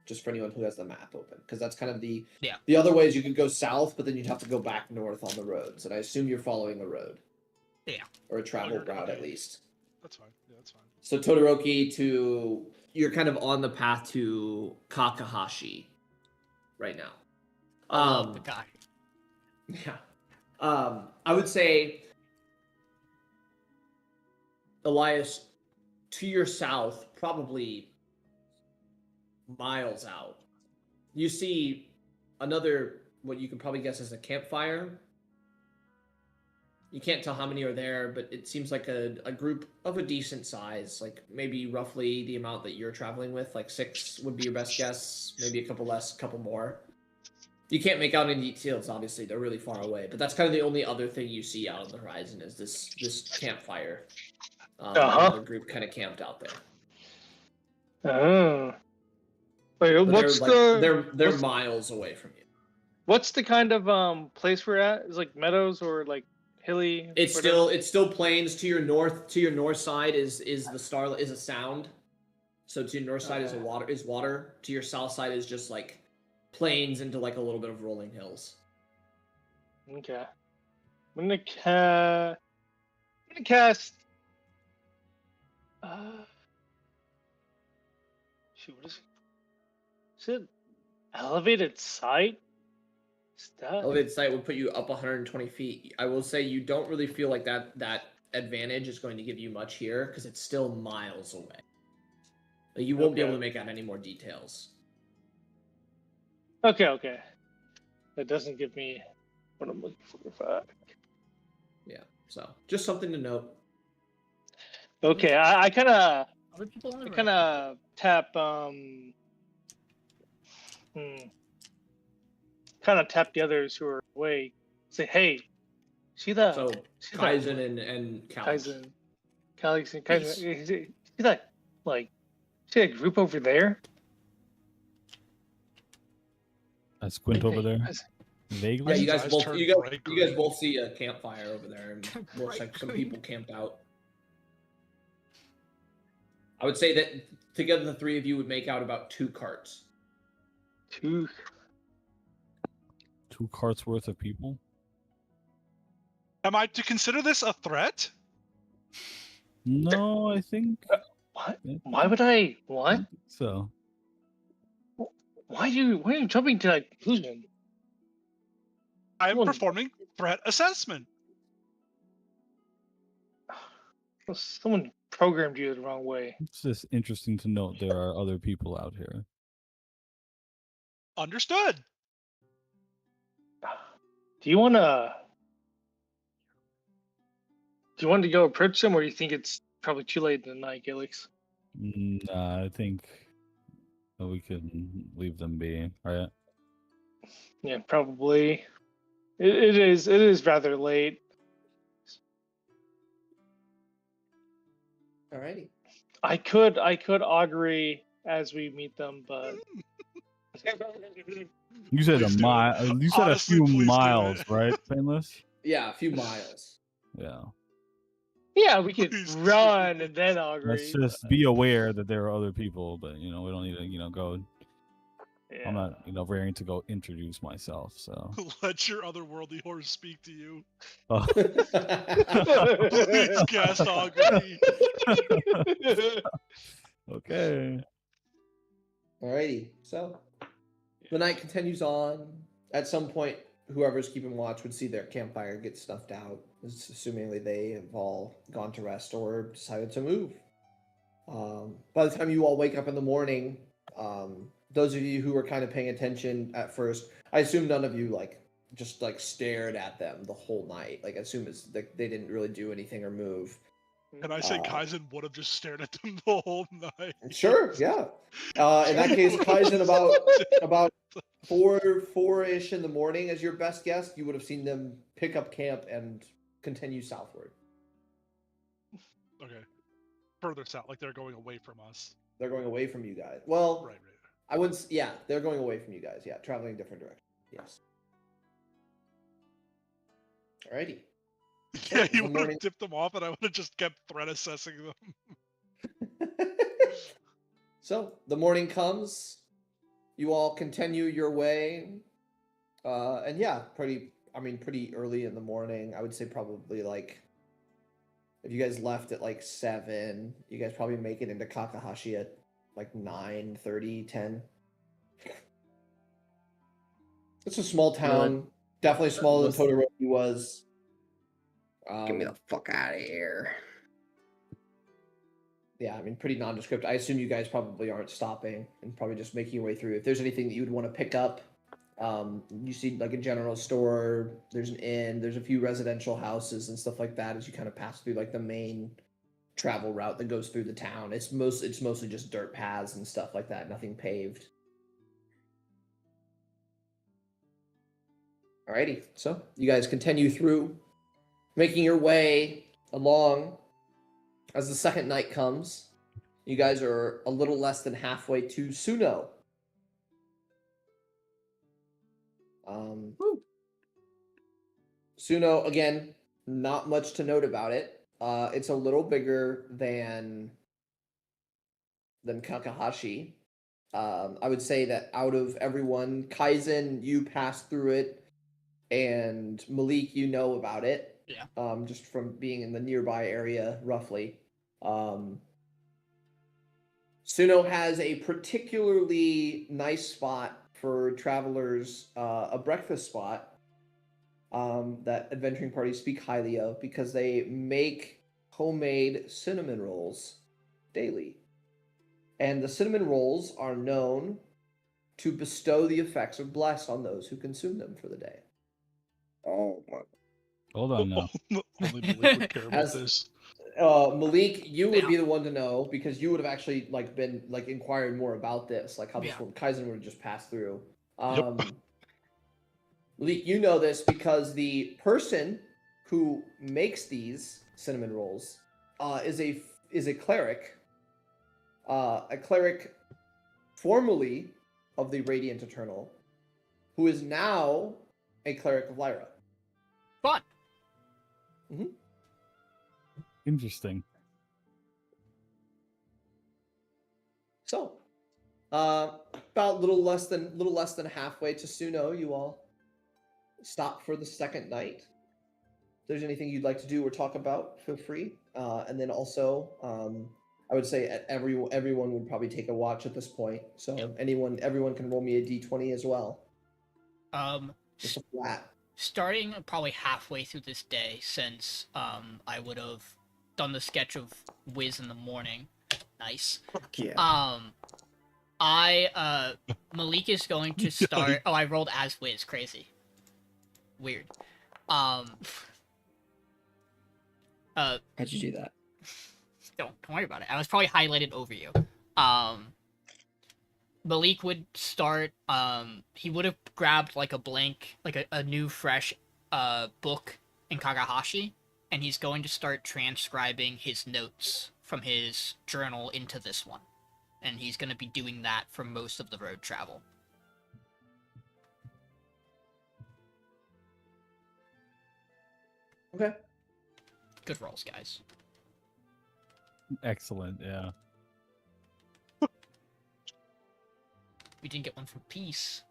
Just for anyone who has the map open, because that's kind of the other way is you could go south, but then you'd have to go back north on the roads. And I assume you're following a road. Yeah. Or a travel route at least. That's fine. Yeah, that's fine. So Todoroki to you're kind of on the path to Kakahashi right now. The guy. Yeah. I would say Elias, to your south, probably miles out, you see another, what you can probably guess is a campfire. You can't tell how many are there, but it seems like a group of a decent size, like maybe roughly the amount that you're traveling with, like 6 would be your best guess, maybe a couple less, a couple more. You can't make out any details, obviously, they're really far away, but that's kind of the only other thing you see out on the horizon is this campfire. Another group kind of camped out there. Oh. Wait, But what's they're miles away from you. What's the kind of place we're at? Is like meadows or like hilly? It's still plains. To your north side is a sound. So to your north side is water. To your south side is just like plains into like a little bit of rolling hills. Okay. I'm gonna cast. Shoot, what is it? Is it elevated sight? Elevated sight would put you up 120 feet. I will say you don't really feel like that advantage is going to give you much here because it's still miles away. You won't be able to make out any more details. Okay. That doesn't give me what I'm looking for. Yeah, so just something to note. Okay, I kind of tap kind of tap the others who are away. Say, hey, see that? So Kaizen and Calyx. Calyx and Kaizen. See that? Like, see that group over there? I squint over there. Vaguely. Yeah, you guys Eyes turn both see a campfire over there, and looks like some people camped out. I would say that together the 3 of you would make out about 2 carts. 2 carts worth of people. Am I to consider this a threat? No, I think. What? Yeah, Why would I? I What? think so. Why are you jumping to that conclusion? I am Well- performing threat assessment. Someone programmed you the wrong way. It's just interesting to note there are other people out here. Understood. Do you want to go approach them, or do you think it's probably too late in the night, Calyx? Nah, I think we can leave them be, right? Yeah, probably. It is rather late. Alrighty. I could augury as we meet them, but You said a Please do it. mile. You said Honestly, a please few do miles, it. right, Payneless? Yeah, a few miles. Yeah. yeah, we could Please do run it. and then augury. Let's just be aware that there are other people, but we don't need to, go. Yeah. I'm not raring to go introduce myself, so. Let your otherworldly horse speak to you. Oh. Please cast augury. Okay. Alrighty. So the night continues on. At some point, whoever's keeping watch would see their campfire get snuffed out, assumingly they have all gone to rest or decided to move. By the time you all wake up in the morning, those of you who were kind of paying attention at first, I assume none of you just stared at them the whole night. I assume it's like they didn't really do anything or move. And I say Kaizen would have just stared at them the whole night. Sure, yeah. In that case, Kaizen about four-ish in the morning, as your best guess, you would have seen them pick up camp and continue southward. Okay. Further south, like they're going away from us. They're going away from you guys. Well, Right. I wouldn't. Yeah, they're going away from you guys. Yeah, traveling in different directions. Yes. Alrighty. Yeah, the you would morning- have tipped them off, and I would have just kept threat assessing them. So the morning comes. You all continue your way, and yeah, pretty early in the morning. I would say probably if you guys left at 7, you guys probably make it into Kakahashi at 9:30, 10. It's a small town, definitely smaller than Todoroki was. Get me the fuck out of here. Yeah, pretty nondescript. I assume you guys probably aren't stopping and probably just making your way through. If there's anything that you would want to pick up, you see a general store, there's an inn, there's a few residential houses and stuff like that as you kind of pass through the main travel route that goes through the town. It's mostly just dirt paths and stuff like that, nothing paved. Alrighty, so you guys continue through, making your way along. As the second night comes, you guys are a little less than halfway to Suno. Suno, again, not much to note about it. It's a little bigger than Kakahashi. I would say that out of everyone, Kaizen, you passed through it, and Malek, you know about it. Yeah. Just from being in the nearby area, roughly. Suno has a particularly nice spot for travelers, a breakfast spot that adventuring parties speak highly of because they make homemade cinnamon rolls daily. And the cinnamon rolls are known to bestow the effects of bless on those who consume them for the day. Oh my. Hold on now. Only Malek would care about As- this. Malek, you would be the one to know because you would have actually been inquiring more about this, how this one Kaizen would have just passed through. Malek, you know this because the person who makes these cinnamon rolls is a cleric. A cleric formerly of the Radiant Eternal, who is now a cleric of Lyra. Fun. Interesting. So, about little less than halfway to Suno, you all stop for the second night. there's anything you'd like to do or talk about, feel free. And then also, I would say everyone would probably take a watch at this point. So everyone can roll me a d20 as well. Just a flat. Starting probably halfway through this day, since I would have done the sketch of Wizz in the morning. Nice. Yeah. Malik is going to start. Oh, I rolled as Wizz. Crazy. Weird. How'd you do that? Don't worry about it. I was probably highlighted over you. Malik would start. He would have grabbed like a blank, like a new fresh book in Kagahashi, and he's going to start transcribing his notes from his journal into this one, and he's going to be doing that for most of the road travel. Okay. Good rolls, guys. Excellent. Yeah. We didn't get one from Peace.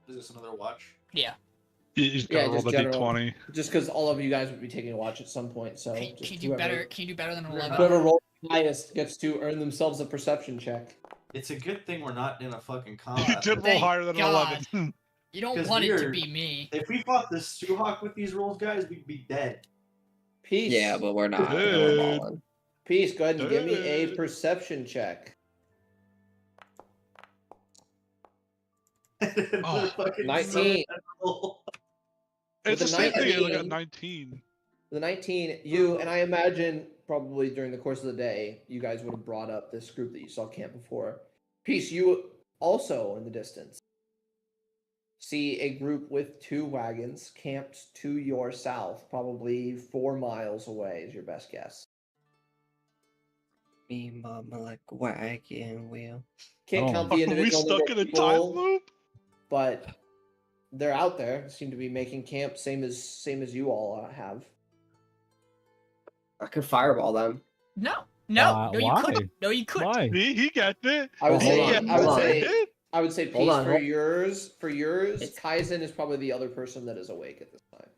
Is this another watch? Yeah. You just gotta roll just the general. d20. Just because all of you guys would be taking a watch at some point, so Can just you do better? Can you do better than 11? Whoever rolls the highest gets to earn themselves a perception check. It's a good thing we're not in a fucking You combat. did roll Thank higher than God. 11. You don't 'Cause want it to we're- be me. If we fought the Suhawk with these rules, guys, we'd be dead. Peace. Yeah, but we're not. Good. We're balling. Peace. Go ahead and give me a Good. perception check. Another fucking 19. roll. It's the With a same thing. I 19. got 19. The 19, you and I imagine probably during the course of the day, you guys would have brought up this group that you saw camp before. Peace, you also in the distance see a group with 2 wagons camped to your south, probably 4 miles away is your best guess. Me, mama, like wagon wheel. Can't Oh. count the Are we individual stuck number in of a time people, loop? but they're out there. Seem to be making camp, same as you all have. I could fireball them. No, you why? couldn't. No, you couldn't. Why? He gets it. I would Well, say, hold on, I would hold on. say, I would say, Hold peace on, for hold- yours. For yours, It's- Kaizen is probably the other person that is awake at this time.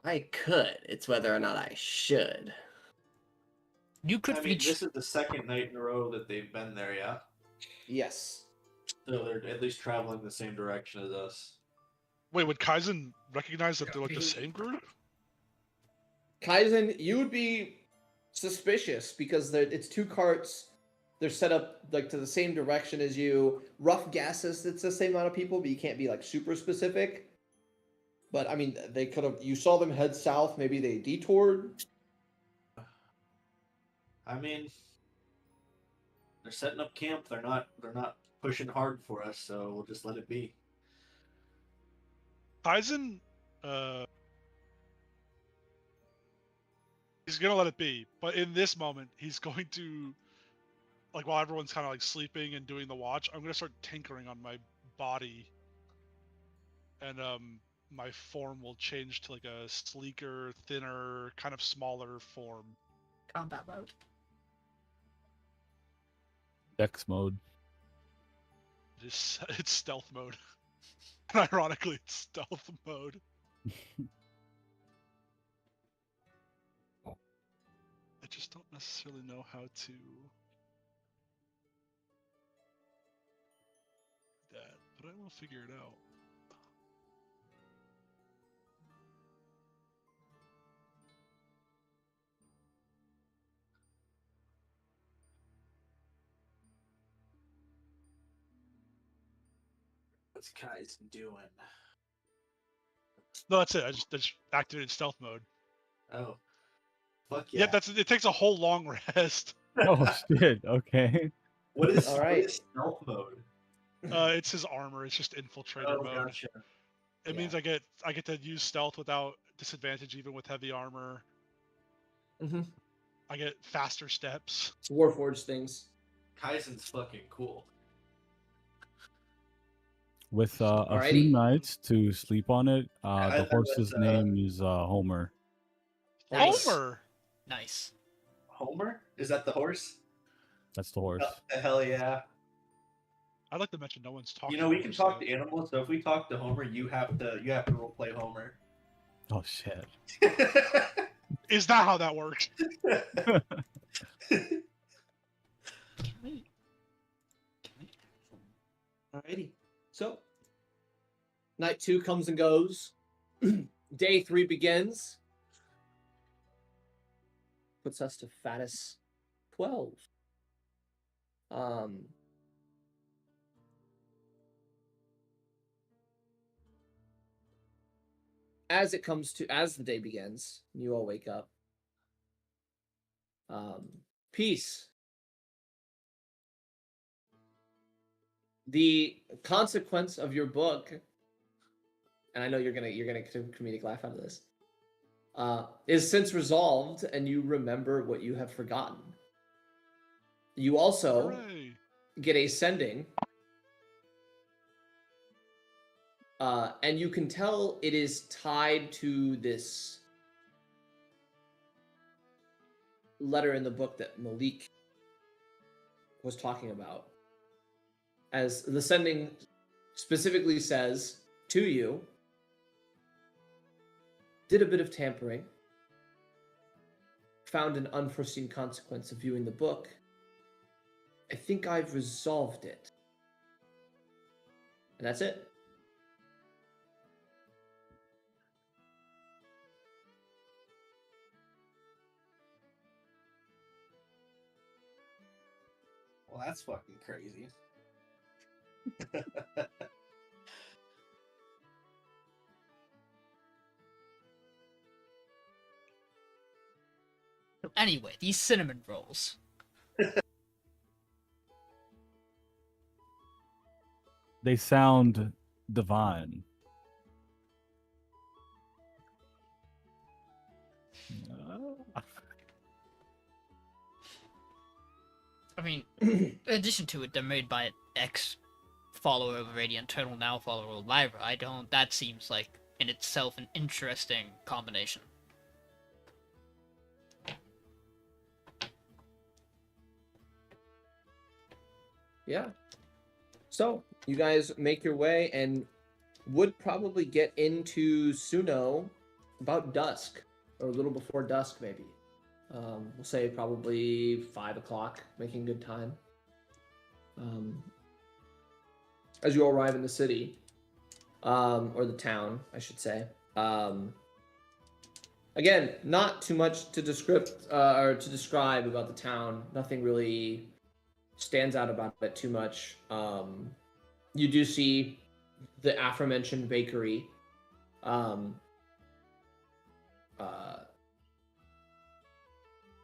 I could. It's whether or not I should. You could I mean, reach. this is the second night in a row that they've been there, yeah? Yes. So they're at least traveling the same direction as us. Wait, would Kaizen recognize that they're like the same group? Kaizen, you would be suspicious because it's 2 carts. They're set up like to the same direction as you. Rough guesses it's the same amount of people, but you can't be like super specific. But I mean, they could have. You saw them head south. Maybe they detoured. I mean, they're setting up camp. They're not pushing hard for us, so we'll just let it be. Kaizen, he's gonna let it be, but in this moment, he's going to, like, while everyone's kind of like sleeping and doing the watch, I'm gonna start tinkering on my body, and my form will change to like a sleeker, thinner, kind of smaller form. Combat mode. Dex mode. It's stealth mode. And ironically, it's stealth mode. I just don't necessarily know how to do that, but I will figure it out. What's Kaizen doing? No, that's it. I just activated stealth mode. Oh, fuck Yeah, yeah! it takes a whole long rest. Oh shit. Okay. What is All right. what is stealth mode? It's his armor. It's just infiltrator Oh, mode. gotcha. It means I get to use stealth without disadvantage, even with heavy armor. Mhm. I get faster steps. It's Warforge things. Kaizen's fucking cool. With a Alrighty. few nights to sleep on it, I the thought horse's that, name is Homer. Nice. Homer. Nice. Homer? Is that the horse? That's the horse. Hell yeah! I'd like to mention no one's talking. You know, we can talk yet. to animals. So if we talk to Homer, you have to role play Homer. Oh shit. Is that how that works? Alrighty. So, night 2 comes and goes. Day 3 begins. Puts us to fattest 12. As the day begins, you all wake up. Peace. The consequence of your book, and I know you're gonna comedic laugh out of this, is since resolved, and you remember what you have forgotten. You also get a sending, and you can tell it is tied to this letter in the book that Malek was talking about. As the sending specifically says to you, did a bit of tampering, found an unforeseen consequence of viewing the book. I think I've resolved it. And that's it. Well, that's fucking crazy. Anyway, these cinnamon rolls. They sound divine. I mean, in addition to it, they're made by an ex-follower of Radiant Turtle, now follower of Lyra. That seems like, in itself, an interesting combination. Yeah. So, you guys make your way and would probably get into Suno about dusk, or a little before dusk, maybe. We'll say probably 5 o'clock, making good time. As you all arrive in the city, or the town, I should say. Again, not too much to describe about the town. Nothing really stands out about it too much. You do see the aforementioned bakery.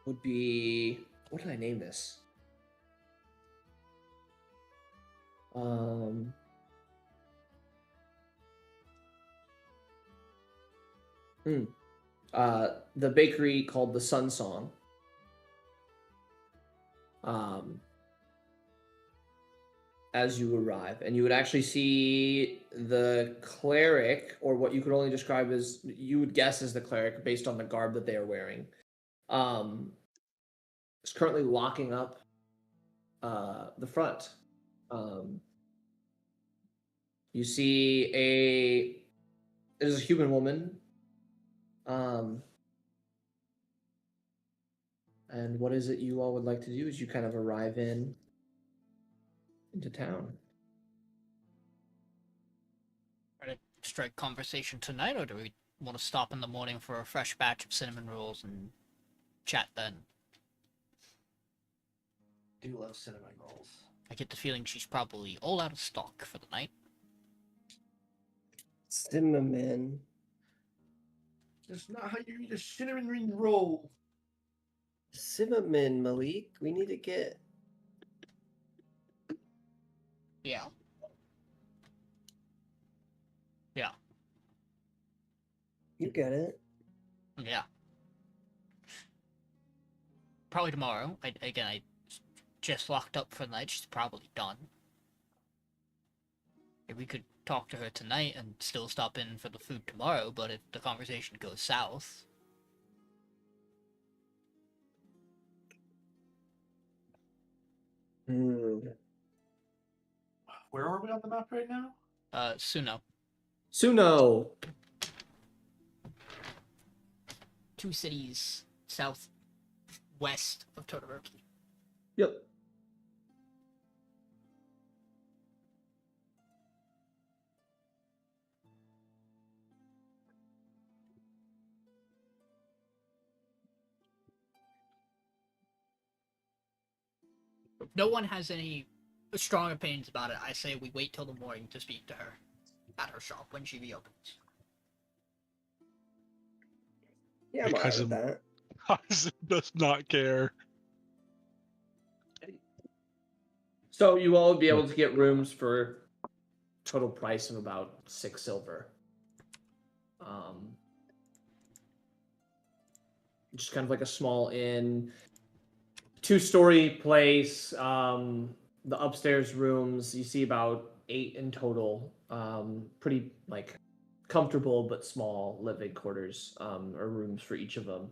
Would be, what did I name this? The bakery called the Sun Song. As you arrive, and you would actually see the cleric, or what you could only describe as, you would guess as the cleric based on the garb that they are wearing, is currently locking up the front. You see there's a human woman, and what is it you all would like to do as you kind of arrive into town? Try to strike conversation tonight, or do we want to stop in the morning for a fresh batch of cinnamon rolls and chat then? Do love cinnamon rolls. I get the feeling she's probably all out of stock for the night. Cinnamon. That's not how you eat a cinnamon roll. Cinnamon, Malek. We need to get. Yeah. Yeah. You get it. Yeah. Probably tomorrow. I just locked up for the night. She's probably done. We could talk to her tonight and still stop in for the food tomorrow, but if the conversation goes south... Where are we on the map right now? Suno. Suno. 2 cities southwest of Todoroki. Yep. If no one has any strong opinions about it, I say we wait till the morning to speak to her at her shop when she reopens. Yeah, I'm alright Because with that. Kaizen does not care. So you all would be able to get rooms for total price of about 6 silver. Just kind of like a small inn, 2-story place. The upstairs rooms, you see about 8 in total. Pretty like comfortable but small living quarters, or rooms for each of them.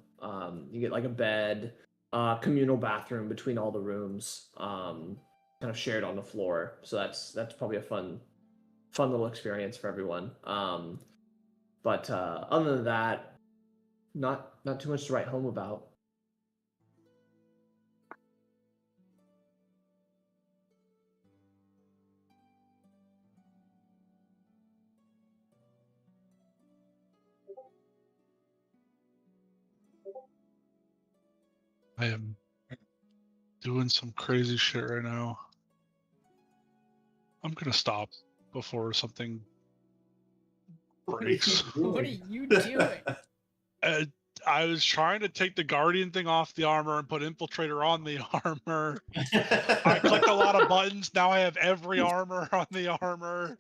You get like a bed, communal bathroom between all the rooms, kind of shared on the floor. So that's probably a fun little experience for everyone. But other than that, not too much to write home about. I am doing some crazy shit right now. I'm gonna stop before something breaks. What are you doing? I was trying to take the Guardian thing off the armor and put Infiltrator on the armor. I clicked a lot of buttons. Now I have every armor on the armor.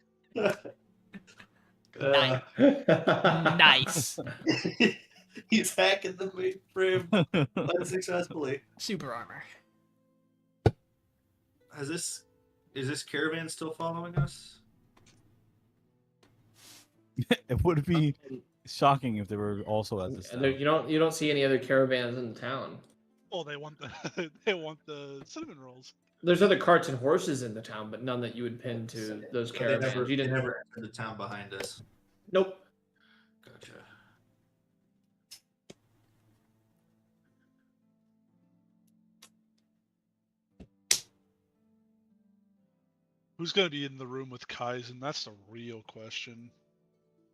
Nice. He's hacking the mainframe unsuccessfully. Super armor. Is this caravan still following us? It would be shocking if they were also at this. You don't see any other caravans in the town. Oh, they want the the cinnamon rolls. There's other carts and horses in the town, but none that you would pin to those caravans. They never entered the town behind us. Nope. Gotcha. Who's gonna be in the room with Kaizen? That's the real question.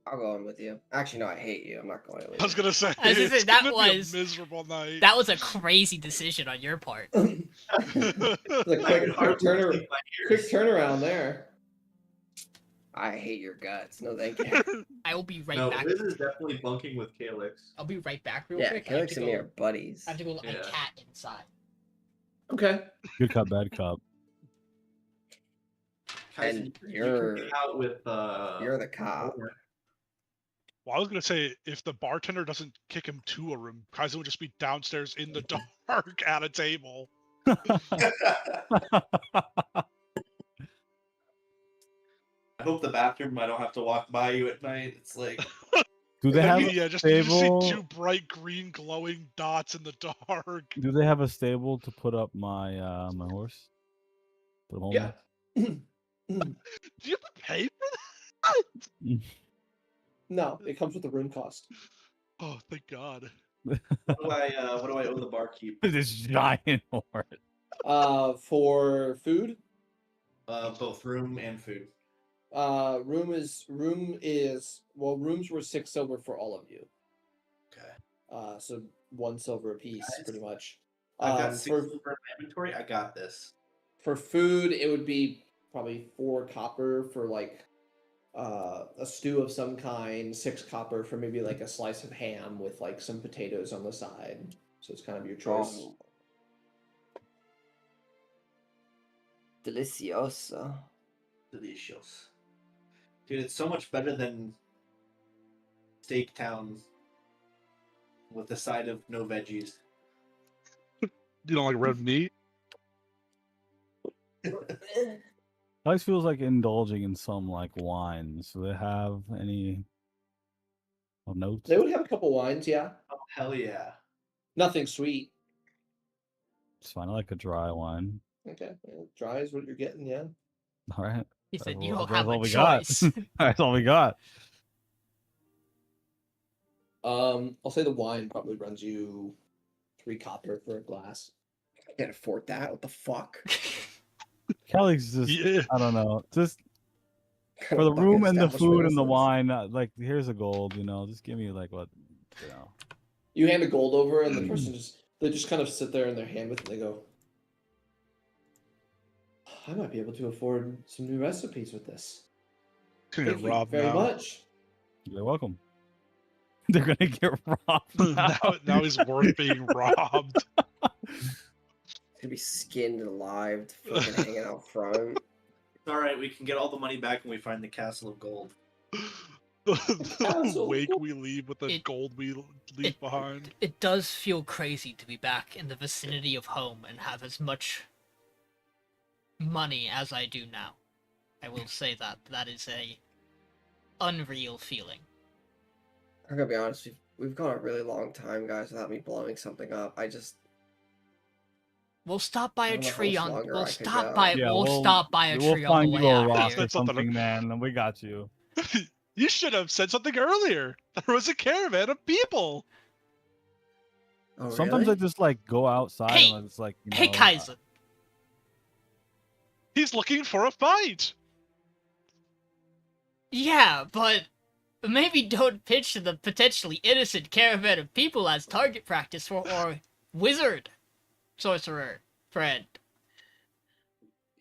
I'll go in with you. Actually, no, I hate you. I'm not going with I was gonna say, I was gonna say, it's that gonna was- be a miserable night. That was a crazy decision on your part. you. Quick turnaround there. I hate your guts. No, thank you. I will be right No, back. Wizz is definitely bunking with Calyx. I'll be right back real Yeah, quick. I have Calyx to and me go- are buddies. I have to go let my Yeah. cat inside. Okay. Good cop, bad cop. And You you're- can get out with You're the cop. Well, I was gonna say, if the bartender doesn't kick him to a room, Kaizen would just be downstairs in the dark at a table. I hope the bathroom I don't have to walk by you at night. It's like Do they I have mean, a yeah, just you just see stable? two bright green glowing dots in the dark. Do they have a stable to put up my my horse? Put him home Yeah. Do you have to pay for that? with? No, it comes with the room cost. Oh, thank God. what do I owe the barkeep? This giant horse. For food, Both room and food. rooms were 6 silver for all of you. Okay. So 1 silver a piece, Nice. pretty much. I've got 6 for silver in my inventory. I got this. for food, it would be probably 4 copper for like a stew of some kind, 6 copper for maybe like a slice of ham with like some potatoes on the side. So it's kind of your choice. Oh. Delicioso. Delicious. Dude, it's so much better than Steak Town with the side of no veggies. You don't like red meat? Always feels like indulging in some like wines. Do they have any notes? They would have a couple wines, yeah. Oh, hell yeah. Nothing sweet. It's fine. I like a dry wine. Okay, well, dry is what you're getting, yeah. All right. He said, That's "You don't that's have all a we got. choice." That's all we got. I'll say the wine probably runs you 3 copper for a glass. I can't afford that. What the fuck? Calyx just, Yeah. I don't know, just Kind for of the room fucking and the establishment food is and the this? wine, like here's a gold, just give me like what, You hand the gold over, and the person they just kind of sit there in their hand with it. They go, I might be able to afford some new recipes with this. Gonna Thank get you robbed very now. much. You're welcome. They're gonna get robbed now. now he's worth being robbed. He'd be skinned alive, fucking hanging out front. It's alright, we can get all the money back when we find the Castle of Gold. The wake we leave with the gold we leave behind. It does feel crazy to be back in the vicinity of home and have as much money as I do now. I will say that is a unreal feeling. I'm gonna be honest, we've gone a really long time, guys, without me blowing something up. We'll stop by I a don't know how tree much on. longer We'll I could stop go. by. Yeah, we'll stop by a we'll tree on find the you way a out rock here. or something, man, and we got you. You should have said something earlier. There was a caravan of people. Oh, Sometimes really? I just like go outside Hey, and it's like, Hey, Kaizen. He's looking for a fight. Yeah, but maybe don't pitch the potentially innocent caravan of people as target practice for our wizard, sorcerer friend.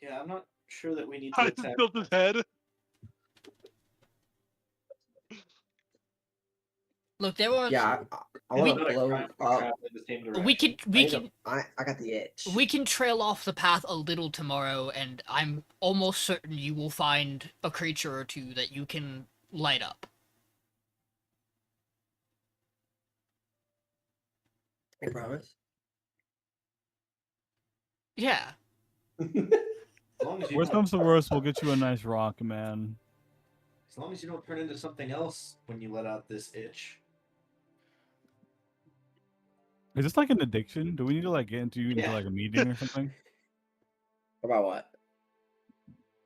Yeah, I'm not sure that we need to I attack. built his head. Look, there was. Yeah, I want to Not a blow crime for up. traveling the same direction. I got the itch. We can trail off the path a little tomorrow, and I'm almost certain you will find a creature or two that you can light up. I promise. Yeah. As long as you Worst don't- comes to worst, we'll get you a nice rock, man. As long as you don't turn into something else when you let out this itch. Is this like an addiction? Do we need to like get into Yeah. like a meeting or something? About what?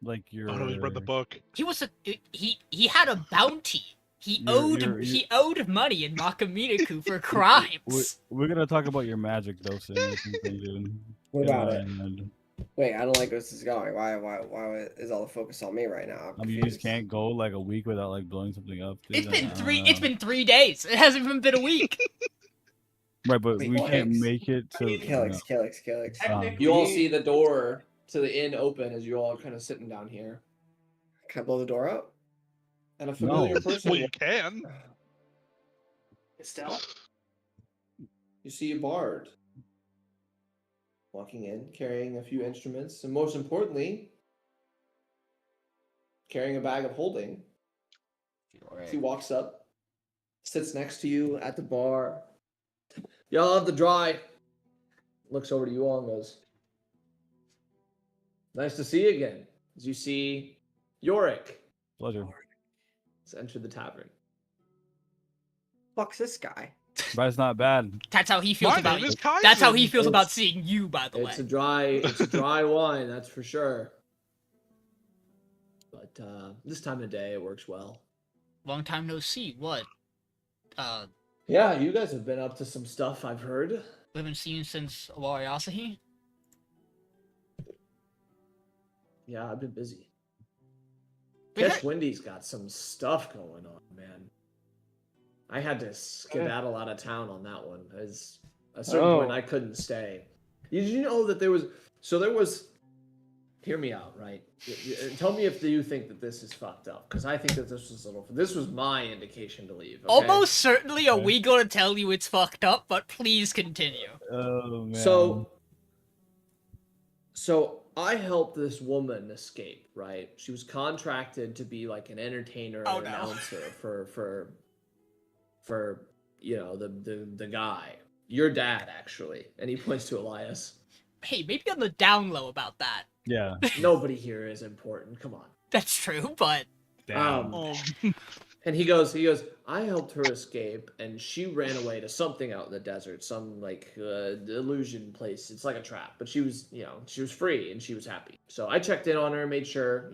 Like your. Oh no, he read the book. He was he had a bounty. He owed money in Makaminaku for crimes. We're gonna talk about your magic dosing or something, dude. What about it? And, Wait, I don't like where this is going. Why is all the focus on me right now? I mean, you just can't go like a week without like blowing something up. Dude. It's been 3 days. It hasn't even been a week. Right, but Wait, we what? can't make it to. Calyx. You all see the door to the inn open as you all are kind of sitting down here. Can I blow the door up? And a familiar person. Well, you can. Estelle? You see a bard walking in, carrying a few instruments, and most importantly, carrying a bag of holding. He walks up, sits next to you at the bar. Y'all have the dry. Looks over to you all and goes, nice to see you again. As you see Yorick Pleasure. has entered the tavern. Fuck's this guy? But it's not bad. That's how he feels My about name is you. Kaizen. That's how he feels about It's- seeing you, by the way. It's a dry wine, that's for sure. But this time of day it works well. Long time no see. What? Yeah, you guys have been up to some stuff, I've heard. We haven't seen you since Alaria. Yeah, I've been busy. We Catch heard- Wendy's got some stuff going on, man. I had to skedaddle out of town on that one. As at a certain point, I couldn't stay. Did you know that there was? Hear me out, right? Tell me if you think that this is fucked up, because I think that this was my indication to leave. Okay? Almost certainly are we gonna tell you it's fucked up, but please continue. Oh man. So I helped this woman escape, right? She was contracted to be like an entertainer and announcer for the guy. Your dad, actually. And he points to Elias. Hey, maybe on the down low about that. Yeah. Nobody here is important. Come on. That's true, but Damn. And he goes, I helped her escape, and she ran away to something out in the desert, some like illusion place. It's like a trap, but she was free and she was happy. So I checked in on her, made sure,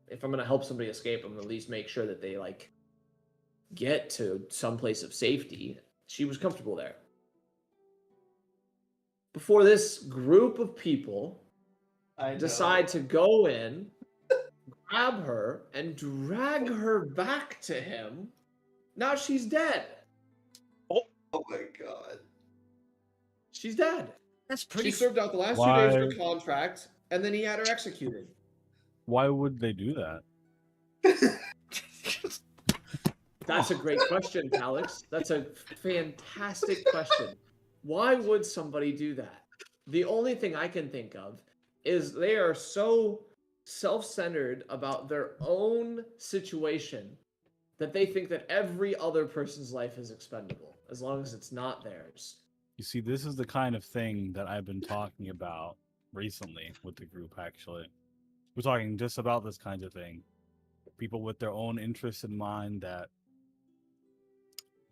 if I'm gonna help somebody escape, I'm gonna at least make sure that they like get to some place of safety. She was comfortable there. Before this group of people decide to go in, grab her, and drag her back to him, now she's dead. Oh my god. She's dead. That's pretty. She served out the last 2 days of her contract, and then he had her executed. Why would they do that? That's a great question, Calyx. That's a fantastic question. Why would somebody do that? The only thing I can think of is they are so self-centered about their own situation that they think that every other person's life is expendable, as long as it's not theirs. You see, this is the kind of thing that I've been talking about recently with the group, actually. We're talking just about this kind of thing. People with their own interests in mind that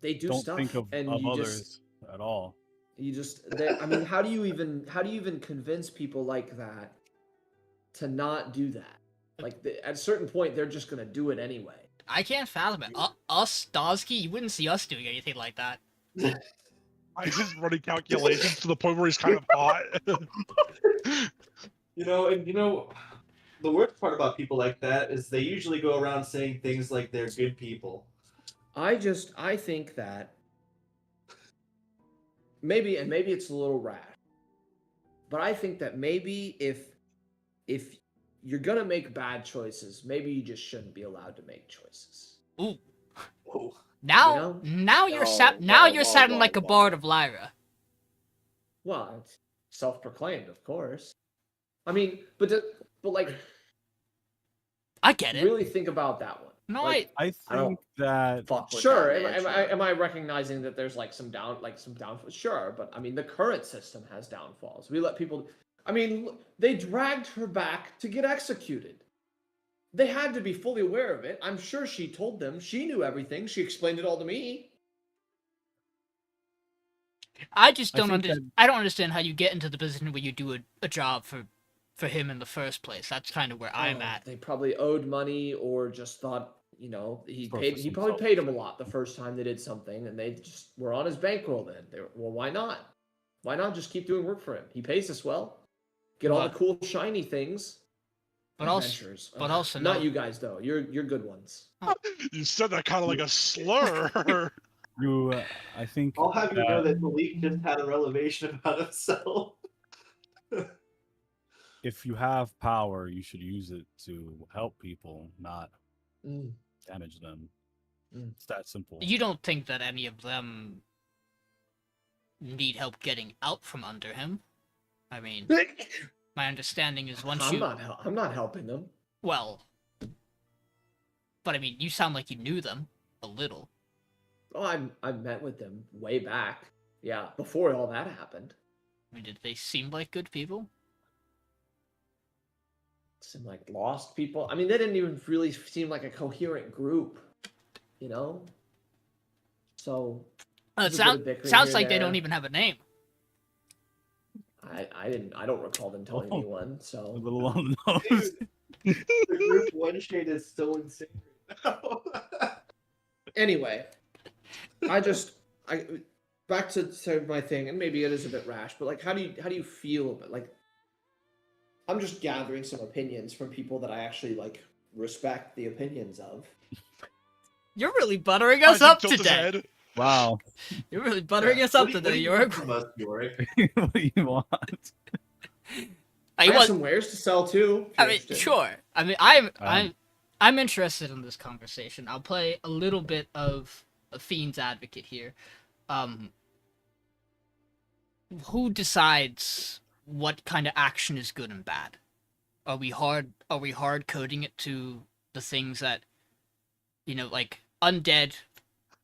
they do don't stuff, think of others at all. You just, I mean, how do you even convince people like that to not do that? Like, at a certain point, they're just gonna do it anyway. I can't fathom it. Us, Dozky, you wouldn't see us doing anything like that. I just running calculations to the point where he's kind of hot. You know, the worst part about people like that is they usually go around saying things like they're good people. I think that maybe it's a little rash, but I think that maybe if you're gonna make bad choices, maybe you just shouldn't be allowed to make choices. Ooh. Oh. Now you're sounding like a bard of Lyra. Well, it's self-proclaimed, of course. I mean, but like, I get it. Really think about that one. No, like, I think that sure. Am I recognizing that there's some downfalls? Sure, but I mean the current system has downfalls. We let people. I mean, they dragged her back to get executed. They had to be fully aware of it. I'm sure she told them. She knew everything. She explained it all to me. I just don't understand. I don't understand how you get into the position where you do a job for him in the first place. That's kind of where I'm at. They probably owed money or just thought, he probably paid him a lot the first time they did something, and they just were on his bankroll then. Well, why not? Why not just keep doing work for him? He pays us well. Get all the cool shiny things. But also not you guys though. You're good ones. You said that kind of like a slur. I think I'll have you know that Malek just had a revelation about himself. If you have power, you should use it to help people, not damage them. It's that simple. You don't think that any of them need help getting out from under him? I mean, my understanding is I'm not helping them. Well, but I mean, you sound like you knew them a little. Oh, I met with them way back. Yeah, before all that happened. I mean, did they seem like good people? Seem like lost people. I mean, they didn't even really seem like a coherent group, So it sounds like they don't even have a name. I don't recall them telling me one. So a little on the nose. The group one shade is so insane right now. Anyway, back to my thing, and maybe it is a bit rash, but how do you feel about I'm just gathering some opinions from people that I actually respect the opinions of. You're really buttering us up today. Wow. You're really buttering us up today, Yorick. What do you want? I have some wares to sell too. I mean, sure. I mean, I'm interested in this conversation. I'll play a little bit of a Fiend's advocate here. Who decides what kind of action is good and bad? Are we hard coding it to the things that, undead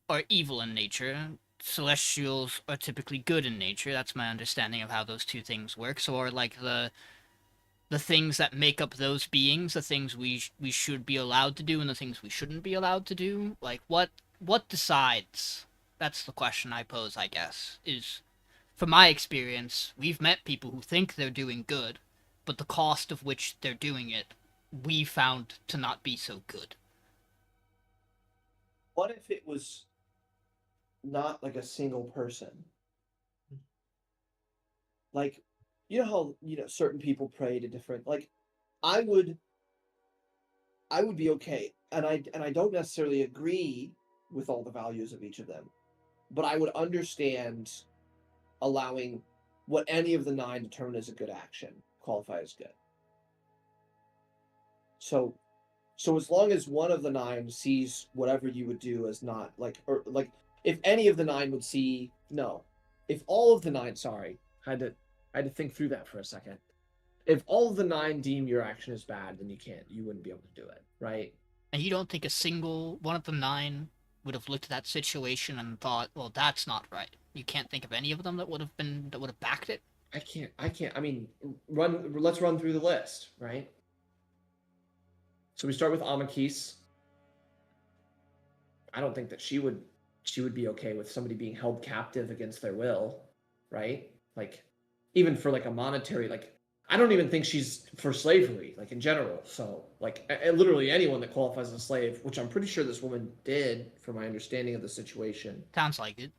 are evil in nature, celestials are typically good in nature? That's my understanding of how those two things work. So are the things that make up those beings the things we should be allowed to do and the things we shouldn't be allowed to do? What decides? That's the question I pose, I guess. Is, from my experience, we've met people who think they're doing good, but the cost of which they're doing it we found to not be so good. What if it was not like a single person? Like, you know how, certain people pray to different, like, I would be okay, and I don't necessarily agree with all the values of each of them, but I would understand allowing what any of the 9 determine as a good action qualify as good. So as long as one of the 9 sees whatever you would do as not like if any of the 9 would see if all of the 9 I had to think through that for a second. If all of the 9 deem your action as bad, then you wouldn't be able to do it, right? And you don't think a single one of the 9 would have looked at that situation and thought, well, that's not right. You can't think of any of them that would have backed it? I can't. I mean, let's run through the list, right? So we start with Amakis. I don't think that she would be okay with somebody being held captive against their will, right? Like, even for like a monetary, like, I don't even think she's for slavery, like in general. So like literally anyone that qualifies as a slave, which I'm pretty sure this woman did, from my understanding of the situation. Sounds like it.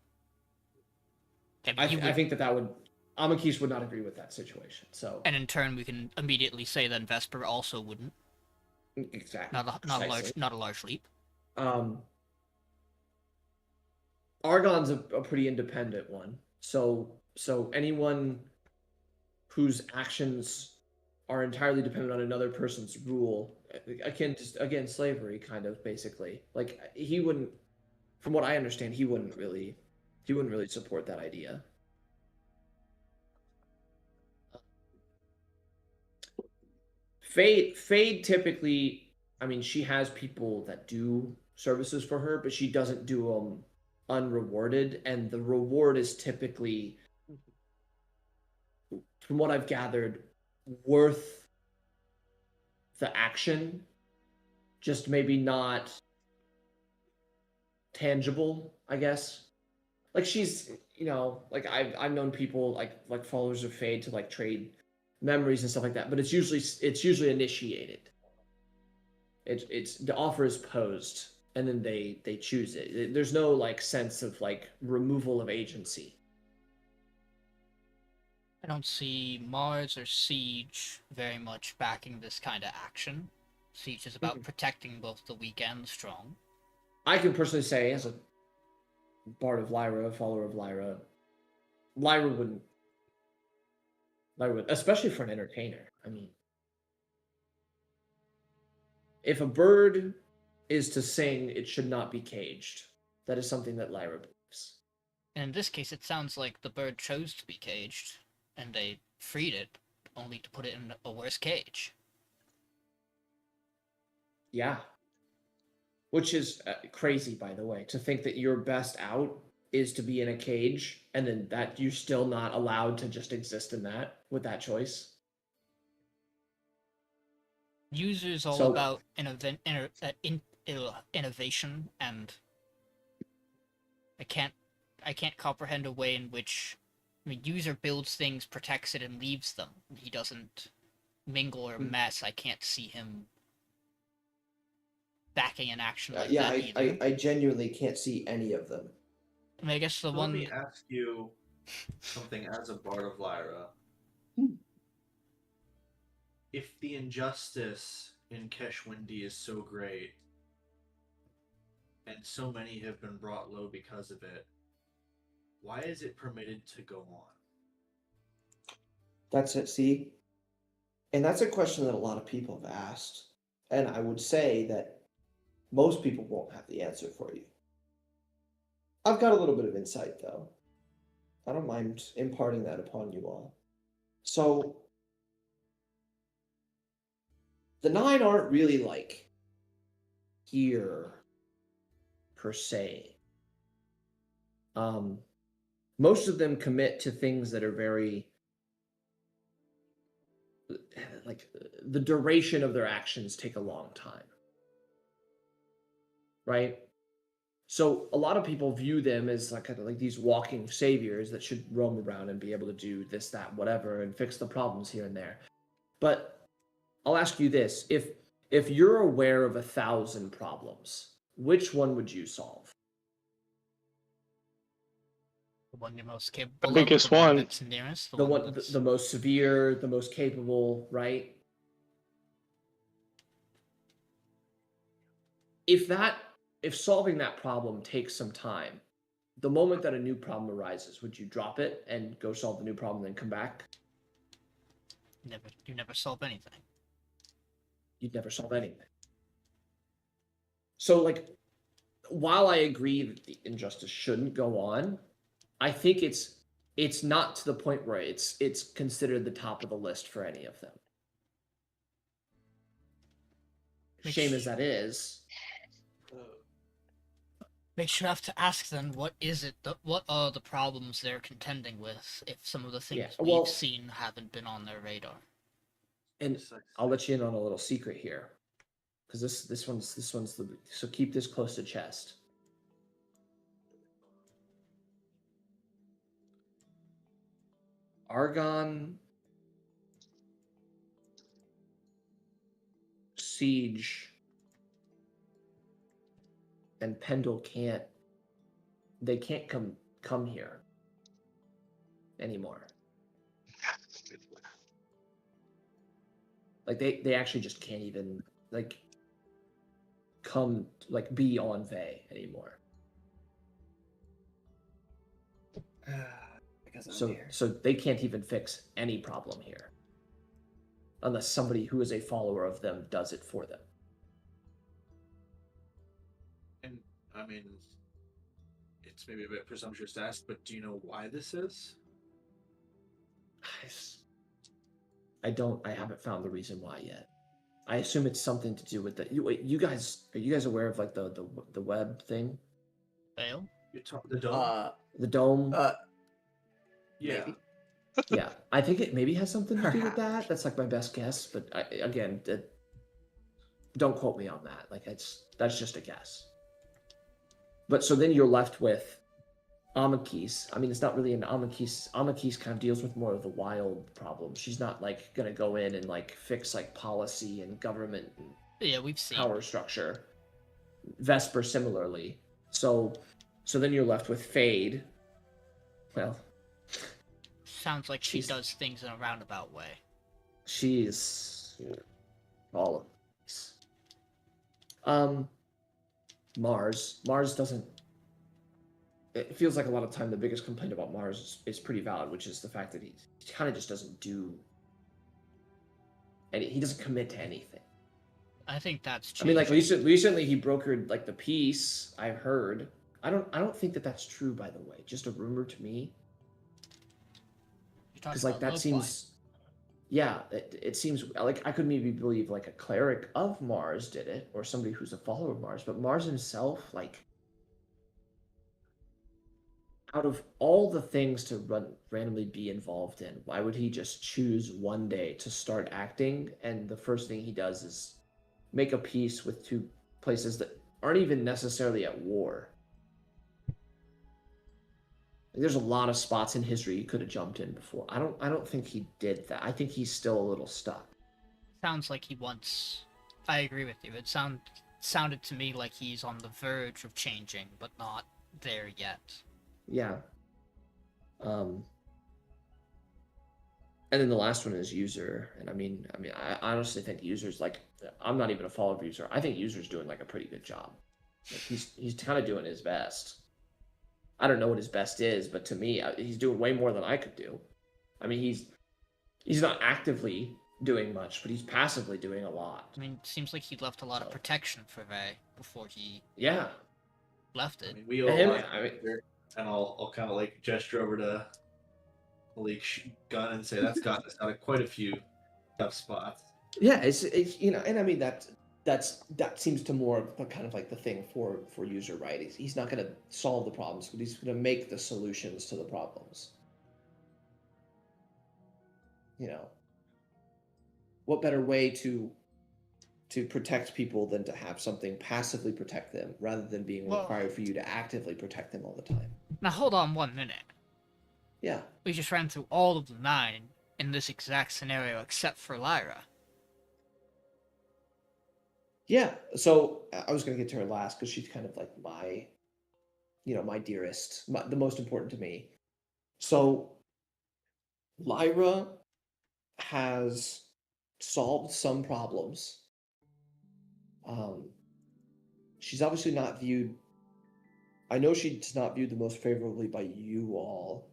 I think that would Amakis would not agree with that situation. So, and in turn, we can immediately say that Vesper also wouldn't. Exactly. Not a large leap. Argon's a pretty independent one. So anyone whose actions are entirely dependent on another person's rule, akin to, again, slavery, kind of, basically. Like, he wouldn't, from what I understand, he wouldn't really support that idea. Fade typically, I mean, she has people that do services for her, but she doesn't do them unrewarded, and the reward is typically, from what I've gathered, worth the action, just maybe not tangible, I guess. Like, she's, like, I've known people like followers of Fade to like trade memories and stuff like that, but it's usually initiated. It's the offer is posed, and then they choose it. There's no like sense of like removal of agency. I don't see Mars or Siege very much backing this kind of action. Siege is about protecting both the weak and the strong. I can personally say, as a Bard of Lyra, a follower of Lyra, Lyra would, especially for an entertainer. I mean, if a bird is to sing, it should not be caged. That is something that Lyra believes. And in this case, it sounds like the bird chose to be caged, and they freed it, only to put it in a worse cage. Yeah. Which is crazy, by the way, to think that your best out is to be in a cage, and then that you're still not allowed to just exist in that, with that choice. User's all about innovation, and I can't comprehend a way in which, I mean, user builds things, protects it, and leaves them. He doesn't mingle or mess. I can't see him backing an action like that either. I genuinely can't see any of them. I mean, I guess Let me ask you something as a Bard of Lyra. If the injustice in Keshwindi is so great, and so many have been brought low because of it, why is it permitted to go on? That's it, see? And that's a question that a lot of people have asked. And I would say that most people won't have the answer for you. I've got a little bit of insight, though. I don't mind imparting that upon you all. So, the 9 aren't really, like, here, per se. Most of them commit to things that are very, like, the duration of their actions take a long time. Right? So a lot of people view them as like kind of like these walking saviors that should roam around and be able to do this, that, whatever, and fix the problems here and there. But I'll ask you this: if if you're aware of 1,000 problems, which one would you solve? The one you're most capable of, biggest the one. that's nearest, The one, that's... the most severe, the most capable, right? If solving that problem takes some time, the moment that a new problem arises, would you drop it and go solve the new problem, then come back? You never solve anything. You'd never solve anything. So, like, while I agree that the injustice shouldn't go on, I think it's not to the point where it's considered the top of the list for any of them. Shame as that is. Makes you have to ask then, what is it? What are the problems they're contending with if some of the things we've seen haven't been on their radar? And I'll let you in on a little secret here, because this one's the, so keep this close to chest. Argon, Siege, and Pendle can't come here anymore. Like they actually just can't even like come like be on Vey anymore. So they can't even fix any problem here unless somebody who is a follower of them does it for them. And I mean, it's maybe a bit presumptuous to ask, but do you know why this is? I haven't found the reason why yet. I assume it's something to do with the. Are you guys aware of like the web thing? Fail? The dome? The dome? Yeah. Maybe. Yeah, I think it maybe has something to do with that. That's like my best guess, but don't quote me on that. Like that's just a guess. But so then you're left with Amakis. I mean, it's not really an Amakis. Amakis kind of deals with more of the wild problem. She's not like gonna go in and like fix like policy and government and we've seen power structure. Vesper similarly. So then you're left with Fade. Well, sounds like she does things in a roundabout way. She's all of these. Mars doesn't. It feels like a lot of time the biggest complaint about Mars is pretty valid, which is the fact that he kind of just doesn't do. And he doesn't commit to anything. I think that's true. I mean, like recently he brokered like the peace. I heard. I don't think that's true, by the way. Just a rumor to me. Because like that seems. Yeah, it seems like I could maybe believe like a cleric of Mars did it, or somebody who's a follower of Mars, but Mars himself, like, out of all the things to randomly be involved in, why would he just choose one day to start acting? And the first thing he does is make a peace with two places that aren't even necessarily at war. There's a lot of spots in history he could have jumped in before. I don't think he did that. I think he's still a little stuck. Sounds like he wants. I agree with you. It sounded to me like he's on the verge of changing, but not there yet. Yeah. And then the last one is User, and I mean, I honestly think User's like. I'm not even a follower of User. I think User's doing like a pretty good job. Like he's kind of doing his best. I don't know what his best is, but to me, he's doing way more than I could do. I mean, he's not actively doing much, but he's passively doing a lot. I mean, it seems like he left a lot of protection for Vey before he left it. I mean, we all and I'll kind of like gesture over to Malik's gun and say that's gotten us out of quite a few tough spots. Yeah, it's and I mean that seems to more kind of like the thing for User, right? He's not going to solve the problems, but he's going to make the solutions to the problems. What better way to protect people than to have something passively protect them rather than being required for you to actively protect them all the time? Now hold on 1 minute. Yeah. We just ran through all of the 9 in this exact scenario except for Lyra. Yeah, so I was gonna get to her last because she's kind of like my, my dearest, the most important to me. So Lyra has solved some problems. Um, she's obviously not viewed. I know she's not viewed the most favorably by you all,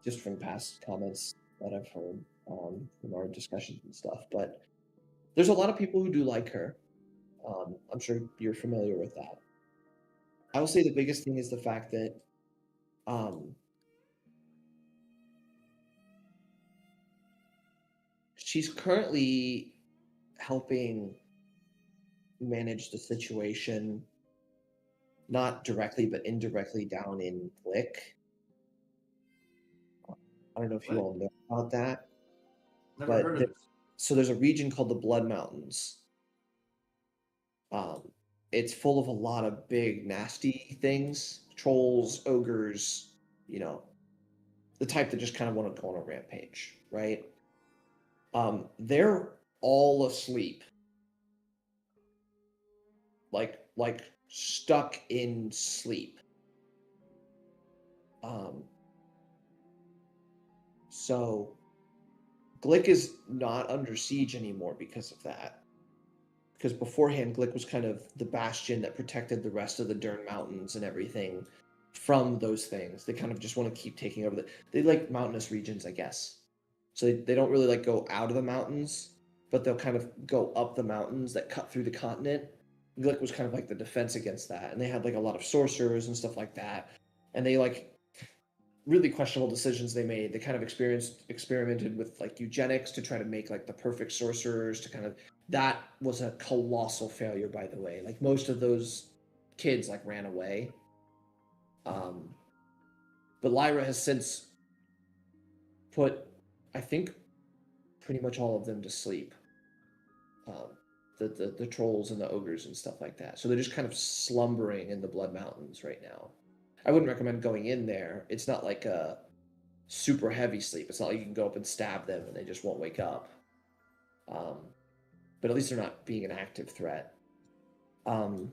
just from past comments that I've heard from our discussions and stuff. But there's a lot of people who do like her. I'm sure you're familiar with that. I will say the biggest thing is the fact that she's currently helping manage the situation, not directly but indirectly down in Glick. I don't know if you all know about that. Never heard of it. So there's a region called the Blood Mountains. It's full of a lot of big, nasty things, trolls, ogres, the type that just kind of want to go on a rampage, right? They're all asleep, like stuck in sleep. So Glick is not under siege anymore because of that. Because beforehand, Glick was kind of the bastion that protected the rest of the Dorne Mountains and everything from those things. They kind of just want to keep taking over they like mountainous regions, I guess. So they don't really like go out of the mountains, but they'll kind of go up the mountains that cut through the continent. Glick was kind of like the defense against that, and they had like a lot of sorcerers and stuff like that. And they like really questionable decisions they made. They kind of experimented with like eugenics to try to make like the perfect sorcerers to kind of. That was a colossal failure, by the way. Like most of those kids like ran away. But Lyra has since put, I think, pretty much all of them to sleep. The trolls and the ogres and stuff like that. So they're just kind of slumbering in the Blood Mountains right now. I wouldn't recommend going in there. It's not like a super heavy sleep. It's not like you can go up and stab them and they just won't wake up. But at least they're not being an active threat. And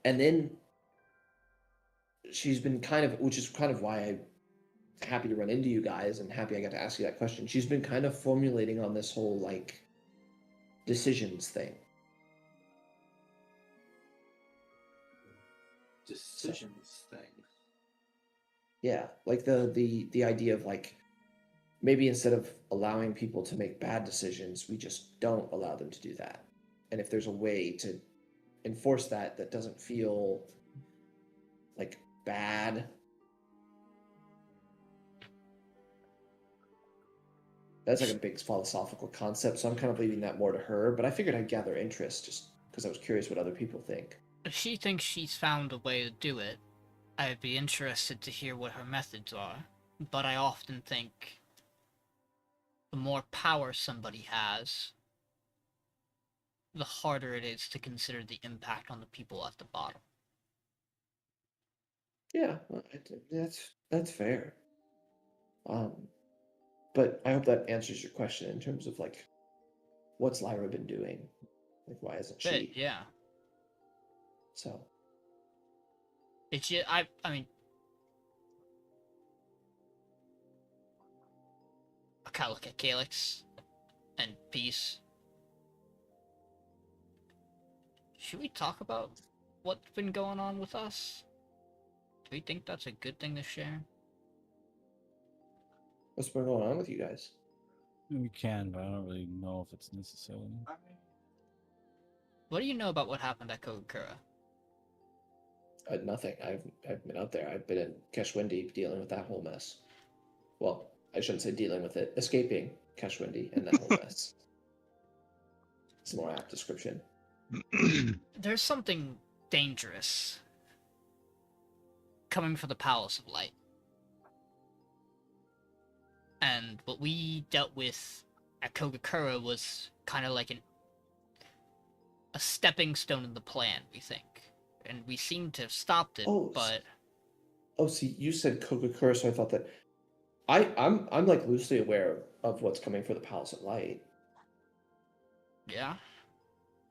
then she's been which is kind of why I'm happy to run into you guys and happy I got to ask you that question. She's been kind of formulating on this whole like decisions thing. Decisions thing. Yeah, like the idea of like maybe instead of allowing people to make bad decisions, we just don't allow them to do that. And if there's a way to enforce that doesn't feel like bad. That's like a big philosophical concept, so I'm kind of leaving that more to her, but I figured I'd gather interest just because I was curious what other people think. If she thinks she's found a way to do it, I'd be interested to hear what her methods are. But I often think the more power somebody has, the harder it is to consider the impact on the people at the bottom. Yeah, that's fair. But I hope that answers your question in terms of like, what's Lyra been doing? Like, why isn't she? Yeah. So. It's just, I mean, I kind of look at Calyx and Peace. Should we talk about what's been going on with us? Do we think that's a good thing to share? What's been going on with you guys? We can, but I don't really know if it's necessary. What do you know about what happened at Kogakura? Nothing. I've been out there. I've been in Keshwindi dealing with that whole mess. Well, I shouldn't say dealing with it. Escaping Keshwindi and that whole mess. It's a more apt description. There's something dangerous coming for the Palace of Light. And what we dealt with at Kogakura was kind of like a stepping stone in the plan, we think. And we seem to have stopped it, but... Oh, see, you said Kogakura, so I thought that... I'm like loosely aware of what's coming for the Palace of Light. Yeah.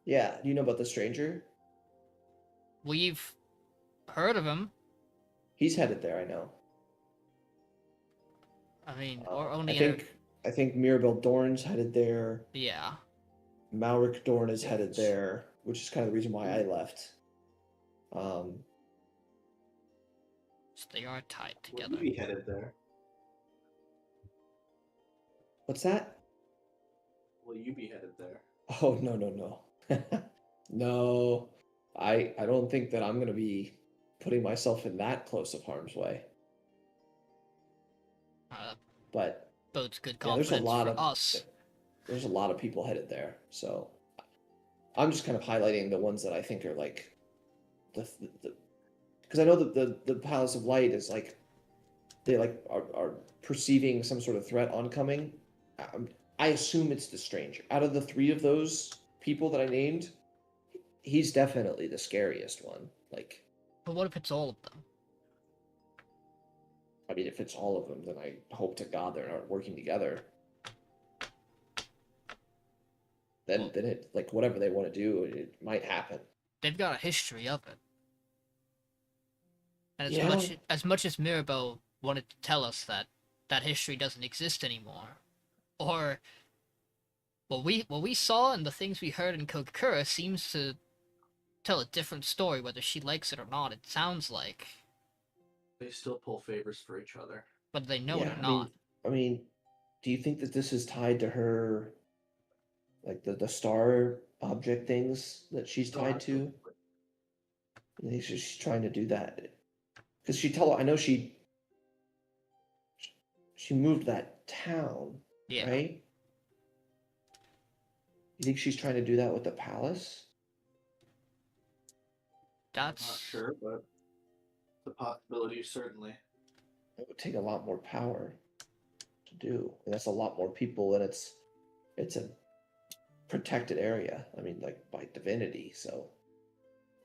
Yeah, do you know about the stranger? We've heard of him. He's headed there, I know. I mean, or only I think Mirabelle Dorne's headed there. Yeah. Malric Dorne is headed there, which is kind of the reason why I left. So they are tied together. Will you be headed there? What's that? Will you be headed there? Oh, no. No. I don't think that I'm going to be putting myself in that close of harm's way. But bodes good there's confidence a lot for of us. There's a lot of people headed there, so I'm just kind of highlighting the ones that I think are like the because I know that the Palace of Light is like they like are perceiving some sort of threat oncoming. I assume it's the stranger. Out of the three of those people that I named, he's definitely the scariest one. Like, but what if it's all of them? I mean, if it's all of them, then I hope to God they're not working together. Then it, like, whatever they want to do, it might happen. They've got a history of it. And as much as Mirabelle wanted to tell us that history doesn't exist anymore, or what we saw and the things we heard in Kokura seems to tell a different story, whether she likes it or not. It sounds like they still pull favors for each other, whether they know it or not. I mean, do you think that this is tied to her, like the star object things that she's tied to? I think she's trying to do that because I know she moved that town, right? You think she's trying to do that with the palace? That's I'm not sure, but the possibility certainly. It would take a lot more power to do, and that's a lot more people, and it's a protected area. I mean, like by divinity, so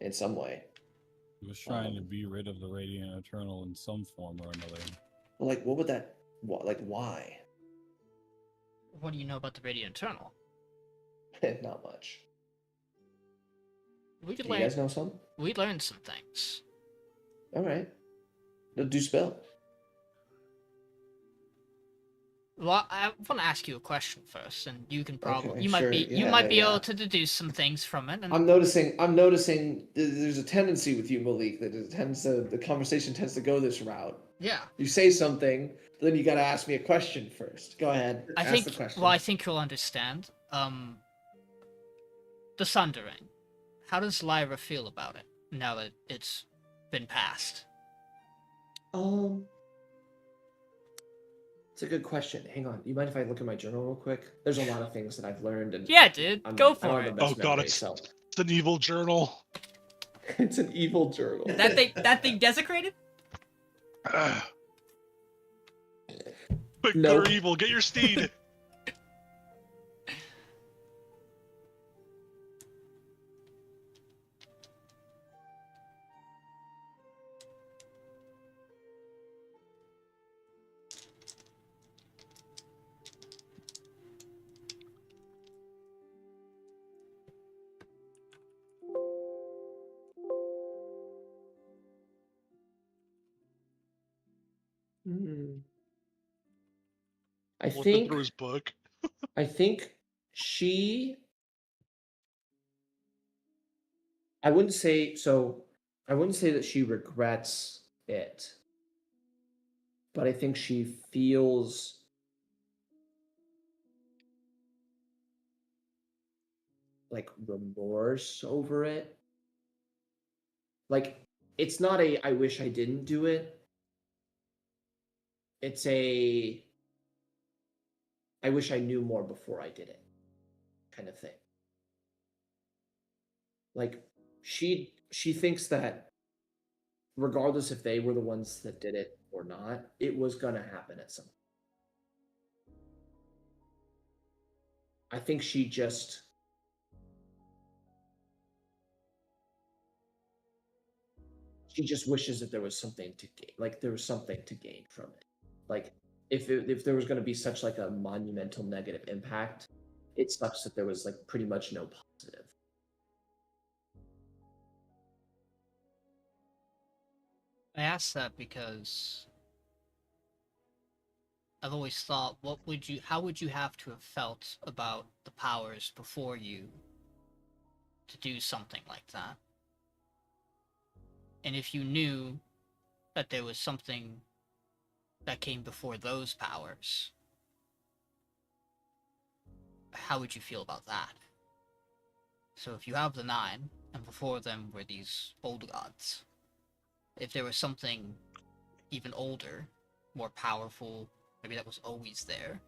in some way. He was trying to be rid of the Radiant Eternal in some form or another. Well, like, what would that? Like, why? What do you know about the Radiant Eternal? Not much. Do you guys know some? We learned some things. All right. Do spill. Well, I want to ask you a question first, and you can probably Okay, you might be able to deduce some things from it. And I'm noticing there's a tendency with you, Malik, that the conversation tends to go this route. Yeah. You say something, but then you got to ask me a question first. Go ahead. Ask the question. Well, I think you'll understand. The Sundering. How does Lyra feel about it now that it's been passed? It's a good question. Hang on. You mind if I look at my journal real quick? There's a lot of things that I've learned. And yeah, dude. Go for it. Oh god, it's an evil journal. It's an evil journal. That thing desecrated? Quick, they're evil. Get your steed. I think through his book. I think I wouldn't say that she regrets it, but I think she feels like remorse over it. Like, it's not a I wish I didn't do it. It's a I wish I knew more before I did it kind of thing. Like, she thinks that regardless if they were the ones that did it or not, it was gonna happen at some point. I think she just wishes that there was something to gain, like there was something to gain from it. Like if there was going to be such like a monumental negative impact, it sucks that there was like pretty much no positive. I asked that because I've always thought, how would you have to have felt about the powers before you to do something like that? And if you knew that there was something that came before those powers, how would you feel about that? So if you have the 9, and before them were these old gods, if there was something even older, more powerful, maybe that was always there,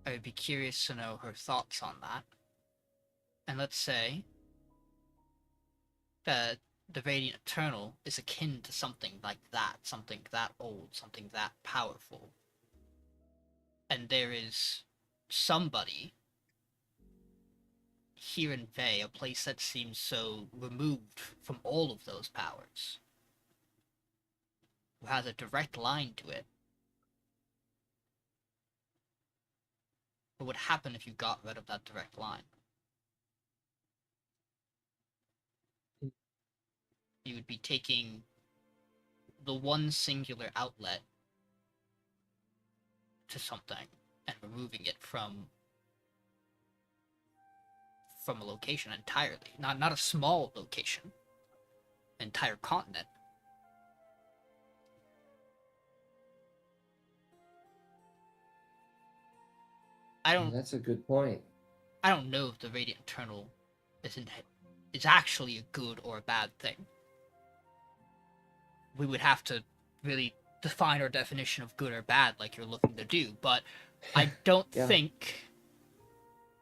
I would be curious to know her thoughts on that. And let's say that the Radiant Eternal is akin to something like that, something that old, something that powerful. And there is somebody here in Vey, a place that seems so removed from all of those powers, who has a direct line to it. What would happen if you got rid of that direct line? You would be taking the one singular outlet to something and removing it from a location entirely. Not a small location. An entire continent. That's a good point. I don't know if the Radiant Eternal is actually a good or a bad thing. We would have to really define our definition of good or bad like you're looking to do, but I don't think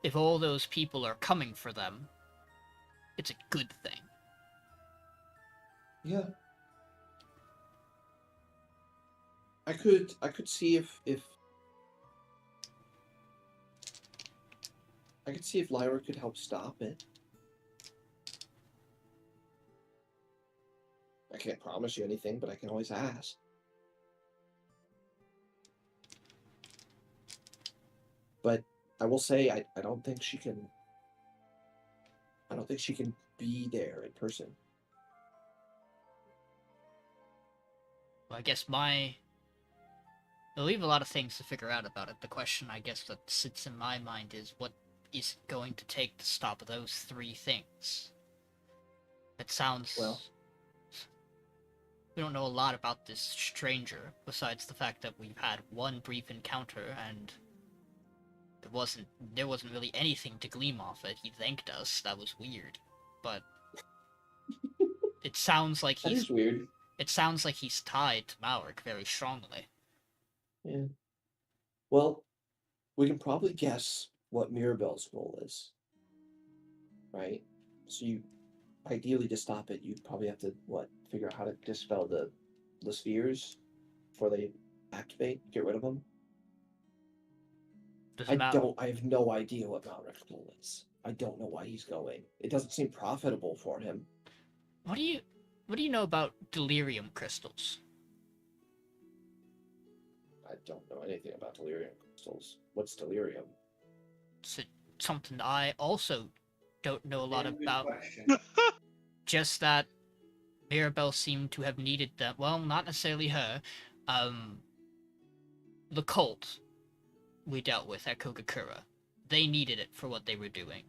if all those people are coming for them, it's a good thing. Yeah. I could see if I could see if Lyra could help stop it. I can't promise you anything, but I can always ask. But I will say I don't think she can be there in person. Well, I guess there'll leave a lot of things to figure out about it. The question, I guess, that sits in my mind is what is it going to take to stop those 3 things? It sounds... Well, we don't know a lot about this stranger, besides the fact that we've had one brief encounter, and there wasn't really anything to glean off it. He thanked us. That was weird. But it sounds like That is weird. It sounds like he's tied to Malek very strongly. Yeah. Well, we can probably guess what Mirabelle's role is. Right? So ideally to stop it, you'd probably have to figure out how to dispel the spheres before they activate, get rid of them. I have no idea what Malrek's role is. I don't know why he's going. It doesn't seem profitable for him. What do you know about delirium crystals? I don't know anything about delirium crystals. What's delirium? It's something I also don't know a lot about. Just that Mirabelle seemed to have needed them. Well, not necessarily her. The cult we dealt with at Kogakura. They needed it for what they were doing.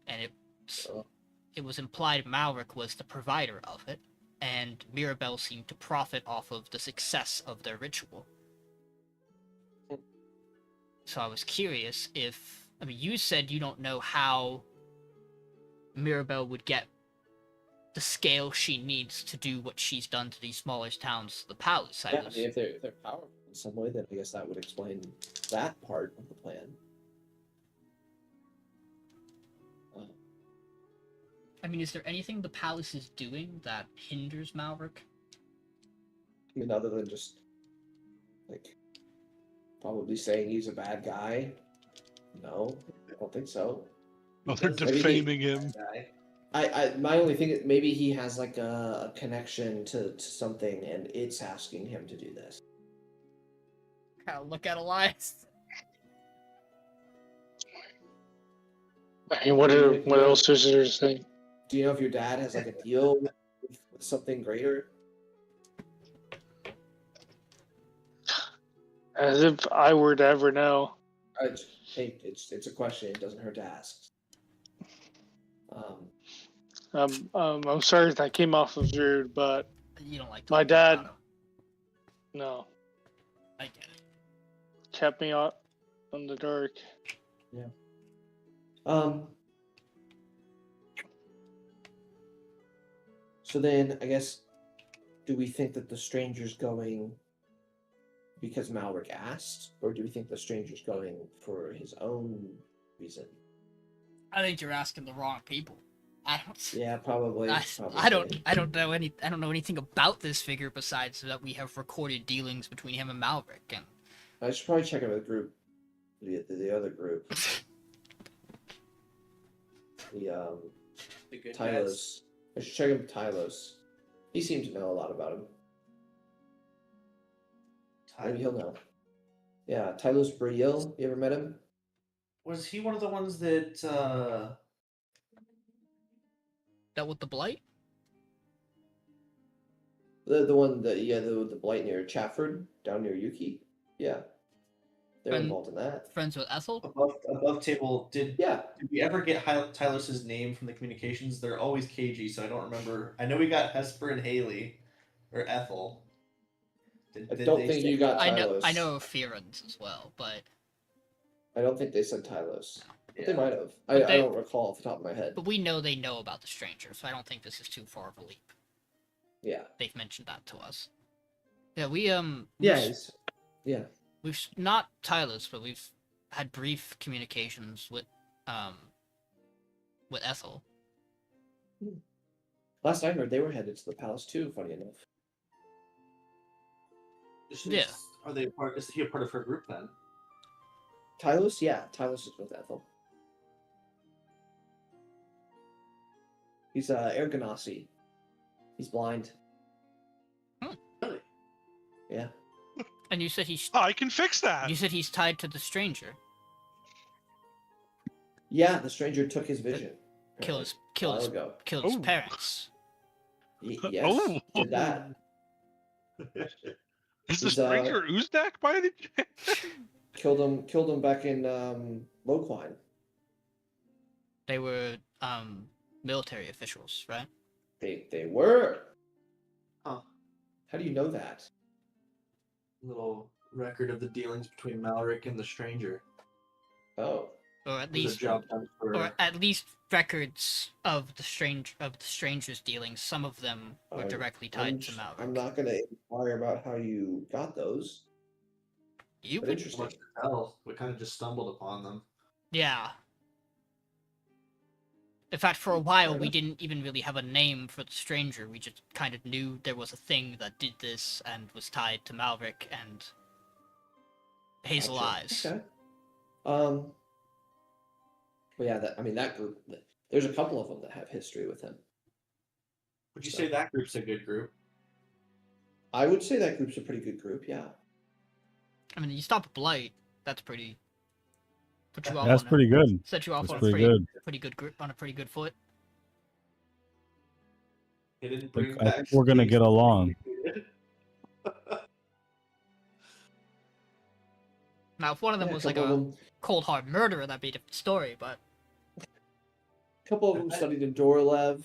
And it was implied Malek was the provider of it, and Mirabelle seemed to profit off of the success of their ritual. So I was curious if... I mean, you said you don't know how Mirabelle would get the scale she needs to do what she's done to these smaller towns, the palace. I mean, if they're powerful in some way, then I guess that would explain that part of the plan. I mean, is there anything the palace is doing that hinders Malek? I mean, other than just, probably saying he's a bad guy? No, I don't think so. Well, they're defaming him. My only thing is maybe he has, a connection to something, and it's asking him to do this. Kind of look at Elias. I mean, what else is there to say? Do you know if your dad has like a deal with something greater? As if I were to ever know. Hey, it's a question. It doesn't hurt to ask. I'm sorry if that came off as rude, but You don't like my talking dad, about him. no, I get it. kept me out in the dark. Yeah. So then, I guess, do we think that the stranger's going because Malek asked, or do we think the stranger's going for his own reason? I think you're asking the wrong people. I don't. Yeah, probably. I don't know anything about this figure besides that we have recorded dealings between him and Malek, and I should probably check out the group, the other group. The good Tylos. I should check out Tylos. He seems to know a lot about him. Maybe he'll know. Yeah, Tylos Briel. You ever met him? Was he one of the ones that that with the blight. The one that the blight near Chafford, down near Yuki. Yeah, they're involved in that. Friends with Ethel. above table? Did Yeah. we ever get Tylos's name from the communications? They're always cagey, so I don't remember. I know we got Hesper and Haley, or Ethel. I don't think you got Tylos. I know of Fearens as well, but I don't think they said Tylos. Yeah. They might have. I don't recall off the top of my head. But we know they know about the stranger, so I don't think this is too far of a leap. Yeah. They've mentioned that to us. Yeah, we Yeah. We've not Tylos, but we've had brief communications with Ethel. Last I heard, they were headed to the palace too. Funny enough. Yeah. Are they part? Is he a part of her group then? Tylos, yeah, Tylos is with Ethel. He's Ergonasi. He's blind. Really? Yeah. And you said he's. I can fix that. You said he's tied to the stranger. Yeah, the stranger took his vision. Kill his Oh. parents. Yes, Oh. did that. Is the He's, stranger Uzdak by any chance? Killed him back in Loquine. They were military officials, right? They were. Huh. How do you know that? Little record of the dealings between Malek and the stranger. Oh. Or at It was a least job done for. or at least records of the stranger's dealings. Some of them were directly tied to Malek. I'm not gonna inquire about how you got those. You But would, interesting. Much to tell. We kind of just stumbled upon them. yeah. In fact, for a while, Fair we enough. didn't even really have a name for the stranger. We just kind of knew there was a thing that did this and was tied to Malek and Hazel Gotcha. Eyes. Okay. Well, yeah, that group. There's a couple of them that have history with him. Would you say that group's a good group? I would say that group's a pretty good group. Yeah. I mean, you stop a blight. That's pretty. Put you off. That's pretty good. Set you off That's on pretty a good. pretty good grip on a pretty good foot. They didn't Like, bring I back. think we're gonna get along. Now, if one of them Yeah, was like couple a of them- cold hard murderer, that'd be a different story. But couple of them studied in Dorlev.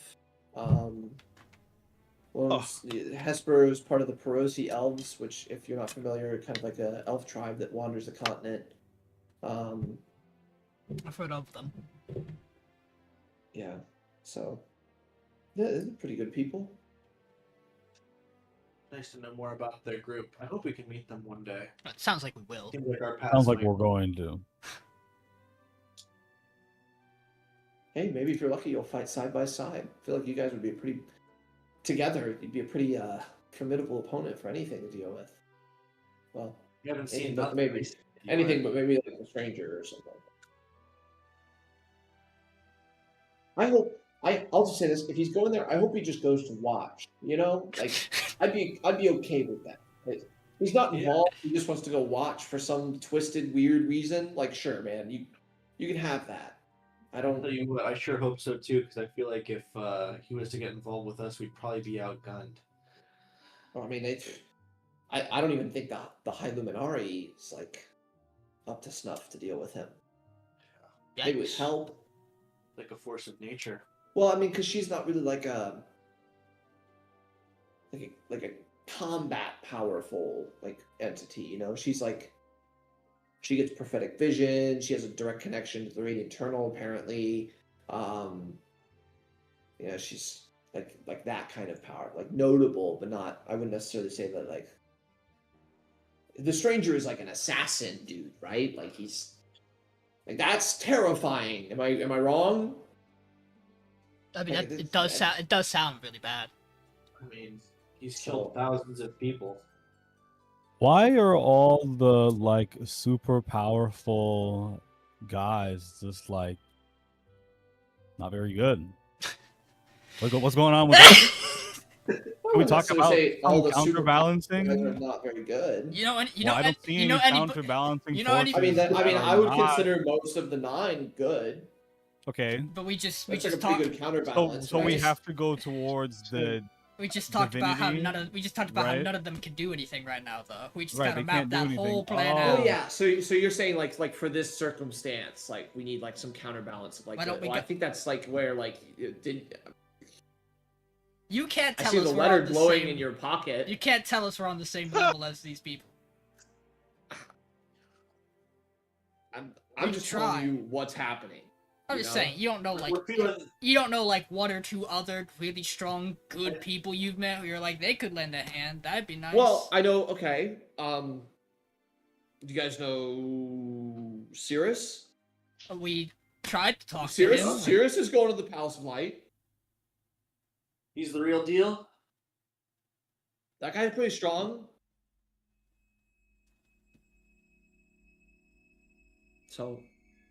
Hesper was part of the Perosi elves, which, if you're not familiar, kind of like an elf tribe that wanders the continent. I've heard of them. Yeah, so they're pretty good people. Nice to know more about their group. I hope we can meet them one day. It sounds like we will. Seems like our paths Sounds like might- we're going to. Hey, maybe if you're lucky, you'll fight side by side. I feel like you guys would be together. You'd be a pretty formidable opponent for anything to deal with. Well, We haven't seen but nothing maybe recently, anything, but maybe like a stranger or something. I'll just say this: if he's going there, I hope he just goes to watch. You know, like I'd be okay with that. Like, he's not involved. He just wants to go watch for some twisted, weird reason. Like, sure, man, you can have that. I I'll don't. tell you what, I sure hope so too, because I feel like if he was to get involved with us, we'd probably be outgunned. I mean, I don't even think the High Luminari is like up to snuff to deal with him. Maybe with Yikes. help. Like a force of nature. Well, I mean, because she's not really like a combat powerful like entity, you know. She's like, she gets prophetic vision. She has a direct connection to the Radiant Eternal, apparently. You know, she's like that kind of power, like notable, but not. I wouldn't necessarily say that like the Stranger is like an assassin dude, right? Like he's like that's terrifying. Am I wrong? I mean, Like, it does sound really bad. I mean, he's killed thousands of people. Why are all the like super powerful guys just like not very good? What's going on with that? Can we talk about all the super counterbalancing? guys are not very good. You know, I don't see any counterbalancing you know any- forces. I would consider most of the 9 good. Okay. But we just That's like a talked. pretty good counterbalance. So we right? have to go towards the. We just talked about how divinity, how right? none of them can do anything right now, though. We just Right, gotta they map can't do that anything. whole plan Oh. out. Oh yeah, so you're saying like for this circumstance, like we need like some counterbalance of like. Why don't we I go- think that's like where like it did. You can't I tell see us the we're letter on the glowing same. in your pocket. You can't tell us we're on the same level as these people. I'm We just try. telling you what's happening. I'm you just know? saying, you don't know like We're feeling one or two other really strong, good people you've met who you're like they could lend a hand. That'd be nice. Well, I know. Okay. Do you guys know Cirrus? We tried to talk to Cirrus. him. Cirrus is going to the Palace of Light. he's the real deal. That guy's pretty strong. So,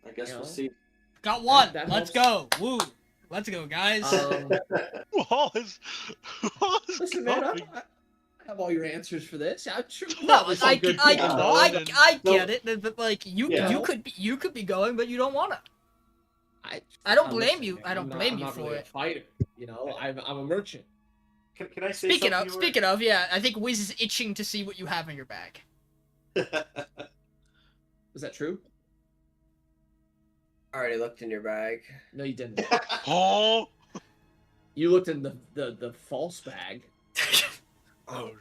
I guess You we'll know? see. Got one. that Let's helps. go. Woo. Let's go, guys. Wall is listen, man, going. I have all your answers for this. I'm sure. no, there's I some good I, people. I get it, but like you Yeah. you could be going, but you don't wanna. I don't blame listen, you. man, I don't I'm not- blame I'm you not for really it. A fighter, you know. I'm a merchant. Can I say Speaking something? of, yeah, I think Wizz is itching to see what you have in your bag. Is that true? Already looked in your bag. No, you didn't. Oh, You looked in the false bag. oh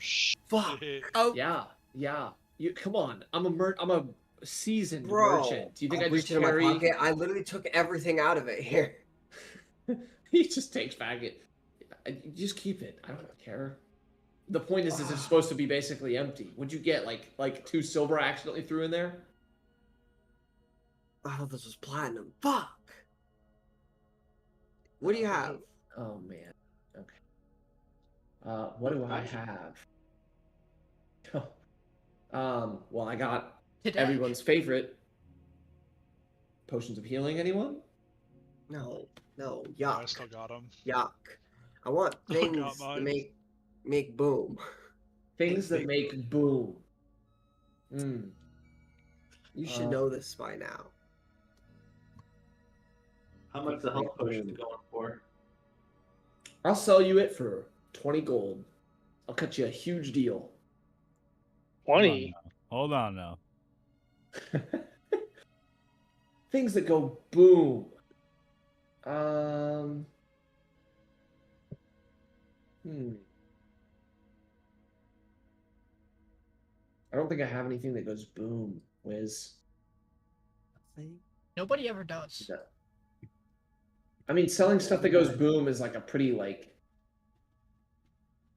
Fuck. shit. Oh, Yeah. You come on. I'm a seasoned Bro, merchant. Do you think I'll I just reach into carry? my pocket. I literally took everything out of it here. He just takes back it. Just keep it. I don't care. The point is it's supposed to be basically empty. Would you get like 2 silver I accidentally threw in there? I thought this was platinum. Fuck. What do you have? Oh man. Okay. What do I have? Well, I got today. everyone's favorite potions of healing. Anyone? No, I yuck, still got him. yuck. I want I got things to mine. make boom. Things that make boom. You should know this by now. How much the health potion going for? I'll sell you it for 20 gold. I'll cut you a huge deal. 20. Hold on now. Things that go boom. I don't think I have anything that goes boom, Wiz. Nobody ever does. No. I mean, selling stuff that goes boom is like a pretty like.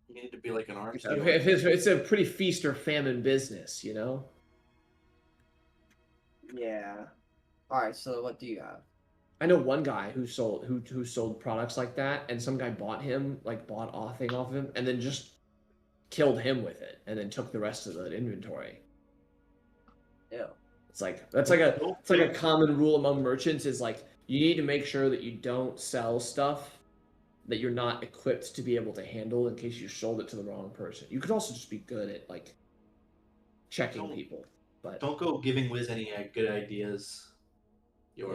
You need to be like an arms. It's a pretty feast or famine business, you know. Yeah. All right. So what do you have? I know one guy who sold products like that, and some guy bought a thing off of him, and then just killed him with it, and then took the rest of the inventory. Yeah. It's like a common rule among merchants is like you need to make sure that you don't sell stuff that you're not equipped to be able to handle in case you sold it to the wrong person. You could also just be good at like checking people, but Don't go giving Wizz any good ideas. yeah.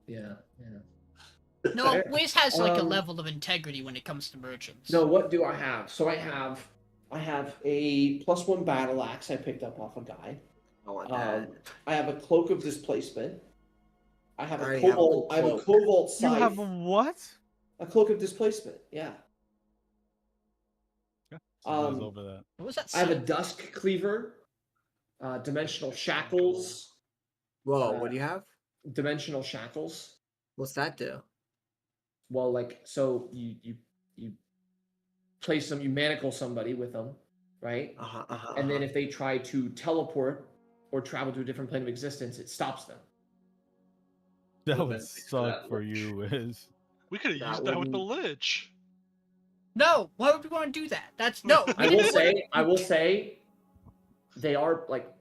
Yeah. No, Wizz has like a Um, level of integrity when it comes to merchants. No, what do I have? So I have a +1 battle axe I picked up off a guy. I want that. I have a cloak of displacement. I have I a already have a cobalt. I have a cloak. cobalt You scythe. have a what? A cloak of displacement. Yeah. Someone's over that. What was that? I have a Scythe? dusk cleaver. Dimensional shackles. Whoa, what do you have? Dimensional shackles. What's that do? Well, like so you place them, you manacle somebody with them, right? And then if they try to teleport or travel to a different plane of existence, it stops them. That Well, would then thanks for suck that, for you, Wiz. We could have That used that with the wouldn't- Lich. No, why would we want to do that? That's no. we I will didn't wanna- say, I will say, they are like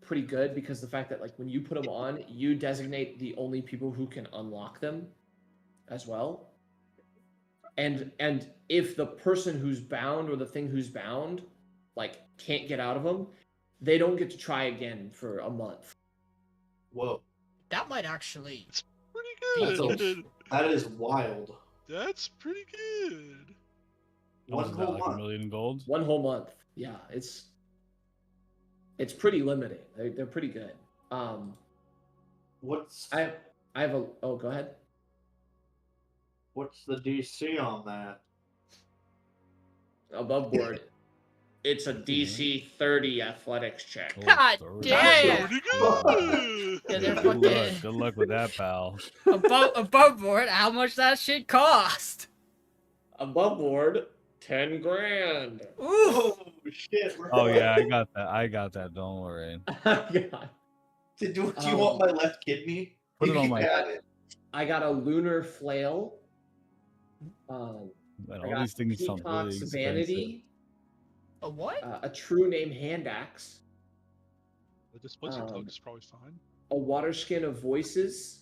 pretty good because the fact that like when you put them on, you designate the only people who can unlock them, as well. And if the person who's bound or the thing who's bound, like can't get out of them, they don't get to try again for a month. Whoa, That might actually. Pretty good. that is wild. That's pretty good. How much is that, like $1 million gold? 1 whole month. Yeah, it's pretty limiting. They're pretty good. What's I have a go ahead. what's the DC on that? Above board. It's a DC 30 athletics check. God damn! Pretty good. Yeah, they're Good luck. fucking Good luck with that, pal. above board. How much that shit cost? Above board, 10 grand. Ooh. Oh shit! Oh yeah, I got that. Don't worry. God. Do you want my left kidney? Put You it on can my- have it. I got a lunar flail. Man, I all got these things sound really Peacock's expensive. vanity. A what? A true name hand axe. The displacement cloak is probably fine. A water skin of voices.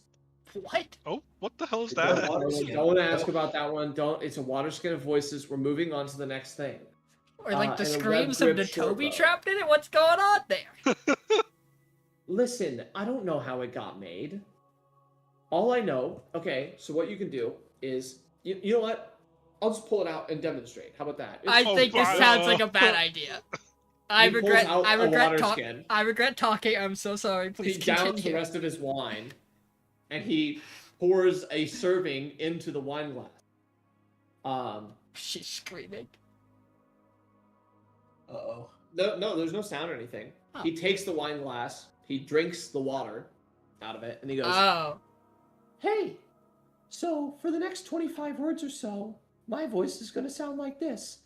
What? Oh, what the hell is Is that that? water skin? Don't ask about that one. Don't. It's a water skin of voices. We're moving on to the next thing. Or like the and a screams of web the grip short Toby bow. trapped in it? What's going on there? Listen, I don't know how it got made. All I know, okay, so what you can do is, you know what? I'll just pull it out and demonstrate. How about that? I Oh, think this God. sounds like a bad idea. I He pulls regret. out I a regret water talking. skin. I regret talking. I'm so sorry. He Please downs the continue. rest of his wine, and he pours a serving into the wine glass. She's screaming. Uh-oh. No, there's no sound or anything. Oh. He takes the wine glass, he drinks the water out of it, and he goes, Oh. "Hey, so for the next 25 words or so, my voice is going to sound like this."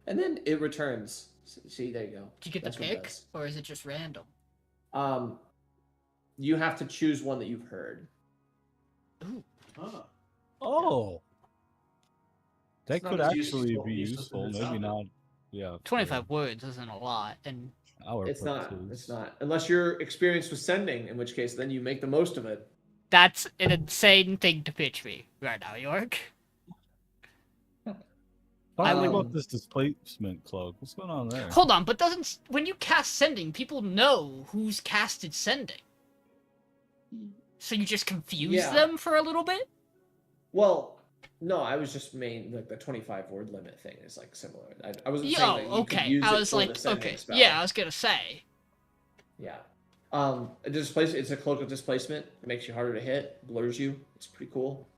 And then it returns. See, there you go. Did you get That's the what it pick, does. or is it just random? You have to choose one that you've heard. Ooh. Oh. Oh, that It's not could as actually useful- be useless as useful. it Maybe sounded. not. Yeah. 25 words isn't a lot, and Our It's not. purposes. It's not. Unless you're experienced with sending, in which case then you make the most of it. that's an insane thing to pitch me right now, York. Talk I to me would- about this displacement cloak. What's going on there? Hold on, but doesn't when you cast sending, people know who's casted sending? So you just confuse Yeah. them for a little bit? Well, no, I was just like the 25 word limit thing is like similar. I wasn't Yo, saying that you could okay. use I it was for like, the sending okay, spell. yeah, I was gonna say. Yeah. It's a cloak of displacement. It makes you harder to hit, blurs you. It's pretty cool.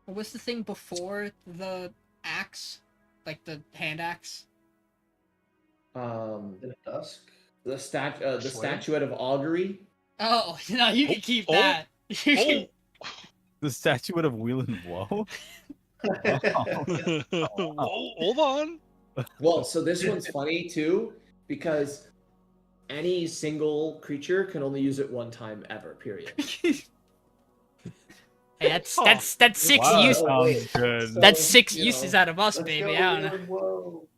What was the thing before the axe? Like the hand axe? In dusk. The Swear? statuette of augury. Oh, no, you can keep oh, that. You Oh, can- The statuette of Wheel and Woe. Whoa, hold on. Well, so this one's funny too because any single creature can only use it one time ever. Period. Hey, that's 6 Wow, use. sounds good. That's 6 you uses know, out of us, Let's baby. go, I don't know. Lord, whoa.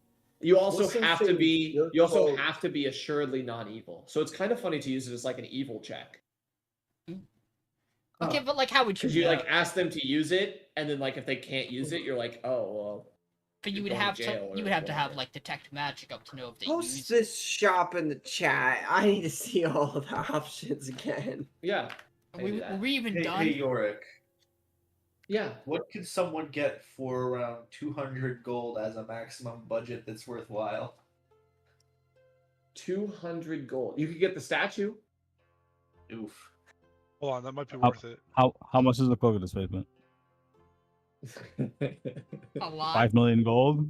You also Listen have to to be. your You also quote. have to be assuredly non-evil. So it's kind of funny to use it as like an evil check. Okay, but like, how would you? Because you know? like ask them to use it, and then like if they can't use it, you're like, oh well. But you you're would going have to to. jail You or would have to have whatever. like detect magic up to know if they use Post it. this shop in the chat. I need to see all of the options again. Yeah. I We, do that. were we even Hey, done? hey, Yorick. Yeah. What could someone get for around 200 gold as a maximum budget that's worthwhile? 200 gold. You could get the statue. Oof. Hold on, that might be worth it. How much is the cloak of displacement? A lot. 5 million gold.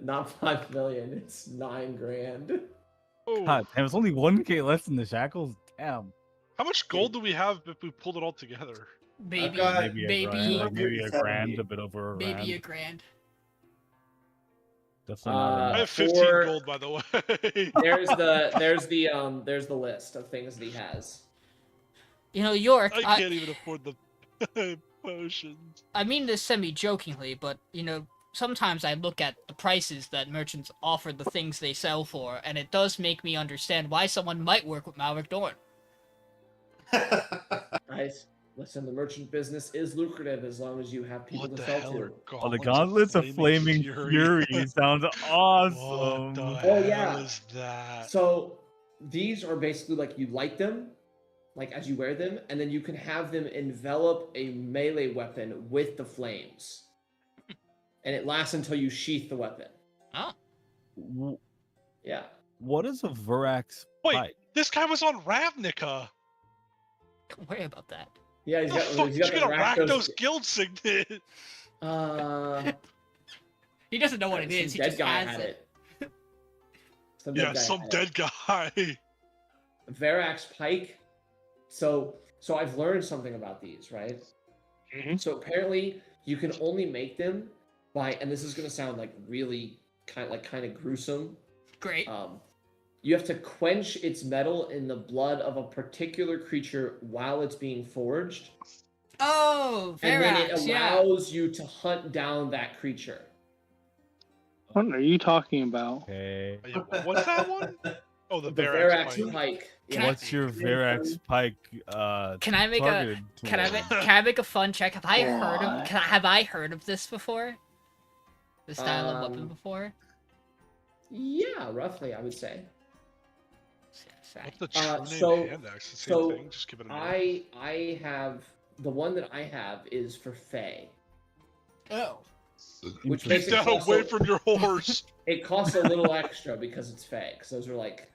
Not 5 million. It's 9 grand. Oh, God damn, it's only 1k less than the shackles. Damn. how much gold do we have if we pulled it all together? Maybe, got Maybe a grand, a bit over a grand. maybe a grand. Definitely not I enough. have 15 For- gold, by the way. there's the list of things that he has. You know, York. I can't even afford the potions. I mean this semi-jokingly, but you know, sometimes I look at the prices that merchants offer the things they sell for, and it does make me understand why someone might work with Malek Dorne. Guys, listen, the merchant business is lucrative as long as you have people What to the sell hell to. are Oh, the gauntlets gauntlets of flaming fury sounds What awesome. the Oh, hell yeah. is that? So these are basically like you light them, like as you wear them, and then you can have them envelop a melee weapon with the flames. And it lasts until you sheath the weapon. Oh. W- Yeah. What is a Verax Wait, pipe? this guy was on Ravnica. Don't worry about that. Yeah, How the fuck he's did you got get the a Rakdos guild signet? He doesn't know what it some is. He dead just guy has had it. it. Some Yeah, guy some had dead guy. it. Verax pike. So I've learned something about these, right? Mhm. So apparently you can only make them by, and this is gonna sound like really kind of gruesome. Great. You have to quench its metal in the blood of a particular creature while it's being forged, Oh, and then it Verax, yeah. allows you to hunt down that creature. What are you talking about? Okay. Yeah, what's that one? Oh, the The Verax Verax pike. pike. Can Yeah. What's your Verax pike Can I make a targeted can I towards? make can I make a fun check? Have I heard of What? have I heard of this before? This style of weapon Um, before? Yeah, roughly, I would say. What's the true name so- hand axe? The same so thing. Just give it a name. I have the one that I have is for Fae, Oh. which Take makes it that cost away a, from your horse. it costs a little extra because it's Fae. Because those are like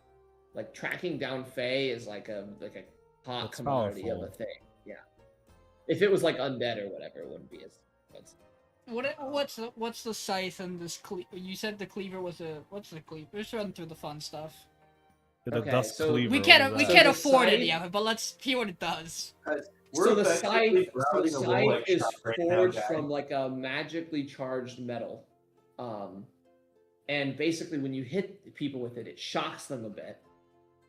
tracking down Fae is like a hot That's commodity of a powerful. thing. Yeah. If it was like undead or whatever, it wouldn't be as expensive. What's the scythe and this you said the cleaver was a what's the cleaver? Let's run through the fun stuff. The Okay, dust so- cleaver. We what can't is we that? can't the afford scythe- any of it, but let's hear what it does. So the scythe, effectively browsing a Rolex is shop right now, forged guys. from like a magically charged metal, and basically when you hit people with it, it shocks them a bit.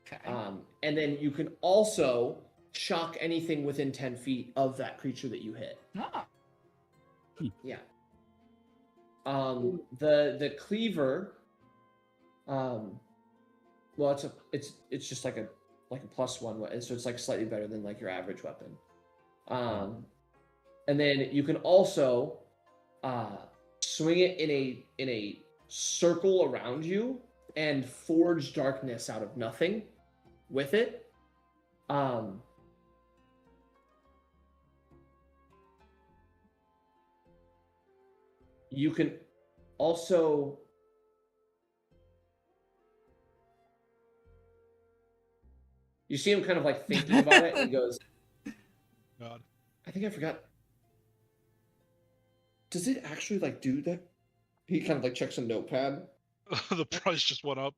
Okay. And then you can also shock anything within 10 feet of that creature that you hit. Ah. Yeah. The cleaver, well, it's just like a +1, so it's like slightly better than like your average weapon. And then you can also swing it in a circle around you and forge darkness out of nothing with it. You can also you see him kind of like thinking about it and he goes, God. I think I forgot. Does it actually like do that? He kind of like checks a notepad. The price just went up.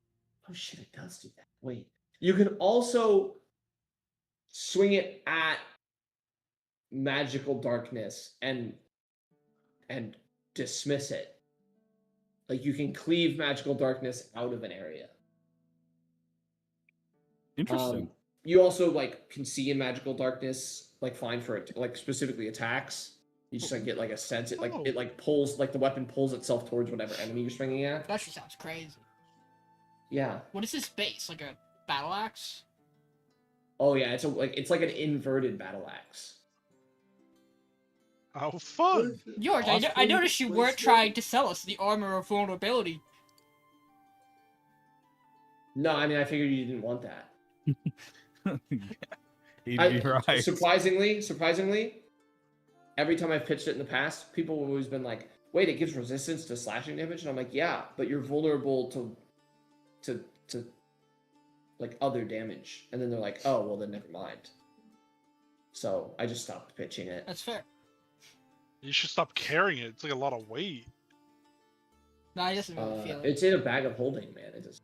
Oh shit, it does do that. Wait. You can also swing it at magical darkness and dismiss it. Like you can cleave magical darkness out of an area. Interesting. You also like can see in magical darkness, like fine for it, like specifically attacks. You just like get like a sense. It like pulls, like the weapon pulls itself towards whatever enemy you're swinging at. That actually sounds crazy. Yeah. What is this base? Like a battle axe? Oh yeah, it's like an inverted battle axe. How fun! George, I noticed you weren't trying to sell us the armor of vulnerability. No, I mean I figured you didn't want that. He'd be right. Surprisingly, every time I've pitched it in the past, people have always been like, "Wait, it gives resistance to slashing damage," and I'm like, "Yeah, but you're vulnerable to like other damage." And then they're like, "Oh, well then never mind." So I just stopped pitching it. That's fair. You should stop carrying it. It's like a lot of weight. No, I just really feel it. It's in a bag of holding, man. It just.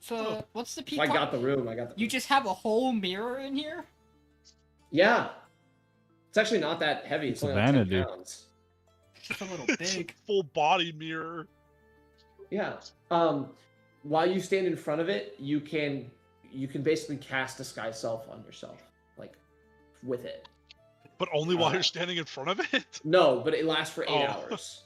So, what's the If peak? I got the room, I got the. You just have a whole mirror in here? Yeah. It's actually not that heavy. It's It's a only like 10 vanity. pounds. It's a little It's a big. full body mirror. Yeah. While you stand in front of it, you can basically cast Disguise Self on yourself, like with it. But only while you're standing in front of it? No, but it lasts for 8 Oh. hours.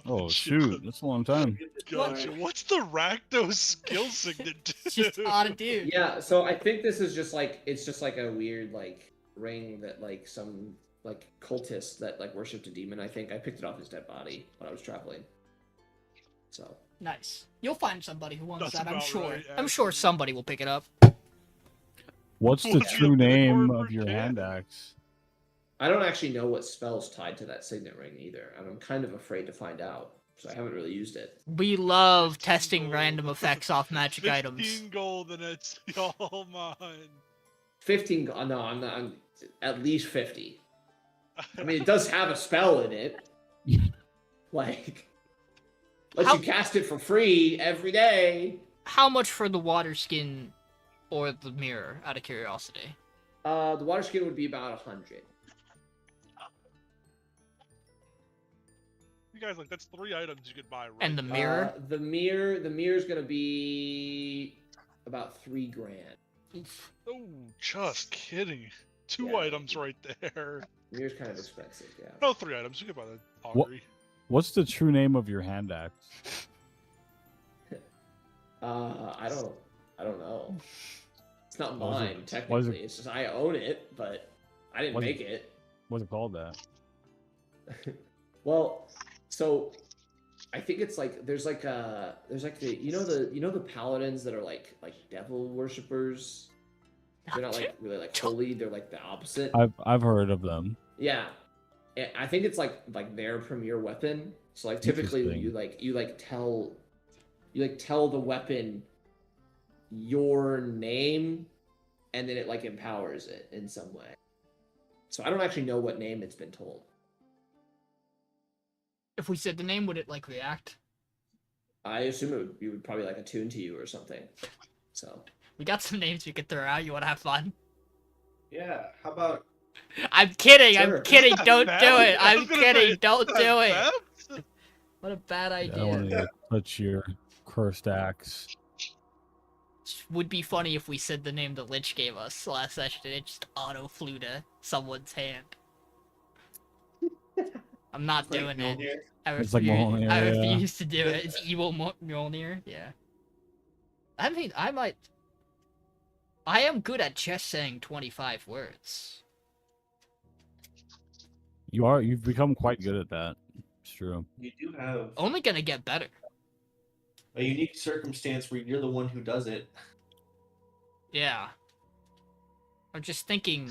Oh shoot, that's a long time. Gotcha. What's the Rakdos skill signet It's just do? odd, dude. Yeah, so I think this is just like it's just like a weird like ring that like some like cultist that like worshipped a demon. I think I picked it off his dead body when I was traveling. So Nice. You'll find somebody who wants That's that, I'm about sure. right, I'm sure actually. somebody will pick it up. What's the What's true your name word of for your cat? hand axe? I don't actually know what spell's tied to that signet ring either, and I'm kind of afraid to find out. So I haven't really used it. We love testing random effects off magic 15 items. gold and it's all mine. 15. No, I'm not. I'm at least 50. I mean, it does have a spell in it. Like, lets you cast it for free every day. How much for the water skin or the mirror, out of curiosity? The water skin would be about 100. You guys, like, that's 3 items you could buy, right? And the mirror? The mirror's gonna be about $3 grand. Oh, just kidding. 2 Yeah. items right there. Mirror's kind of expensive, yeah. No, 3 items. You could buy the What? augury. What's the true name of your hand axe? I don't know. It's not What was mine, it- what was technically. it- It's just I own it, but I didn't Was it- make it. What's it called that? Well, so I think it's like there's like the you know the paladins that are like devil worshippers. They're not like really like holy. They're like the opposite. I've heard of them. Yeah, I think it's like their premier weapon. So like typically Interesting. you tell the weapon your name, and then it like empowers it in some way. So I don't actually know what name it's been told. If we said the name, would it, like, react? I assume you would probably like attune to you or something. So We got some names we could throw out. You want to have fun? Yeah, how about I'm kidding. Sure. I'm kidding. Don't Bad? do it. I I'm was gonna kidding. say, Don't that's do it. bad. What a bad I idea. don't want to touch your cursed axe. Would be funny if we said the name the Lich gave us last session and it just auto flew to someone's hand. I'm not doing it. It's like Mjolnir, I yeah. refuse to do it. It's evil Mjolnir. Yeah. I mean, I am good at just saying 25 words. You've become quite good at that. It's true. you do have Only gonna get better. a unique circumstance where you're the one who does it. Yeah. I'm just thinking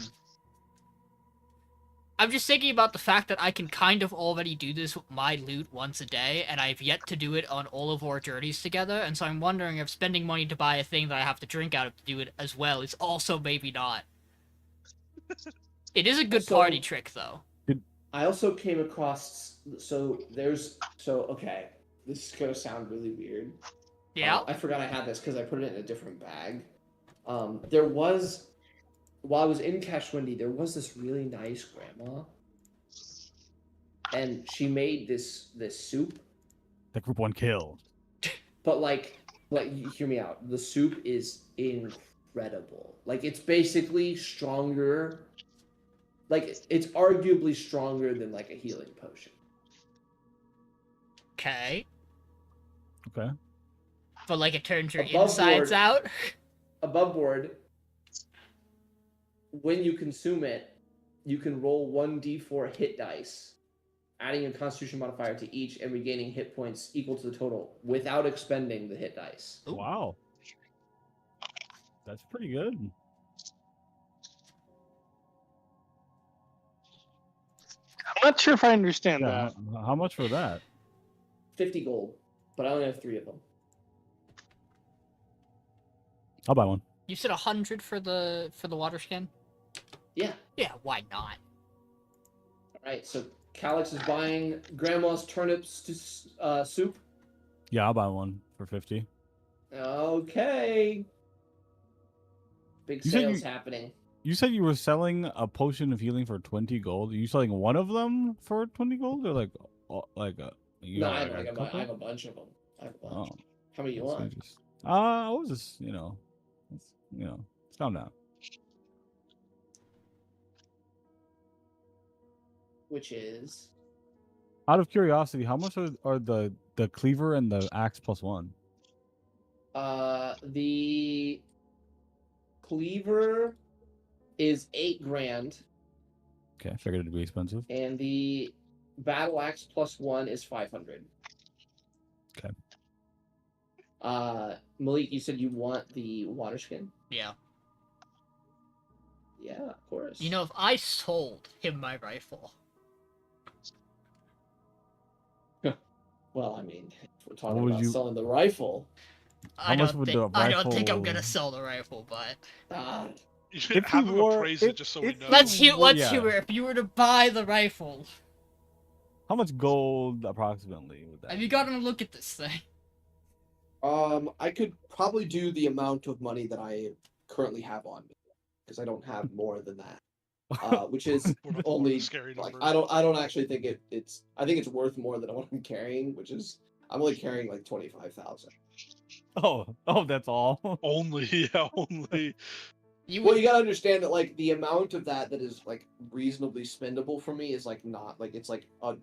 about the fact that I can kind of already do this with my loot once a day, and I've yet to do it on all of our journeys together, and so I'm wondering if spending money to buy a thing that I have to drink out of to do it as well is also maybe not. It is a good So- party trick, though. I also came across okay, this is gonna sound really weird. Yeah? I forgot I had this because I put it in a different bag. There was, while I was in Kashwindi, there was this really nice grandma, and she made this soup. The group 1 kill. But like, you hear me out. The soup is incredible. Like, it's basically stronger. Like, it's arguably stronger than like a healing potion. Okay. Okay. But, like, it turns your Above insides board. out? Above board, when you consume it, you can roll 1d4 hit dice, adding a Constitution modifier to each and regaining hit points equal to the total without expending the hit dice. Ooh. Wow. That's pretty good. I'm not sure if I understand Yeah, that. how much for that? 50 gold, but I only have 3 of them. I'll buy one. You said 100 for the water skin? Yeah. Yeah, why not? Alright, so Calyx is buying Grandma's turnips to soup. Yeah, I'll buy one for 50. Okay. Big You said sales happening. You said you were selling a potion of healing for 20 gold. Are you selling one of them for 20 gold, or like you No, know, I have, like I a couple? have a bunch of them. I have a bunch. Oh, How many you that's want? interesting. I was just, let's calm down. Which is Out of curiosity, how much are the cleaver and the axe +1? the cleaver is 8 grand, Okay, I figured it'd be expensive. and the battle axe +1 is 500. Okay. Malik, you said you want the water skin? Yeah. Yeah, of course. You know, if I sold him my rifle... Well, I mean, if we're talking would about you- selling the rifle, I much don't would think the I don't think I'm rifle- gonna sell the rifle, but You should If have you him were- appraise if- it just so we if know. let's you- let's yeah. hear if you were to buy the rifle. How much gold approximately would that? Have you gotten a look at this thing? I could probably do the amount of money that I currently have on me, because I don't have more than that. Which is What a only scary like number. I don't actually think it's I think it's worth more than what I'm carrying, which is I'm only carrying like 25,000. Oh, that's all. Only, yeah, only. Well, you gotta understand that like the amount of that is like reasonably spendable for me is like not like it's like a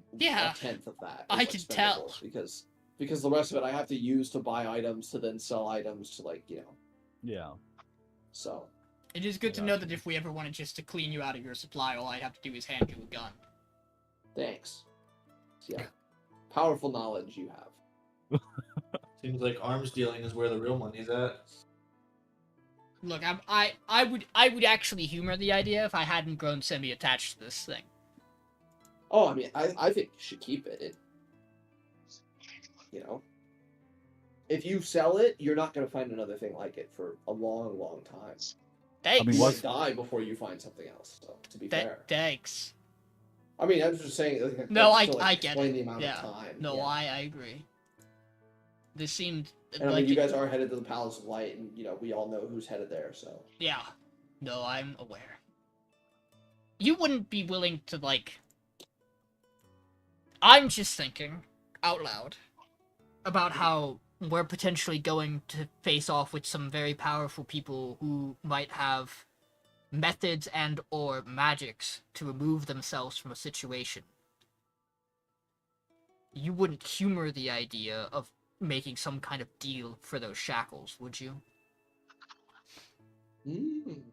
tenth of that. I is, can like, tell. spendable because the rest of it I have to use to buy items to then sell items to like Yeah. so. It is good to know that if we ever wanted just to clean you out of your supply, all I'd have to do is hand you a gun. Thanks. Yeah, powerful knowledge you have. Seems like arms dealing is where the real money's at. Look, I would actually humor the idea if I hadn't grown semi-attached to this thing. Oh, I mean, I think you should keep it. If you sell it, you're not going to find another thing like it for a long, long time. Thanks. mean, You what- might die before you find something else. So, to be fair, Thanks. I mean, I'm just saying. No, that's to, I get explain it. the amount Yeah. of time. No, yeah. I agree. This seemed And I mean, you guys are headed to the Palace of Light, and we all know who's headed there. So Yeah. No, I'm aware. You wouldn't be willing to, like... I'm just thinking, out loud, about how we're potentially going to face off with some very powerful people who might have methods and or magics to remove themselves from a situation. You wouldn't humor the idea of making some kind of deal for those shackles, would you? You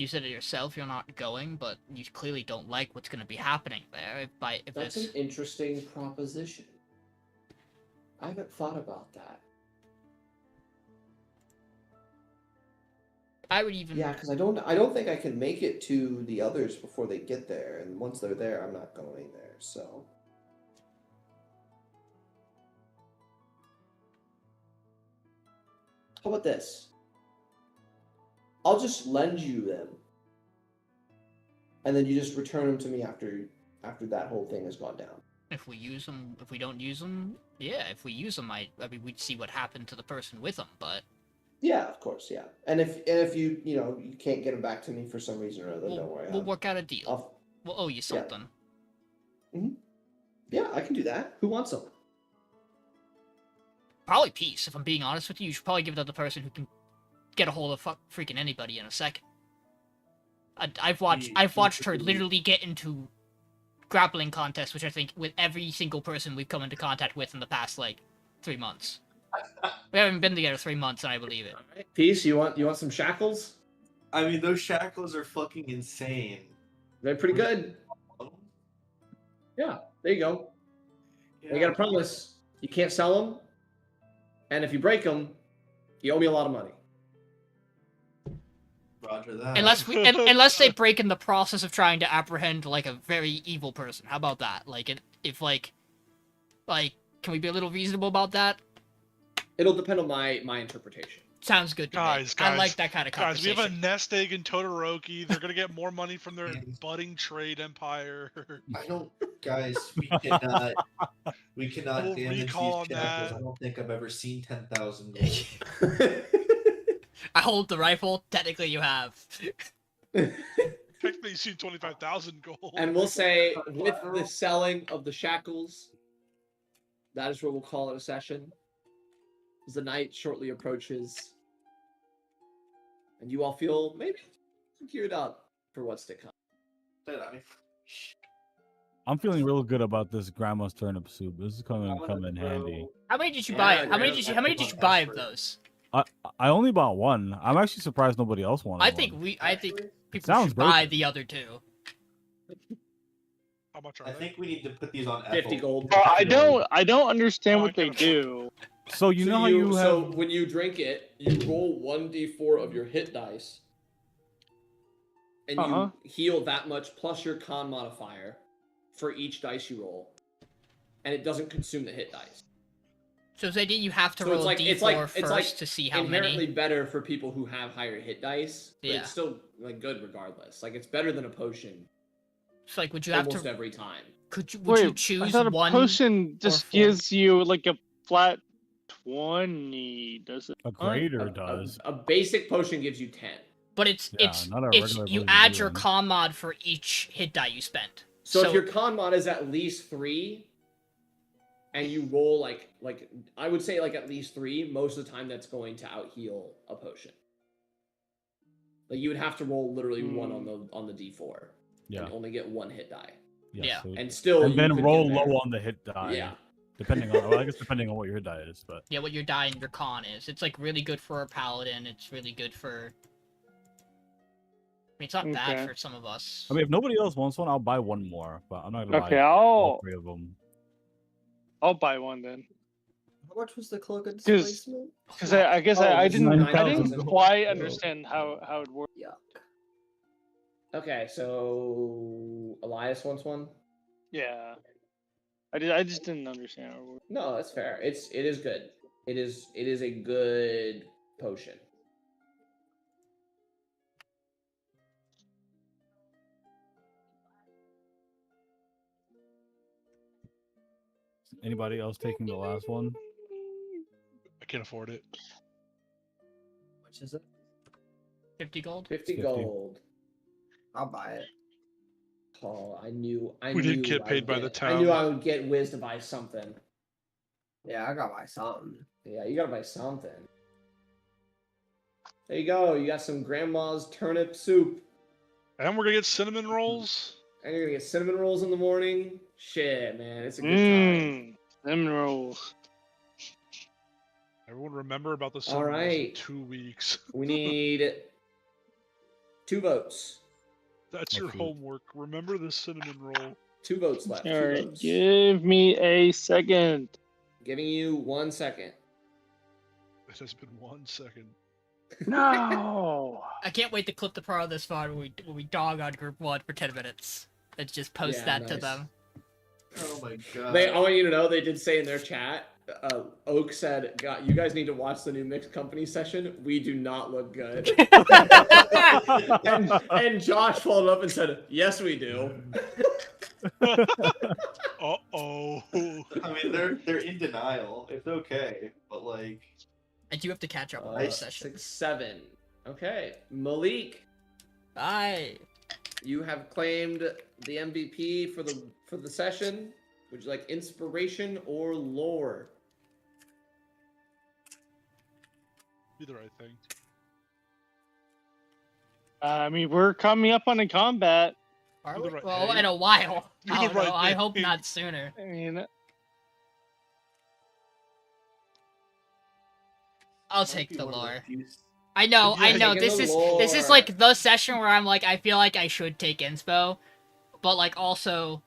said it yourself, you're not going, but you clearly don't like what's going to be happening there. If that's it's... an interesting proposition. I haven't thought about that. I would even... Yeah, because I don't think I can make it to the others before they get there, and once they're there, I'm not going there. So. How about this? I'll just lend you them, and then you just return them to me after that whole thing has gone down. If we use them, if we don't use them, yeah, if we use them, I mean, we'd see what happened to the person with them, but... Yeah, of course, yeah. And if you you can't get them back to me for some reason or other, don't worry. We'll work out a deal. We'll owe you something. Yeah, I can do that. Who wants them? Probably Peace, if I'm being honest with you. You should probably give it to the person who can get a hold of freaking anybody in a second. I've watched her literally get into grappling contests, which I think with every single person we've come into contact with in the past, like, 3 months. We haven't been together 3 months, and I believe it. Right. Peace, you want some shackles? I mean, those shackles are fucking insane. They're pretty good. Yeah, there you go. You got a promise. You can't sell them, and if you break them, you owe me a lot of money. Roger that. Unless they break in the process of trying to apprehend like a very evil person. How about that? Like if like can we be a little reasonable about that? It'll depend on my interpretation. Sounds good to me. I like that kind of conversation. Guys, we have a nest egg in Todoroki. They're gonna get more money from their budding trade empire. I don't, guys. We cannot We'll damage these recall shackles. that. I don't think I've ever seen 10,000 gold. I hold the rifle. Technically, you have. Technically, you've seen 25,000 gold. And we'll say, with the selling of the shackles, that is where we'll call it a session. As the night shortly approaches, and you all feel maybe geared up for what's to come. I'm feeling real good about this grandma's turnip soup. This is come in handy. How many did you buy? How many did you buy of those? I only bought one. I'm actually surprised nobody else wanted. I think people Sounds should buy broken. the other two. How much are I they? think we need to put these on 50 Ethel. gold. I don't understand what they do. So you know how you have. So when you drink it, you roll 1d4 of your hit dice, and you heal that much plus your con modifier for each dice you roll, and it doesn't consume the hit dice. So is the idea you have to So roll it's d4 like first to see how inherently many? better for people who have higher hit dice, but Yeah. it's still like good regardless. Like it's better than a potion It's like, would you have almost to? every time. Would you I choose thought a one? potion just 4? gives you like a flat 20, does it? A greater does. A basic potion gives you 10. But it's Yeah, not a it's regular you potion add does your one. con mod for each hit die you spend. So if your con mod is at least 3, and you roll like I would say like at least 3, most of the time that's going to out heal a potion. Like you would have to roll literally 1 on the d4, Yeah. and only get 1 hit die, Yeah. So and still and you then could roll get there. low on the hit die. Yeah. Depending on, well, I guess depending on what your hit die is, but Yeah, what your die and your con is. It's like really good for a paladin. It's really good for. I mean, it's not bad Okay. for some of us. I mean, if nobody else wants one, I'll buy one more. But I'm not gonna Okay, buy all I'll 3 of them. buy one then. How much was the cloak of 'Cause- displacement? Because I guess Oh, I it's didn't 9,000 quite gold. understand how it worked. Yuck. Okay, so Elias wants one. Yeah, I just didn't understand how it worked. No, that's fair. It is good. It is a good potion. Anybody else taking the last one? I can't afford it. Which is it? 50 gold. 50 50. gold. I'll buy it. Oh, I knew. We didn't get I paid would by the get- town. I knew I would get Wizz to buy something. Yeah, I gotta buy something. Yeah, you gotta buy something. There you go. You got some grandma's turnip soup, And we're gonna get cinnamon rolls. and you're gonna get cinnamon rolls in the morning. Shit, man, it's a good time. Cinnamon rolls. Everyone remember about the cinnamon rolls in right. 2 weeks. We need 2 votes. That's your Okay. homework. Remember the cinnamon roll. 2 votes left. 2 All right, votes. give me a second. Giving you 1 second. It has been 1 second. No. I can't wait to clip the part of this far when we dog on group 1 for 10 minutes. And just post Yeah, that to nice. them. Oh my god. I want you to know they did say in their chat. Oak said, "God, you guys need to watch the new mixed company session. We do not look good." and Josh followed up and said, "Yes, we do." Uh-oh. I mean, they're in denial. It's okay, but like, I do have to catch up on Nice. this session. 6, 7. Okay, Malik, Bye. you have claimed the MVP for the session. Would you like inspiration or lore? Be the right thing. I mean, we're coming up on a combat. Are Do we? the right Well, thing. in a while. Do I the don't know. right I hope thing. not sooner. I mean, I'll take the one of lore. few- I know, I Yeah, know. taking This the is lore. like the session where I'm like, I feel like I should take inspo, but like also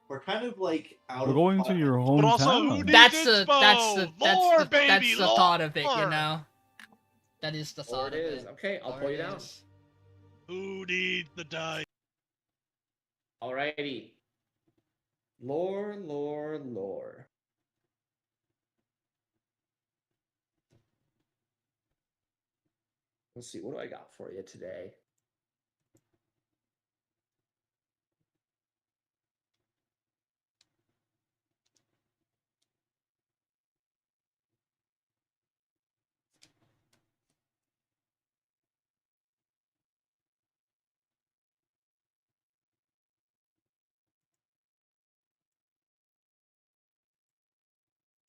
We're kind of like out We're of going to pocket. your But also, who hometown. needs that's inspo? the Lore, baby, that's the thought of it, you lore. know. That is the Or thought it of is. it. Okay, I'll Or pull you it down. is. Who needs the die? Alrighty. Lore. Let's see, what do I got for you today?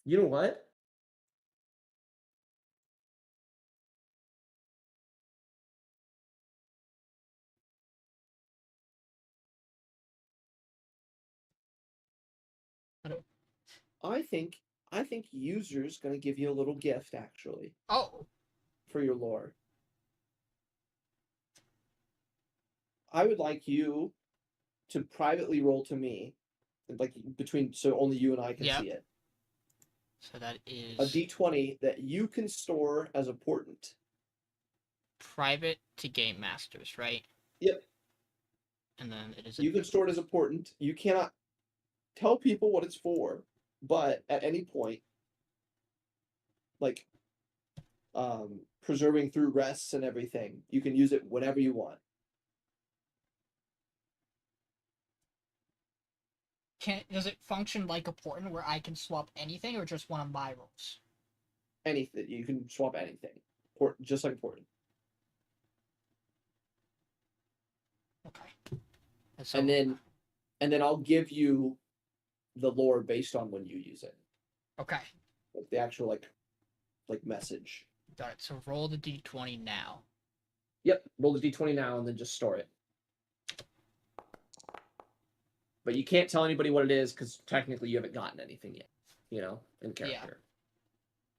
You know what? I think user's gonna give you a little gift actually Oh, for your lore. I would like you to privately roll to me, like between so only you and I can Yep. see it. so that is A D20 that you can store as a portent. private to game masters, right? Yep. And then it is You can store it as a portent. You cannot tell people what it's for, but at any point, like preserving through rests and everything, you can use it whenever you want. Does it function like a portent where I can swap anything or just one of my rolls? Anything. You can swap anything. Just like portent. Okay. So, And then I'll give you the lore based on when you use it. okay. Like the actual like message. Got it. So roll the d20 now. Yep. Roll the D20 now and then just store it. But you can't tell anybody what it is because technically you haven't gotten anything yet, in character.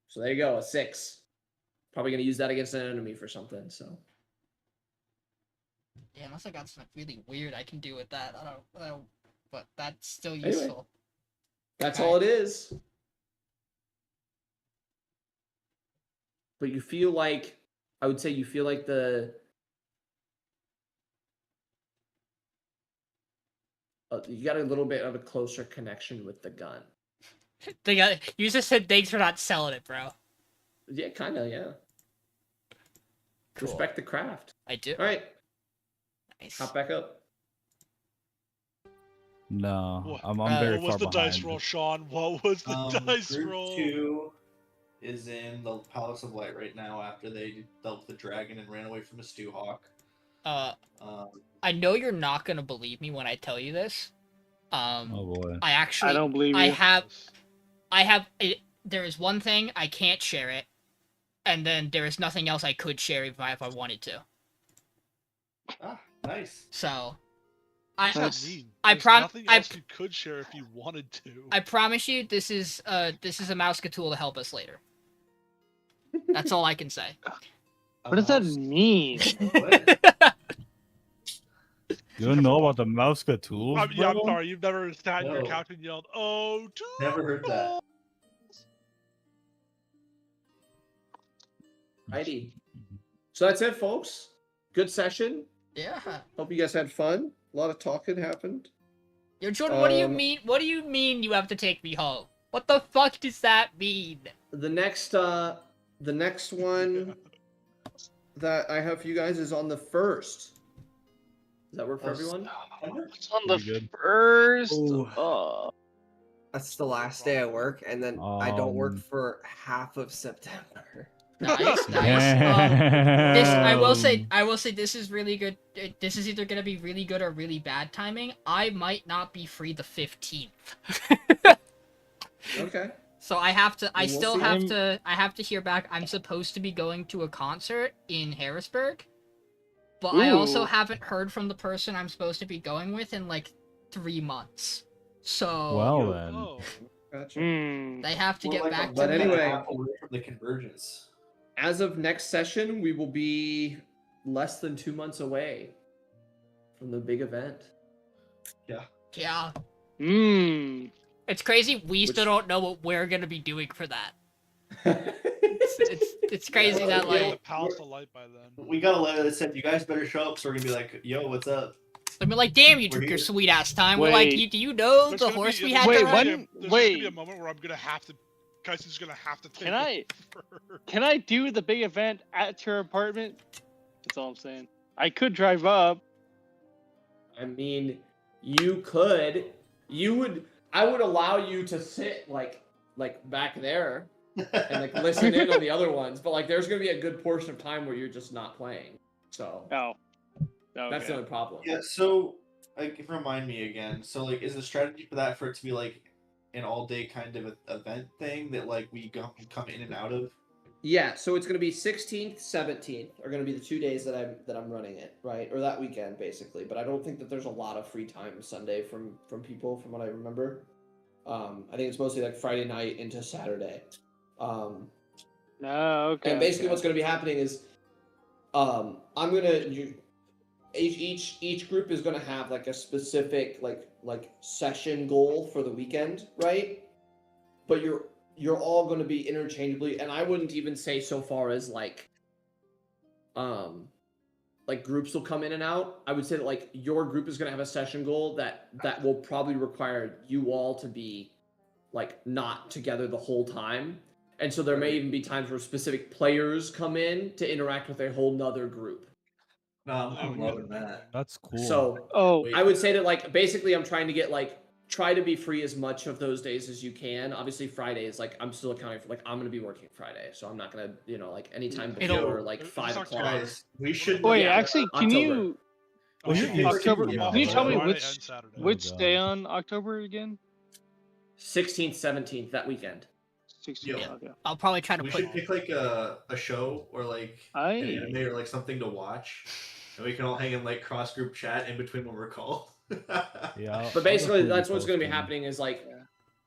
So there you go, a 6. Probably gonna use that against an enemy for something. So Yeah, unless I got something really weird I can do with that. I don't. But that's still Anyway. useful. that's Okay. all it is. But you feel like, I would say you feel like you got a little bit of a closer connection with the gun. You just said thanks for not selling it, bro. Yeah, kind of, yeah. Cool. Respect the craft. I do. All right, Nice. hop back up. No, What- I'm what very What was far the behind. dice roll, Sean? What was the dice Group roll? 2 is in the Palace of Light right now after they dealt the dragon and ran away from a stewhawk. I know you're not gonna believe me when I tell you this. Oh boy. I don't believe I you. have. There is one thing I can't share it, and then there is nothing else I could share if I wanted to. Ah, nice. So, What That's- does that mean? I There's prom- nothing I- else you could share if you wanted to. I promise you, this is a Mouska tool to help us later. That's all I can say. What does that mean? What? You don't know about the Mouska tools, I'm bro? sorry, you've never sat in your No. couch and yelled, "Oh, too Never heard that. Righty. So that's it, folks. Good session. Yeah. Hope you guys had fun. A lot of talking happened. Yo, Jordan, what do you Um, mean? What do you mean you have to take me home? What the fuck does that mean? The next one that I have for you guys is on the 1st. Does that work for everyone? It's on the Pretty good. first. Ooh. Oh. That's the last day I work, and then I don't work Um, for half of September. Nice, nice. This I will say this is really good. This is either gonna be really good or really bad timing. I might not be free the 15th. Okay. So I have to. I We'll still see. have to. I have to hear back. I'm supposed to be going to a concert in Harrisburg, but I also Ooh. haven't heard from the person I'm supposed to be going with in like 3 months. So Well then. Oh, Gotcha. they have to We're get like back a to But month me. and a anyway- half away from the convergence. As of next session, we will be less than 2 months away from the big event. Yeah, Hmm. it's crazy. We still Which- don't know what we're gonna be doing for that. it's crazy Yeah, that you know, The like palace of light by then. We got a letter that said you guys better show up, so we're gonna be like, yo, what's up? I mean, like, damn, you We're took your here. sweet ass time. We're like, Wait. do you know There's the gonna horse be- we there's had Wait, to gonna ride? be a- when- There's gonna be a wait. moment where I'm gonna have to. Kaisen's gonna have to take. Can I do the big event at your apartment? That's all I'm saying. I could drive up. I mean, you could. I would allow you to sit like back there and like listen in on the other ones, but like there's gonna be a good portion of time where you're just not playing. So Oh. that's the only problem. Yeah, so like remind me again. So like is the strategy for that for it to be like an all day kind of event thing that like we come in and out of? Yeah, so it's gonna be 16th, 17th are gonna be the 2 days that I'm running it, right? Or that weekend basically. But I don't think that there's a lot of free time Sunday from people from what I remember. I think it's mostly like Friday night into Saturday. No, okay. And basically okay. what's gonna be happening is I'm gonna each group is gonna have like a specific like session goal for the weekend, right? But you're all going to be interchangeably, and I wouldn't even say so far as like groups will come in and out. I would say that like your group is going to have a session goal that will probably require you all to be like not together the whole time. And so there may even be times where specific players come in to interact with a whole nother group. No, I'm loving that. That's cool. So I would say that like basically I'm trying to get like try to be free as much of those days as you can. Obviously Friday is like I'm still accounting for like I'm gonna be working Friday, so I'm not gonna like anytime before like 5 o'clock. Guys, we should. Wait, Yeah, actually, can October. you Oh, you- October? yeah. Can you tell me Friday which and Saturday. which God. day on October again? 16th, 17th that weekend. 16. Yeah. Okay. I'll probably try to We put. should pick like a show or like an anime or like something to watch, and we can all hang in like cross group chat in between when we're called. Yeah. But basically I'll that's definitely what's gonna be posting. happening is like Yeah.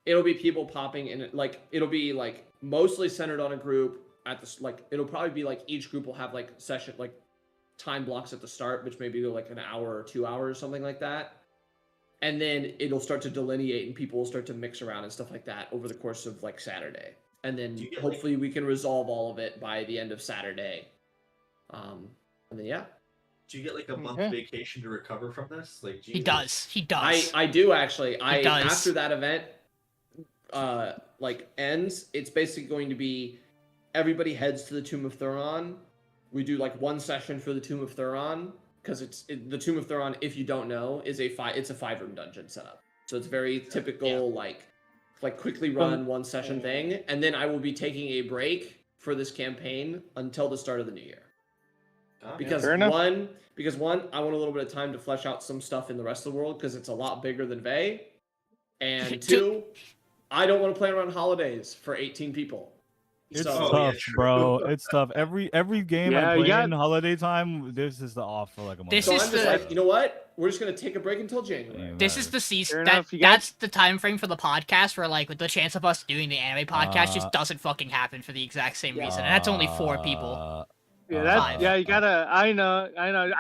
it'll be people popping in like it'll be like mostly centered on a group at the like it'll probably be like each group will have like session like time blocks at the start, which maybe go like an hour or 2 hours, something like that. And then it'll start to delineate and people will start to mix around and stuff like that over the course of like Saturday. And then Do you get, hopefully we can resolve all of it by the end of Saturday. And then yeah. Do you get like a month Okay. vacation to recover from this? Like He Jesus. does. He does. I do actually. does. After that event like ends, it's basically going to be everybody heads to the Tomb of Thuron. We do like one session for the Tomb of Thuron because the Tomb of Thuron, if you don't know, is it's a 5-room dungeon setup. So it's very typical like quickly run one session thing, and then I will be taking a break for this campaign until the start of the new year. Because fair enough. one, I want a little bit of time to flesh out some stuff in the rest of the world because it's a lot bigger than Vey. And two, I don't want to play around holidays for 18 people. It's So tough, yeah, true. bro. It's tough. Every game Yeah, I you play got- in holiday time, this is the off for like a month. This so is I'm just the- like, you know what? We're just gonna take a break until January. This is the season. Fair enough, you That's the time frame for the podcast where, like, with the chance of us doing the anime podcast just Uh, doesn't fucking happen for the exact same Yeah. reason, and that's only 4 people. Yeah, Five. you gotta. I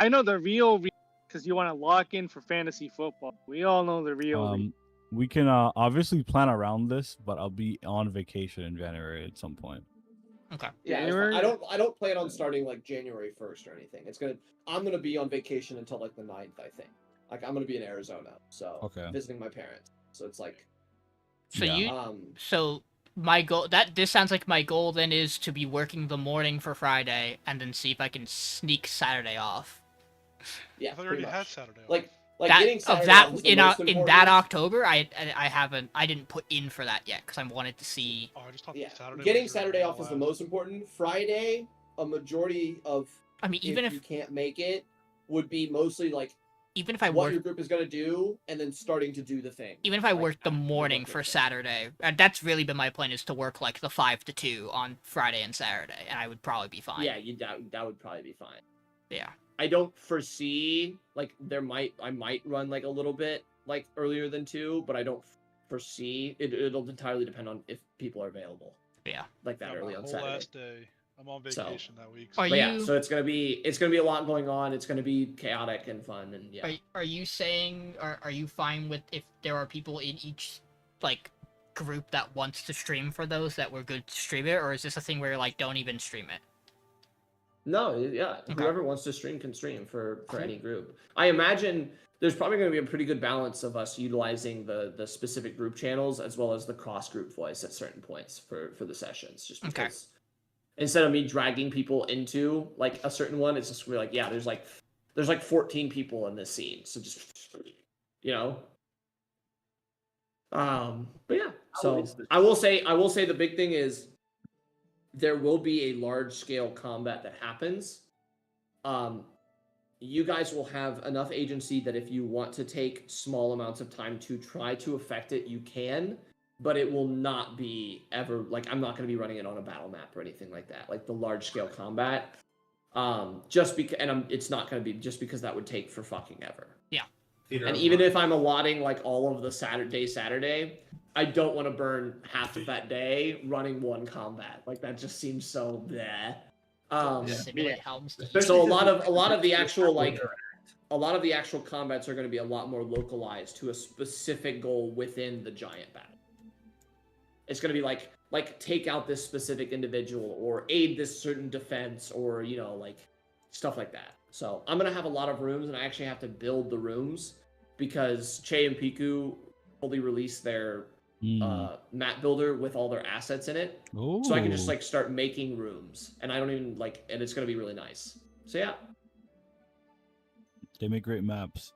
know the real because you want to lock in for fantasy football. We all know the real. We can obviously plan around this, but I'll be on vacation in January at some point. Okay. Yeah, it's January? fine. I don't plan on starting like January 1st or anything. I'm gonna be on vacation until like the 9th, I think. Like I'm gonna be in Arizona, so Okay. visiting my parents. So it's like So Yeah. so my goal this sounds like my goal then is to be working the morning for Friday and then see if I can sneak Saturday off. yeah, I thought you pretty already had much. Saturday. off. Like That getting of Saturday that off is the in most in that important. October I didn't put in for that yet because I wanted to see. Oh, I just thought Yeah, Saturday getting was your Saturday off is the last. most important. Friday, a majority of I mean, even if you if can't make it, would be mostly like I what work your group is gonna do, and then starting to do the thing. even if I like, worked the after you're morning working for it. Saturday, and that's really been my plan is to work like the 5 to 2 on Friday and Saturday, and I would probably be fine. Yeah, that would probably be fine. Yeah. I don't foresee like I might run like a little bit like earlier than 2, but I don't foresee it'll entirely depend on if people are available. Yeah. Like that Yeah, early my on whole Saturday. last day. I'm on So- vacation that week. Are But yeah, you- so it's gonna be a lot going on. It's gonna be chaotic and fun, and yeah. Are you saying are you fine with if there are people in each like group that wants to stream for those that were good to stream it, or is this a thing where like don't even stream it? No, yeah, Okay. whoever wants to stream can stream for any group. I imagine there's probably going to be a pretty good balance of us utilizing the specific group channels as well as the cross group voice at certain points for the sessions, just because instead of me dragging people into like a certain one, it's just we're like, yeah, there's like 14 people in this scene, so just, you know. But yeah, so I will say the big thing is there will be a large scale combat that happens. You guys will have enough agency that if you want to take small amounts of time to try to affect it, you can, but it will not be ever, like, I'm not going to be running it on a battle map or anything like that, like the large scale combat. Just because, and it's not going to be just because that would take for fucking ever. Yeah. And even if I'm allotting like all of the Saturday, I don't want to burn half of that day running one combat. Like that just seems so bleh. So a lot of the actual combats are going to be a lot more localized to a specific goal within the giant battle. It's going to be like take out this specific individual or aid this certain defense or, you know, like stuff like that. So I'm going to have a lot of rooms, and I actually have to build the rooms because Che and Piku fully released their map builder with all their assets in it. Ooh. So I can just like start making rooms, and I don't even like, and it's going to be really nice. So yeah. They make great maps.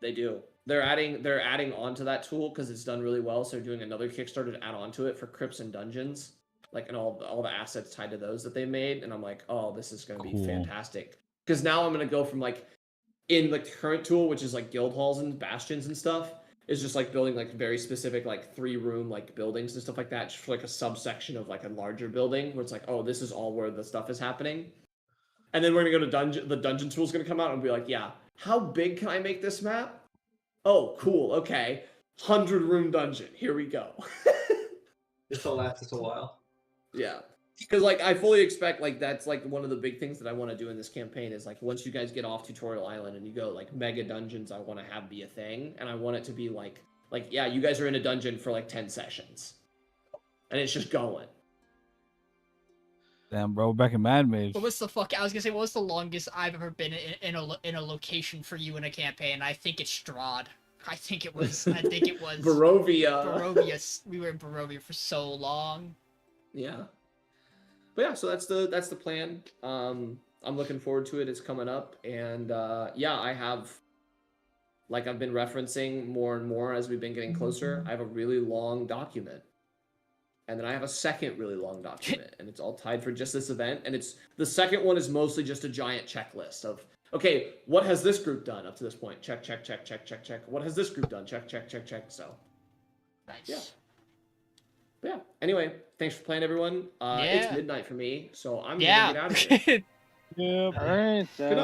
They do. They're adding onto that tool because it's done really well. So they're doing another Kickstarter to add on to it for crypts and dungeons, like, and all the assets tied to those that they made. And I'm like, oh, this is going to be fantastic. Because now I'm going to go from like in the current tool, which is like guild halls and bastions and stuff, is just like building like very specific like 3-room like buildings and stuff like that, just for like a subsection of like a larger building where it's like, oh, this is all where the stuff is happening. And then we're gonna go to dungeon. The dungeon tool is gonna come out and be like, yeah, how big can I make this map? Oh, cool. Okay, 100-room dungeon. Here we go. This will last us a while. Yeah. Because like I fully expect like that's like one of the big things that I want to do in this campaign is like once you guys get off Tutorial Island and you go like mega dungeons, I want to have be a thing, and I want it to be like yeah, you guys are in a dungeon for like 10 sessions, and it's just going. Damn, bro, back in Mad Mage. What was the fuck? I was gonna say, what was the longest I've ever been in a location for you in a campaign? I think it's Strahd. I think it was. Barovia. We were in Barovia for so long. Yeah. But yeah, so that's the plan. I'm looking forward to it. It's coming up, and yeah, I have, like I've been referencing more and more as we've been getting closer. I have a really long document, and then I have a second really long document, and it's all tied for just this event. And it's the second one is mostly just a giant checklist of, okay, what has this group done up to this point? Check, check, check, check, check, check. What has this group done? Check, check, check, check. So, nice. Yeah. But yeah. Anyway, thanks for playing, everyone. It's midnight for me, so I'm gonna get out of here. Yeah. All right. Good night.